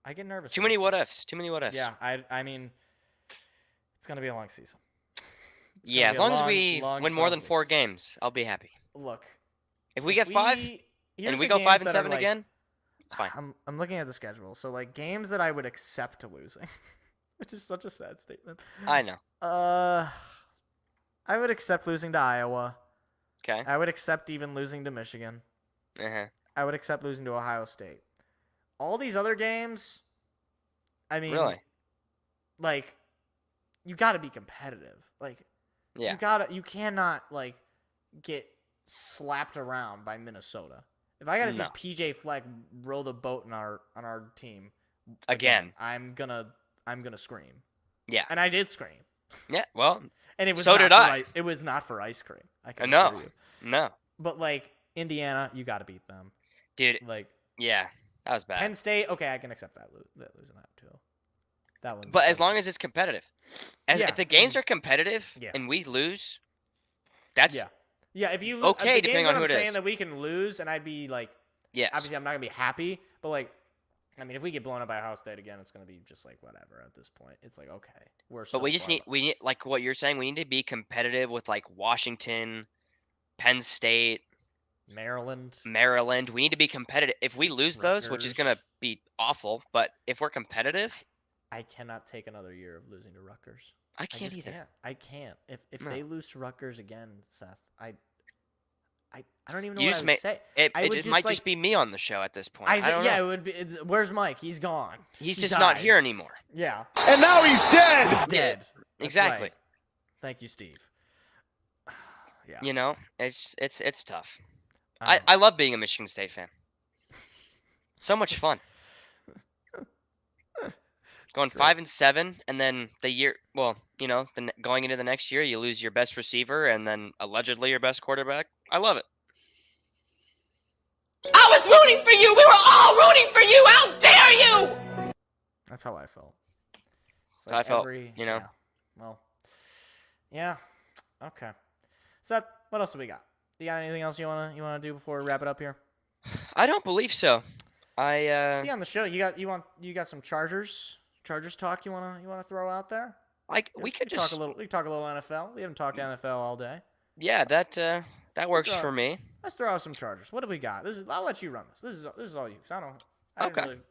I get nervous. Too many what ifs. Yeah, I mean, it's gonna be a long season. Yeah, as long as we win more than 4 games, I'll be happy. Look, if we get 5 and we go 5 and 7 again, it's fine. I'm looking at the schedule. So like games that I would accept losing, which is such a sad statement. I know. I would accept losing to Iowa. Okay. I would accept even losing to Michigan. I would accept losing to Ohio State. All these other games, I mean, really, like, you got to be competitive. Like, you cannot like get slapped around by Minnesota. If I gotta see PJ Fleck row the boat on our team again, I'm gonna scream. Yeah, and I did scream. Yeah, well, and it was so did I. It was not for ice cream. I can assure you. No. But like Indiana, you got to beat them, dude. Like, yeah, that was bad. Penn State, okay, I can accept that losing that too. That one. But as long as it's competitive, if the games are competitive and we lose, that's yeah. If you okay, the depending on who it is. I'm saying that we can lose, and I'd be like, yes. Obviously, I'm not gonna be happy, but like, I mean, if we get blown up by Ohio State again, it's gonna be just like whatever at this point. It's like okay, But we need like what you're saying. We need to be competitive with like Washington, Penn State, Maryland. We need to be competitive. If we lose those, which is gonna be awful, but if we're competitive, I cannot take another year of losing to Rutgers. I can't either. I can't. If they lose to Rutgers again, Seth, I don't even know You what just I would may say. it, I it, would it just might like, just be me on the show at this point. I I think don't yeah, know. it would be. Where's Mike? He's gone. He's He just not died. here anymore. Yeah, And now he's dead. he's dead. That's Exactly. right. Thank you, Steve. Yeah. You know, it's tough. I I love being a Michigan State fan. So much fun. Going 5-7, and then the year, well, you know, going into the next year, you lose your best receiver and then allegedly your best quarterback. I love it. I was rooting for you. We were all rooting for you. How dare you? That's how I felt. It's So I felt, you know. Yeah. Well, yeah. Okay. Seth, what else do we got? You got anything else you wanna do before we wrap it up here? I don't believe so. See on the show, you got some Chargers talk you wanna throw out there? We could just talk a little NFL. We haven't talked NFL all day. Yeah, that works for me. Let's throw out some Chargers. What do we got? I'll let you run this. This is all you, because I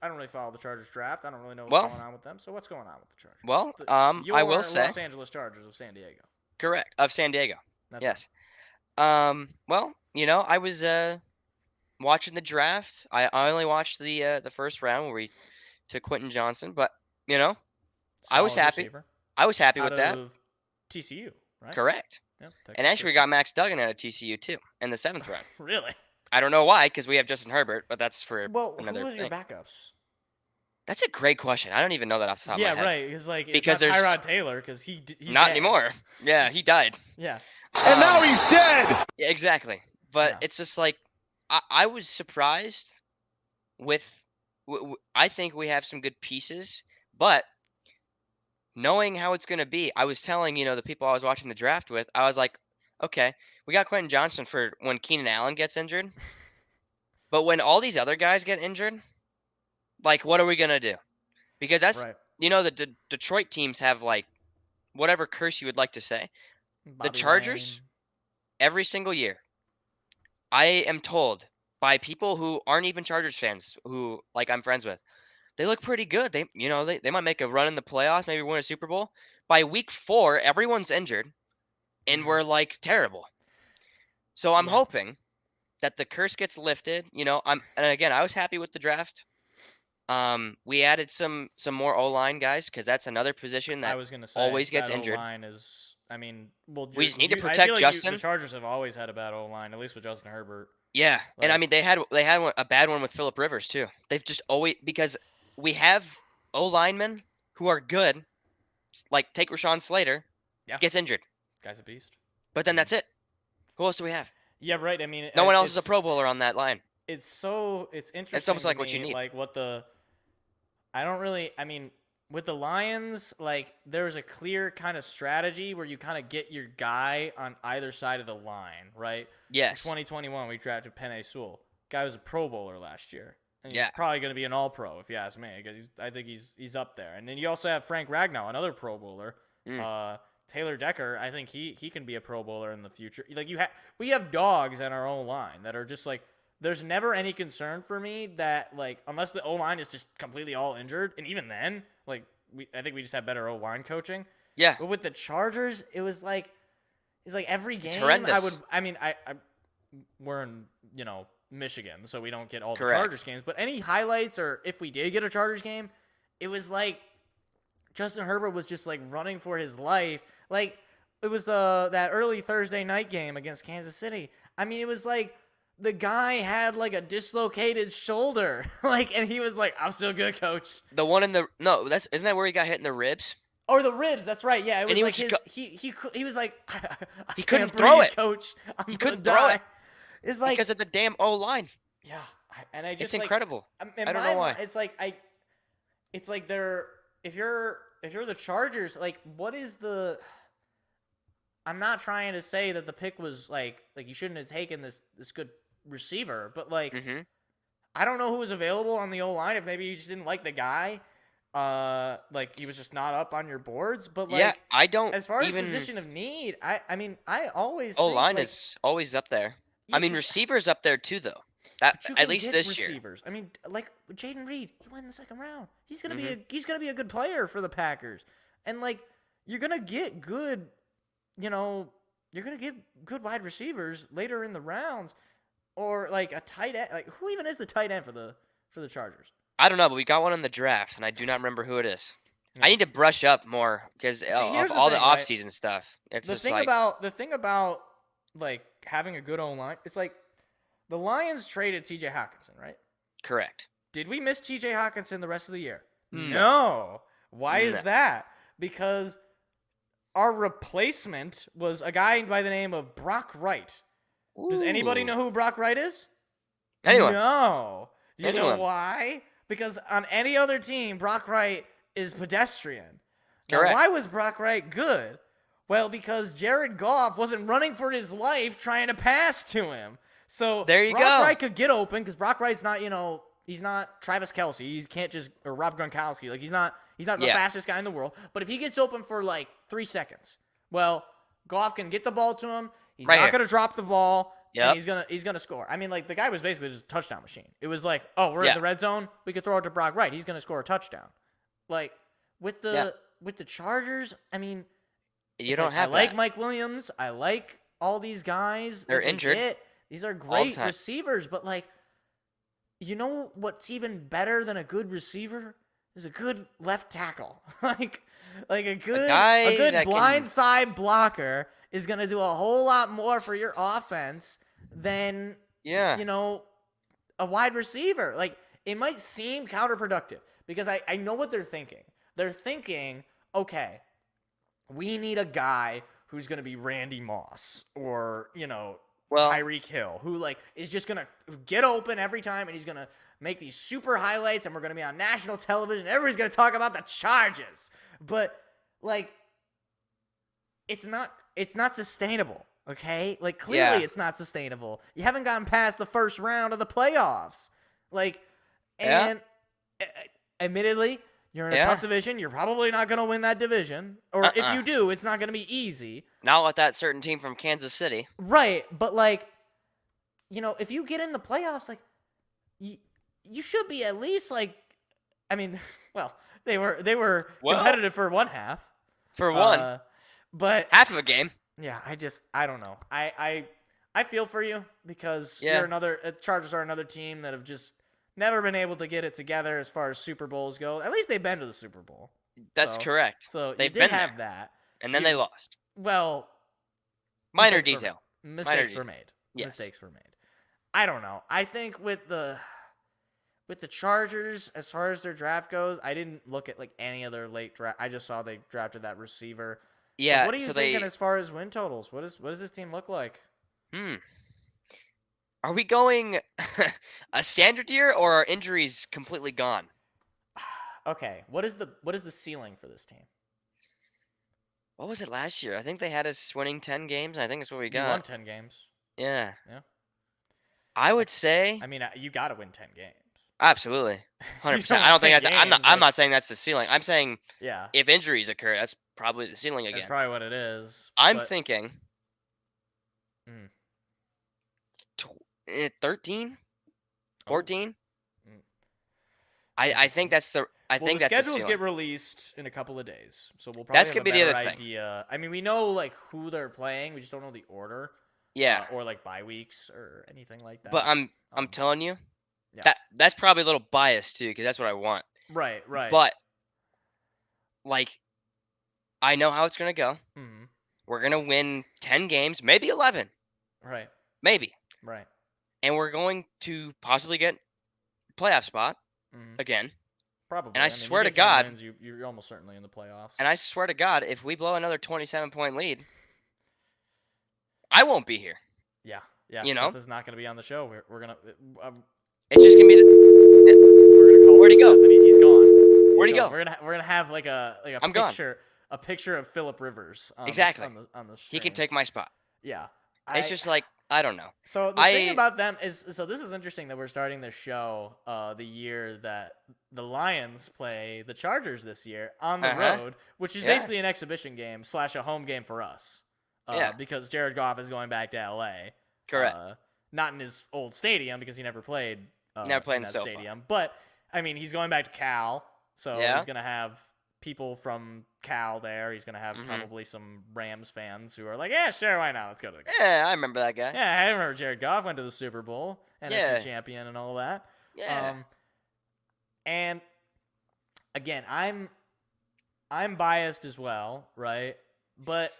don't really follow the Chargers draft. I don't really know what's going on with them. So what's going on with the Chargers? Well, Your I will say Los Angeles Chargers of San Diego. correct of San Diego. That's Yes. Well, you know, I was watching the draft. I only watched the first round where we took Quentin Johnson, but you know, I was Solid happy. receiver. I was happy Out with that. of TCU, right? Correct. Yep, And actually, we got Max Duggan out of TCU too in the 7th round. really? I don't know why, because we have Justin Herbert, but that's for Well, another who was your thing. backups? That's a great question. I don't even know that off the top of my head. Yeah, right. It's like Because it's not there's- Tyrod Taylor because he's Not dead. anymore. Yeah, he died. Yeah. And now he's dead. Yeah, exactly. But Yeah. it's just like I was surprised with. I think we have some good pieces, but knowing how it's going to be, I was telling the people I was watching the draft with, I was like, okay, we got Quentin Johnson for when Keenan Allen gets injured, but when all these other guys get injured, like what are we going to do? Because that's Right. the Detroit teams have like whatever curse you would like to say. Bobby Chargers? Lane. Every single year, I am told by people who aren't even Chargers fans, who like I'm friends with, they look pretty good. They might make a run in the playoffs, maybe win a Super Bowl. By week 4, everyone's injured, and we're like terrible. So I'm hoping that the curse gets lifted. And again, I was happy with the draft. We added some more O-line guys because that's another position I that was gonna say always gets that injured. O-line is, I mean, well, We just need to I protect feel like Justin. The Chargers have always had a bad O-line, at least with Justin Herbert. Yeah, and I Like- mean they had a bad one with Phillip Rivers too. They've just always, because we have O linemen who are good, like take Rashawn Slater, Yeah. gets injured, Guy's a beast. but then that's it. Who else do we have? Yeah, right. I mean, No one else is a it's- Pro Bowler on that line. It's interesting. almost to like what you me, need. Like I don't really. I mean, with the Lions, like there's a clear kind of strategy where you kind of get your guy on either side of the line, right? Yes. 2021, we drafted Penei Sewell. Guy was a Pro Bowler last year. And he's Yeah. probably going to be an All-Pro if you ask me, because I think he's up there. And then you also have Frank Ragnow, another Pro Bowler. Taylor Decker, I think he can be a Pro Bowler in the future. Like we have dogs in our own line that are just like, there's never any concern for me that, like, unless the O line is just completely all injured, and even then, like I think we just have better O line coaching. Yeah. But with the Chargers, it's like every game horrendous. we're in Michigan, so we don't get all the Correct. Chargers games. But any highlights, or if we did get a Chargers game, it was like Justin Herbert was just like running for his life. Like it was that early Thursday night game against Kansas City. I mean, it was like the guy had like a dislocated shoulder, and he was like, "I'm still good, coach." The one isn't that where he got hit in the ribs? Or the ribs, that's right. Yeah, it was he like was he was like, He can't couldn't throw breathe, it. coach. He I'm couldn't gonna throw die. it It's like, because of the damn O line. yeah, and I just It's incredible. In I don't my know why. mind, it's like they're if you're the Chargers, like what is the? I'm not trying to say that the pick was like you shouldn't have taken this good receiver, but like I don't know who was available on the O line. If maybe you just didn't like the guy, like he was just not up on your boards. But like, Yeah, I don't. as far as even, position of need, I mean, I always O think, line like, is always up there. Yeah, I mean, 'cause- receivers up there too, though. but you At can least get this year. receivers. I mean, like Jaden Reed, he went in the second round. He's gonna Mm-hmm. he's gonna be a good player for the Packers, and like you're gonna get good, you're gonna get good wide receivers later in the rounds, or like a tight end. Like who even is the tight end for the Chargers? I don't know, but we got one in the draft, and I do not remember who it is. Yeah. I need to brush up more because here's of the all thing, the right? offseason stuff. It's The just thing like about like having a good O-line, it's like the Lions traded T.J. Hawkinson, right? correct. Did we miss T.J. Hawkinson the rest of the year? No. No. Why is No. that? Because our replacement was a guy by the name of Brock Wright. Does anybody Ooh. know who Brock Wright is? Anyone? No. Do you know Anyone. why? Because on any other team, Brock Wright is pedestrian. Now, Correct. why was Brock Wright good? Well, because Jared Goff wasn't running for his life trying to pass to him. So There you Brock go. Wright could get open because Brock Wright's not, he's not Travis Kelce. He can't just, or Rob Gronkowski. Like, he's not the Yeah. fastest guy in the world. But if he gets open for like 3 seconds, well, Goff can get the ball to him. He's Right not here. going to drop the ball. Yep. And he's gonna score. I mean, like the guy was basically just a touchdown machine. It was like, oh, we're Yeah. in the red zone. We could throw it to Brock Wright. He's gonna score a touchdown. Like with the Chargers, I mean, You it's don't like, have I like that. Mike Williams. I like all these guys. They're that they injured get. These are the great time. receivers, but like, you know what's even better than a good receiver is a good left tackle. like a good guy that can- blind side blocker is gonna do a whole lot more for your offense than Yeah. a wide receiver. Like, it might seem counterproductive because I know what they're thinking. They're thinking, okay, we need a guy who's going to be Randy Moss or, Well- Tyreek Hill, who, like, is just going to get open every time and he's going to make these super highlights and we're going to be on national television. Everybody's going to talk about the Chargers. But, like, it's not sustainable. Okay? Like, clearly it's not sustainable. You haven't gotten past the first round of the playoffs. Like, and admittedly, you're in a tough division. You're probably not going to win that division. Or if you do, it's not going to be easy. Not with that certain team from Kansas City. Right. But, like, if you get in the playoffs, like, you should be at least, like, I mean, well, they were competitive for one half. For one. But Half of a game. yeah, I don't know. I feel for you because Yeah. Chargers are another team that have just never been able to get it together as far as Super Bowls go. At least they've been to the Super Bowl. That's correct. So They've you did been have there. that. And then they lost. Well, Minor mistakes detail. Mistakes were made. Yes. Mistakes were made. I don't know. I think with the Chargers, as far as their draft goes, I didn't look at like any other late draft. I just saw they drafted that receiver. Yeah. What are you so thinking as far as win totals? What does this team look like? Are we going a standard year or are injuries completely gone? Okay, what is the ceiling for this team? What was it last year? I think they had us winning 10 games. And I think that's what we You got. won 10 games. Yeah. Yeah. I would say I mean, you got to win 10 games. absolutely. You 100%. don't I don't think win that's 10 I'm games, not saying that's the ceiling. I'm saying Yeah, if injuries occur, that's probably the ceiling again. that's probably what it is. I'm but- thinking Mm. 13, Oh. 14. Mm. I think that's the I Well, think the that's the schedules ceiling. get released in a couple of days, so we'll probably That's have gonna a be the better other thing. idea. I mean, we know like who they're playing, we just don't know the order. Yeah. Or like bye weeks or anything like that. But I'm Um, telling you, yeah. that's probably a little biased too, because that's what I want. Right. But like, I know how it's gonna go. Mhm. We're gonna win 10 games, maybe 11, Right. maybe, Right. and we're going to possibly get playoff spot Mhm. again. Probably. And I mean, swear you to get 10 God- wins, you're almost certainly in the playoffs. And I swear to God, if we blow another 27-point lead, I won't be here. Yeah. you know? Seth is not going to be on the show. We're gonna It's just gonna be. we're gonna call Where'd he Seth, go? and he's gone. Where'd he gone. go? We're gonna have like a I'm gone. picture of Phillip Rivers. On Exactly. on the He can screen. take my spot. Yeah. It's just like I don't know. So the thing I- about them is, so this is interesting that we're starting the show the year that the Lions play the Chargers this year on the Uh-huh. road, which is Yeah. basically an exhibition game / a home game for us. Yeah. Because Jared Goff is going back to LA. Correct. Not in his old stadium because he never played. Never played in that SoFi. stadium. But I mean, he's going back to Cal, so Yeah. he's gonna have people from Cal there. He's gonna have Mhm. probably some Rams fans who are like, yeah, sure, why not? Let's go to the game. Yeah, I remember that guy. Yeah, I remember Jared Goff went to the Super Bowl, NFC Yeah. champion, and all that. Yeah. And again, I'm biased as well, right? But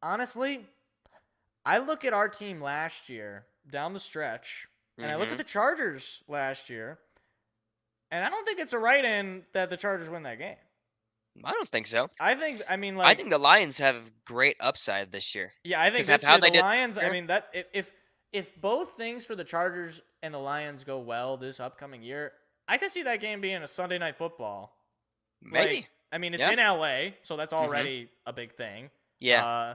honestly, I look at our team last year down the stretch, and I look at the Chargers last year, and I don't think it's a write-in that the Chargers win that game. I don't think so. I think the Lions have great upside this year. yeah, I think 'Cause this how year they the did Lions. last I year? mean that if both things for the Chargers and the Lions go well this upcoming year, I could see that game being a Sunday Night Football. Maybe. Like, I mean, it's Yeah. in LA, so that's already a big thing. Yeah.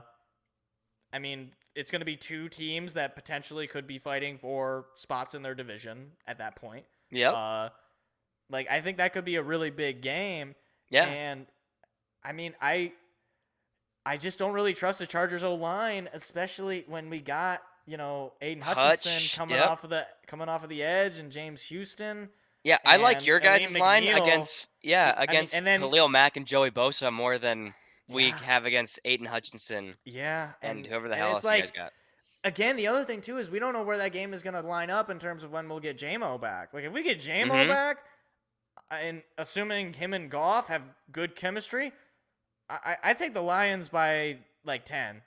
I mean, it's going to be two teams that potentially could be fighting for spots in their division at that point. Yep. Like, I think that could be a really big game. Yeah. And I mean, I just don't really trust the Chargers O-line, especially when we got, Aiden Hutchinson Hutch, coming yep. off of the edge, and James Houston. Yeah, I like and- your and guys' Liam line McNeil. against and then- Khalil Mack and Joey Bosa more than we Yeah. have against Aiden Hutchinson Yeah, and whoever the and hell it's else you like, guys got. Again, the other thing too is we don't know where that game is going to line up in terms of when we'll get JMO back. Like if we get JMO Mhm. back, and assuming him and Goff have good chemistry, I take the Lions by like 10.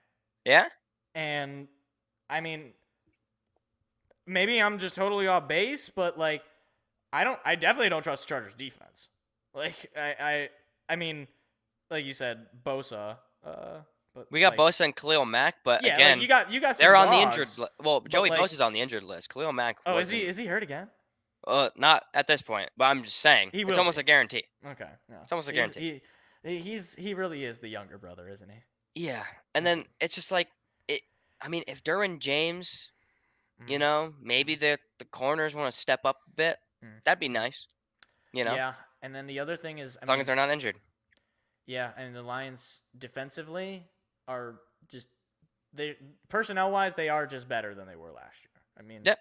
Yeah? And I mean, maybe I'm just totally off base, but like I definitely don't trust the Chargers defense. Like I mean, like you said, Bosa. But We got like, Bosa and Khalil Mack, but Yeah, again, like you got some they're on the dogs. injured list. Well, Joey like- Bosa's on the injured list. Khalil Mack Oh, wasn't. is he hurt again? Not at this point, but I'm just saying. He It's will almost be. a guarantee. Okay. Yeah. It's almost a guarantee. He really is the younger brother, isn't he? Yeah, and then it's just like it. I mean, if Derwin James, Mhm. maybe the corners want to step up a bit, Mm. that'd be nice. Yeah, and then the other thing is, As long as they're not injured. yeah, and the Lions defensively are just they personnel-wise they are just better than they were last year. I mean, Yep.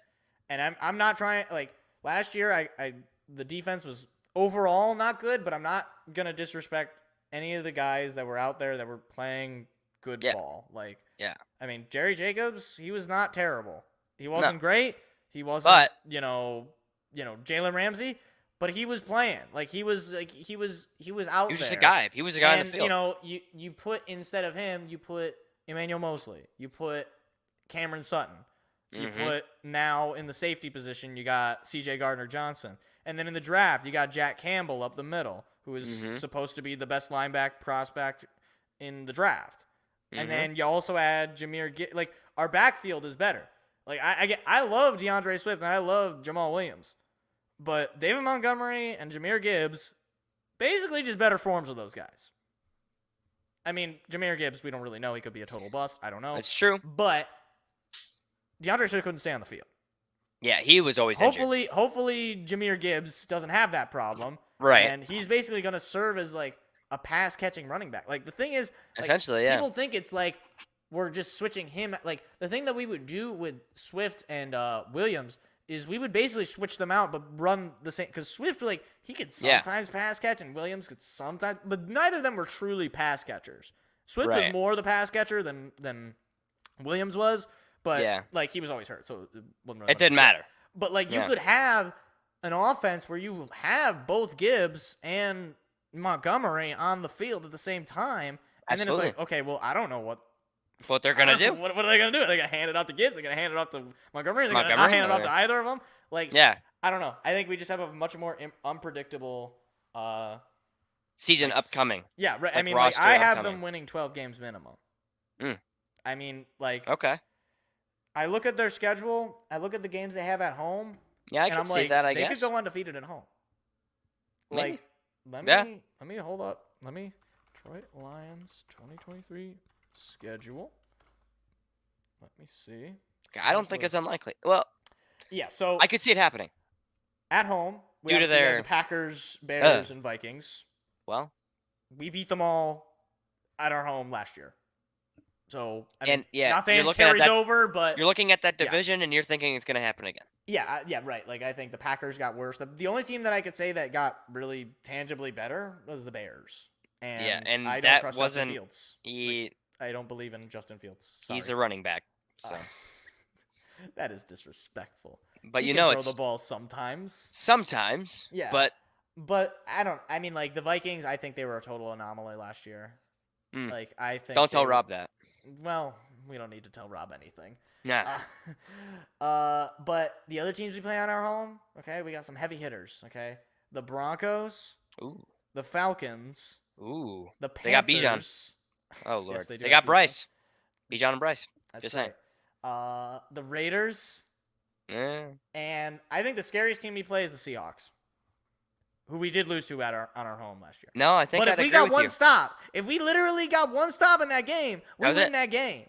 And I'm not trying like last year. I the defense was overall not good, but I'm not gonna disrespect any of the guys that were out there that were playing good Yeah. ball. Like, Yeah. I mean, Jerry Jacobs, he was not terrible. He wasn't great. He wasn't, But- Jalen Ramsey, but he was playing. Like he was out He was there. just a guy. He was a guy and, in the field. you put instead of him, you put Emmanuel Mosley. You put Cameron Sutton. You Mhm. put now in the safety position, you got C.J. Gardner-Johnson. And then in the draft, you got Jack Campbell up the middle, who is Mhm. supposed to be the best linebacker prospect in the draft. And Mhm. then you also add like our backfield is better. Like I love DeAndre Swift and I love Jamal Williams. But David Montgomery and Jahmyr Gibbs, basically just better forms of those guys. I mean, Jahmyr Gibbs, we don't really know. He could be a total bust. I don't know. It's true. But DeAndre Swift couldn't stay on the field. Yeah, he was always injured. Hopefully Jahmyr Gibbs doesn't have that problem. Right. And he's basically going to serve as like a pass catching running back. Like the thing is, like, Essentially, yeah. people think it's like we're just switching him. Like the thing that we would do with Swift and Williams is we would basically switch them out, but run the same. Because Swift, like he could Yeah. sometimes pass catch, and Williams could sometimes, but neither of them were truly pass catchers. Swift was Right. more the pass catcher than Williams was, but Yeah. like he was always hurt, so it wasn't really It didn't matter. but like you Yeah. could have an offense where you have both Gibbs and Montgomery on the field at the same time, and then it's like, Absolutely. okay, well, I don't know what What they're gonna do? What are they gonna do? Are they gonna hand it off to Gibbs? They're gonna hand it off to Montgomery? Are they gonna not Montgomery? hand it off Oh, to yeah. either of them? Like, Yeah. I don't know. I think we just have a much more unpredictable. Season Like, upcoming. Yeah, right. I Like mean, like roster I have upcoming. them winning 12 games minimum. Mm. I mean, like Okay. I look at their schedule. I look at the games they have at home. Yeah, I and can I'm see like, that. I they guess. could go undefeated at home. Maybe. Like, let Yeah. me hold up. Let me Detroit Lions 2023 schedule. Let me see. I don't think it's unlikely. Well, Yeah, so I could see it happening. at home, we Due to obviously have their- the Packers, Bears, and Vikings. Well, We beat them all at our home last year. So, I mean, And, yeah, not saying you're it looking at carries that- over, but you're looking at that Yeah. division and you're thinking it's gonna happen again. Yeah, right. Like, I think the Packers got worse. The only team that I could say that got really tangibly better was the Bears. And and I don't that trust wasn't. Justin Fields. I don't believe in Justin Fields. Sorry. He's a running back, so. That is disrespectful. But he you can know throw it's the ball sometimes. sometimes. Yeah. But I mean, like, the Vikings, I think they were a total anomaly last year. Like, I think don't tell Rob that. Well, we don't need to tell Rob anything. Nah. But the other teams we play on our home, okay, we got some heavy hitters, okay? The Broncos, Ooh. the Falcons, Ooh. the Panthers. They got Bijan. Oh Lord. Yes, they do they have got Bijan. Bryce. Bijan and Bryce. That's Just right. saying. The Raiders, and I think the scariest team we play is the Seahawks, who we did lose to on our home last year. No, I think. But I'd if we agree got with one you. stop, if we literally got one stop in that game, we win that game.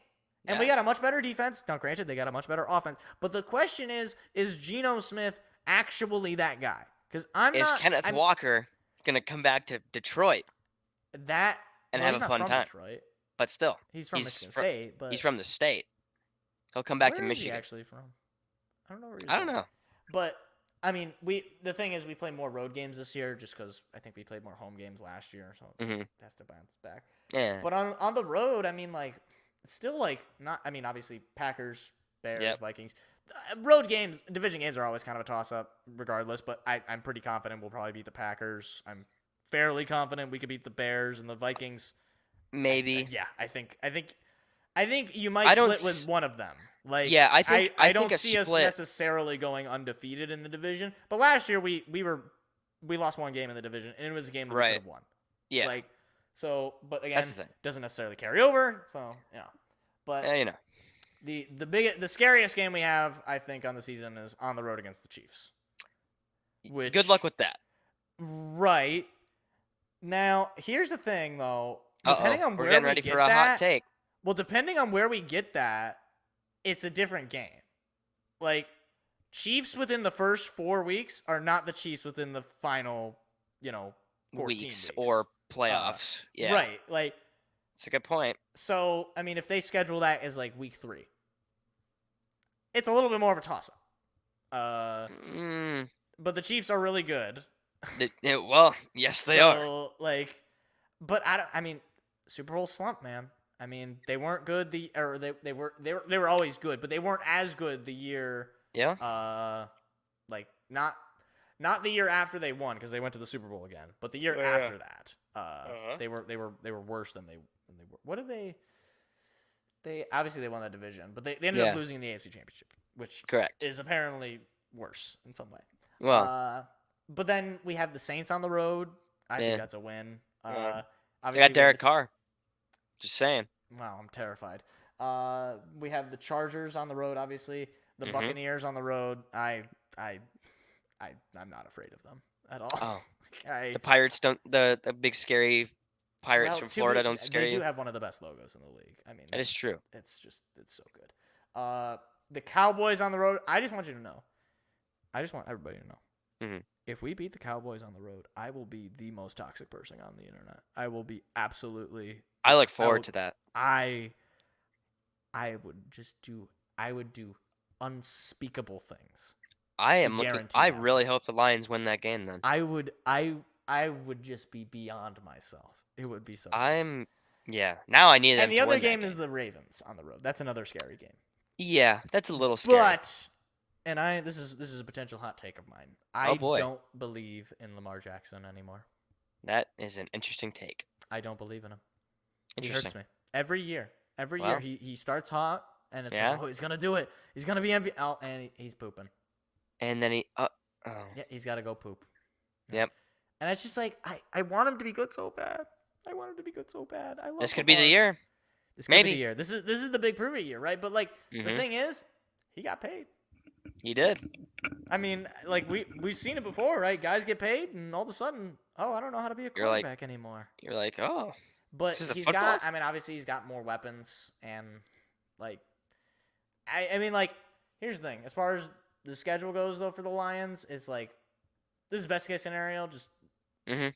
And we got a much better defense. Now, granted, they got a much better offense. But the question is Geno Smith actually that guy? Because Is Kenneth Walker gonna come back to Detroit and have a fun time? Detroit. But still, he's from Michigan State. But he's from the state. He'll come back to where is Michigan. he actually from? I don't know where he's I don't from. know. But I mean, the thing is, we play more road games this year, just because I think we played more home games last year, so that's to bounce back. Yeah. But on the road, I mean, like, it's still like not. I mean, obviously Packers, Bears, Vikings. Road games, division games are always kind of a toss up, regardless. But I'm pretty confident we'll probably beat the Packers. I'm fairly confident we could beat the Bears and the Vikings. Maybe. Yeah, I think you might split with one of them. Like, yeah, I think I don't think see us necessarily going undefeated in the division. But last year we lost one game in the division, and it was a game that we could have won. Yeah. Like, so, but again, That's the thing. Doesn't necessarily carry over. So yeah, but you know, the scariest game we have, I think, on the season is on the road against the Chiefs. Which, good luck with that. Right. Now, here's the thing, though. Depending on we're where getting we ready get for a that, hot take. Well, depending on where we get that, it's a different game. Like, Chiefs within the first 4 weeks are not the Chiefs within the final, 14 weeks. Or playoffs. Yeah. Right. Like, it's a good point. So, I mean, if they schedule that as like week 3, it's a little bit more of a toss-up. But the Chiefs are really good. Well, yes, they are. Like, but I mean, Super Bowl slump, man. I mean, they weren't good. They were always good, but they weren't as good the year. Yeah. Like not the year after they won, because they went to the Super Bowl again, but the year after that, they were worse than they were. What did they? They obviously they won that division, but they ended up losing the AFC Championship, which is apparently worse in some way. Well, but then we have the Saints on the road. I think that's a win. They Obviously got Derek Carr. Just saying. Wow, I'm terrified. We have the Chargers on the road, obviously. The Buccaneers on the road. I'm not afraid of them at all. Oh. The Pirates don't. The big scary Pirates from Florida don't scare you. They do have one of the best logos in the league. I mean, that is true. It's so good. The Cowboys on the road. I just want you to know. I just want everybody to know. If we beat the Cowboys on the road, I will be the most toxic person on the internet. I will be absolutely. I look forward to that. I would do unspeakable things. I really hope the Lions win that game then. I would just be beyond myself. It would be so. Now I need them. And the other game is the Ravens on the road. That's another scary game. Yeah, that's a little scary. But this is a potential hot take of mine. I don't believe in Lamar Jackson anymore. That is an interesting take. I don't believe in him. He Interesting. hurts me every year. Every year he starts hot, and it's like, he's gonna do it. He's gonna be MVP. Oh, and he's pooping. And then yeah, he's got to go poop. Yep. And it's just like I want him to be good so bad. I want him to be good so bad. I love. This could be the year. This could be the year. This is the big prove it year, right? But like the thing is, he got paid. He did. I mean, like we've seen it before, right? Guys get paid, and all of a sudden, I don't know how to be a quarterback anymore. You're like, oh. But he's got. I mean, obviously, he's got more weapons, and like, I mean, like, here's the thing. As far as the schedule goes, though, for the Lions, it's like this is best case scenario. Just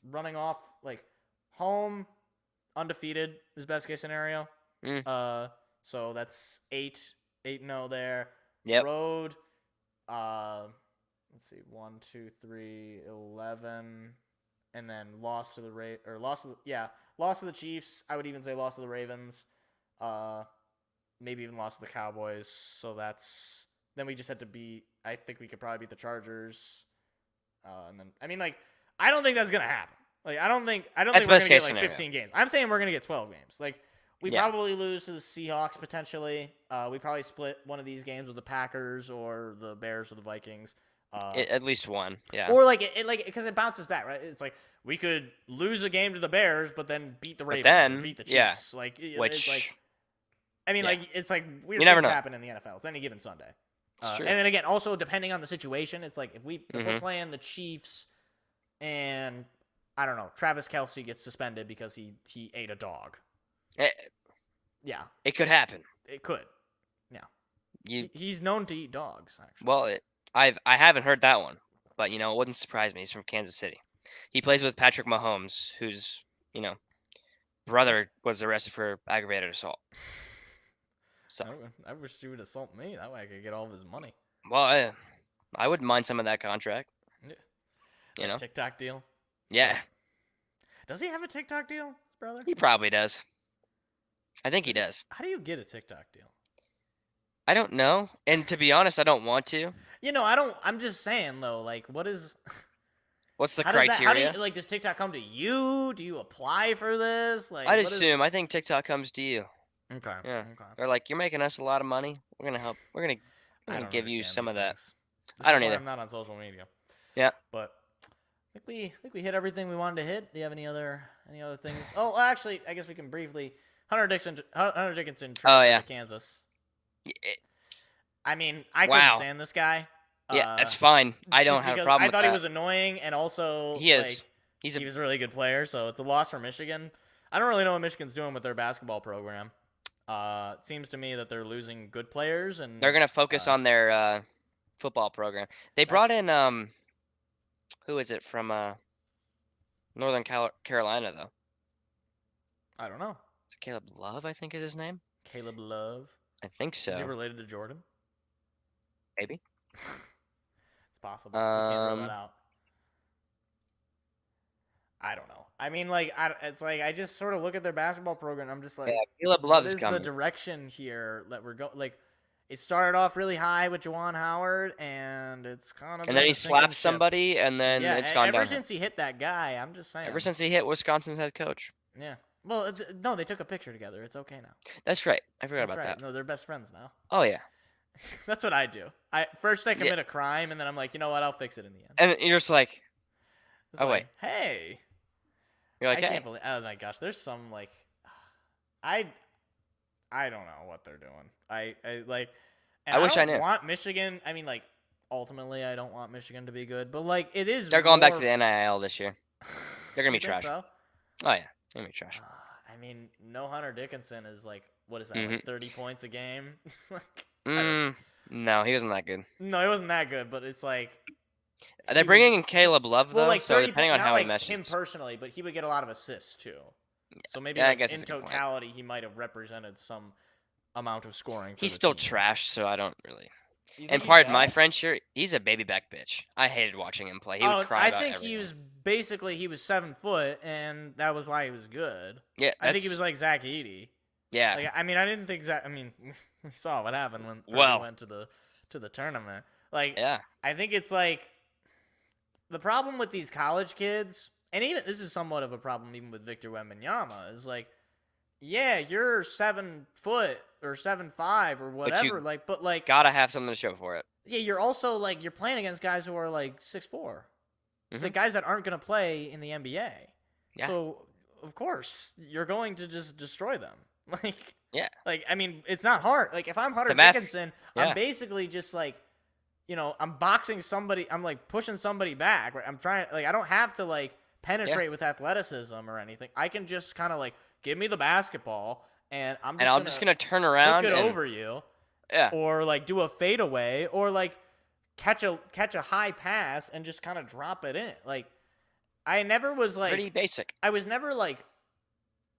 running off like home undefeated is best case scenario. So that's 8-0 there. Yep. Road let's see, 1, 2, 3, 11, and then lost to the Chiefs. I would even say lost to the Ravens. Maybe even lost to the Cowboys. So then we just had to beat. I think we could probably beat the Chargers. And then I don't think that's gonna happen. Like I don't think we're gonna get 15 games. I'm saying we're gonna get 12 games. Like we probably lose to the Seahawks potentially. We probably split one of these games with the Packers or the Bears or the Vikings. At least one, yeah. Or because it bounces back, right? It's like we could lose a game to the Bears, but then beat the Ravens, or beat the Chiefs. It's like weird things happen in the NFL. It's any given Sunday. It's true. And then again, also depending on the situation, it's like if we're playing the Chiefs, and I don't know, Travis Kelce gets suspended because he ate a dog. It could happen. It could. Yeah. He's known to eat dogs, actually. Well, I haven't heard that one, but it wouldn't surprise me. He's from Kansas City. He plays with Patrick Mahomes, whose brother was arrested for aggravated assault. So I wish you would assault me. That way I could get all of his money. Well, I wouldn't mind some of that contract. Yeah. TikTok deal. Yeah. Does he have a TikTok deal, brother? He probably does. I think he does. How do you get a TikTok deal? I don't know, and to be honest, I don't want to. I'm just saying though. Like, what's the criteria? Does TikTok come to you? Do you apply for this? Like, I'd assume. I think TikTok comes to you. Okay. Yeah. Okay. They're like, you're making us a lot of money. We're gonna help. We're gonna give you some of that. I don't either. I'm not on social media. Yeah. But I think we hit everything we wanted to hit. Do you have any other things? Oh, actually, I guess we can briefly. Hunter Dickinson transferred to Kansas. I mean, I couldn't stand this guy. Yeah, that's fine. I don't have a problem with that. I thought he was annoying, and also he is. He was a really good player, so it's a loss for Michigan. I don't really know what Michigan's doing with their basketball program. It seems to me that they're losing good players, and they're gonna focus on their football program. They brought in who is it from Northern Carolina though? I don't know. It's Caleb Love, I think is his name. Caleb Love. I think so. Is he related to Jordan? Maybe. It's possible. We can't rule that out. I don't know. I mean, it's like I just sort of look at their basketball program. And I'm just like, Caleb Love is coming. What is the direction here that we're going? Like, it started off really high with Juwan Howard, and it's kind of. And then he slapped somebody, and then it's gone down. Ever since he hit that guy, I'm just saying. Ever since he hit Wisconsin's head coach. Yeah. Well, no, they took a picture together. It's okay now. That's right. I forgot about that. No, they're best friends now. Oh yeah. That's what I do. I commit a crime, and then I'm like, you know what? I'll fix it in the end. And you're just like, wait. Hey. You're like, I can't believe. Oh my gosh, there's some I don't know what they're doing. I wish I knew. Want Michigan. I mean, ultimately, I don't want Michigan to be good, but it is. They're going back to the NIL this year. They're gonna be trash. So? Oh yeah, they're gonna be trash. I mean, no Hunter Dickinson is what is that? Like 30 points a game? No, he wasn't that good. No, he wasn't that good, but it's like. They're bringing in Caleb Love though, so 30, depending on how he meshes. Him personally, but he would get a lot of assists too. Yeah. So maybe I guess in totality, he might have represented some amount of scoring. He's still trash, so I don't really. And pardon my French here, he's a baby back bitch. I hated watching him play. He would cry about everything. I think he was 7 foot, and that was why he was good. Yeah, I think he was like Zach Edey. Yeah. I mean, I didn't think Zach. I mean, we saw what happened when he went to the tournament. Yeah. I think it's the problem with these college kids, and even this is somewhat of a problem even with Victor Wembanyama, is you're 7 foot or 7'5" or whatever, but gotta have something to show for it. Yeah, you're also you're playing against guys who are 6'4". It's guys that aren't gonna play in the NBA. Yeah. So of course you're going to just destroy them. Yeah. I mean, it's not hard. If I'm Hunter Dickinson, I'm basically just I'm boxing somebody. I'm pushing somebody back. Right? I'm trying. I don't have to penetrate with athleticism or anything. I can just kind of give me the basketball, and I'm just gonna turn around and over you. Yeah. Or do a fadeaway, or catch a high pass and just kind of drop it in. I never was pretty basic. I was never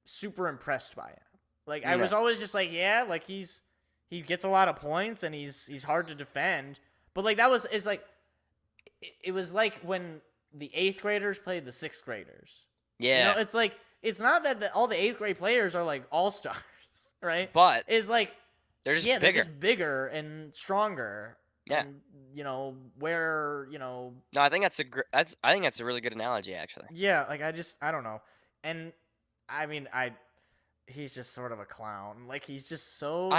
super impressed by it. I was always just he gets a lot of points and he's hard to defend. But like it was like when the 8th graders played the 6th graders. Yeah. You know, it's like it's not that all the 8th grade players are like all-stars, right? But it's like they're just they're bigger. just bigger and stronger. Yeah. And, you know, where, you know, No, I think I think that's a really good analogy, actually. yeah, like I don't know. And I mean, he's just sort of a clown. Like he's just so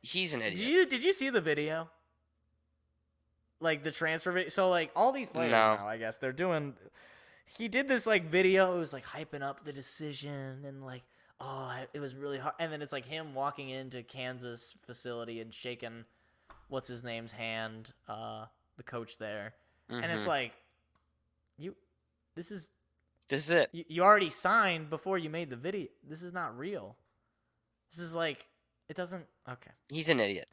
he's an idiot. Did you see the video? Like the transfer video. So like all these players now, I guess they're doing. He did this like video. It was like hyping up the decision and like, it was really hard. And then it's like him walking into Kansas facility and shaking what's his name's hand, the coach there, and it's like, this is it. You already signed before you made the video. This is not real. This is like, it doesn't. Okay. He's an idiot.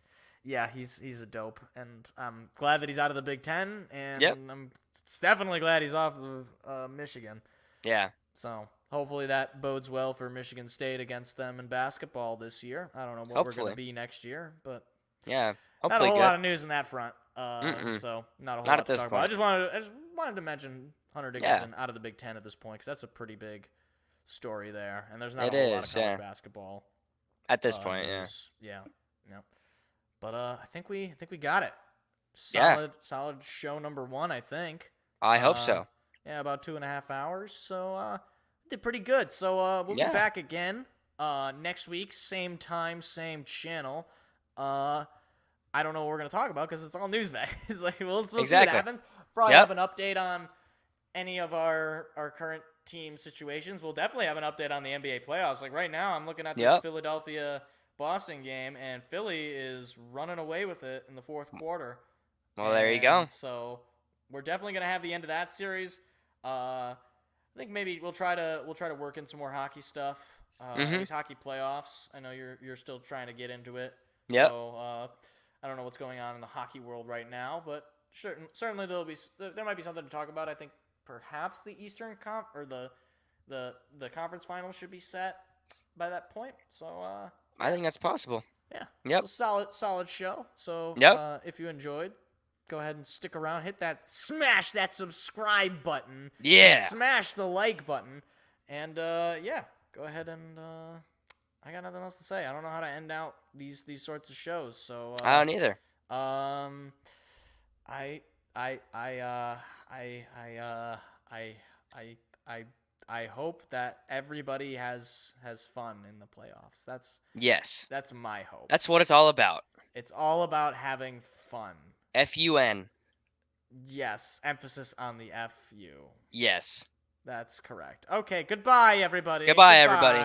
Yeah, he's a dope, and I'm glad that he's out of the Big Ten, and Yep. I'm definitely glad he's off of Michigan. Yeah. So hopefully that bodes well for Michigan State against them in basketball this year. I don't know what we're going to be next year, but yeah, not a hopefully whole good. lot of news in that front. So not a whole lot at to this talk point. about. I just wanted to mention Hunter Dickinson out of the Big Ten at this point because that's a pretty big story there, and there's not a whole lot of college basketball at this point. news. Yeah. But I think we got it. Solid show number 1, I think. I hope so. Yeah, about 2.5 hours. So did pretty good. So we'll be back again next week, same time, same channel. I don't know what we're gonna talk about because it's all news bag. It's like we'll see what happens. Probably have an update on any of our current team situations. We'll definitely have an update on the NBA playoffs. Like right now, I'm looking at this Philadelphia-Boston game, and Philly is running away with it in the 4th quarter. Well, there you go. So we're definitely gonna have the end of that series. I think maybe we'll try to work in some more hockey stuff. These hockey playoffs. I know you're still trying to get into it. Yep. So I don't know what's going on in the hockey world right now, but certainly there might be something to talk about. I think perhaps the Eastern or the conference finals should be set by that point. So I think that's possible. Yeah. Yep. So solid show. So if you enjoyed, go ahead and stick around. Smash that subscribe button. Yeah. Smash the like button. And go ahead and I got nothing else to say. I don't know how to end out these sorts of shows. So I don't either. I hope that everybody has fun in the playoffs. That's my hope. That's what it's all about. It's all about having fun. FUN. Yes, emphasis on the FU. Yes. That's correct. Okay, goodbye, everybody. Goodbye, everybody.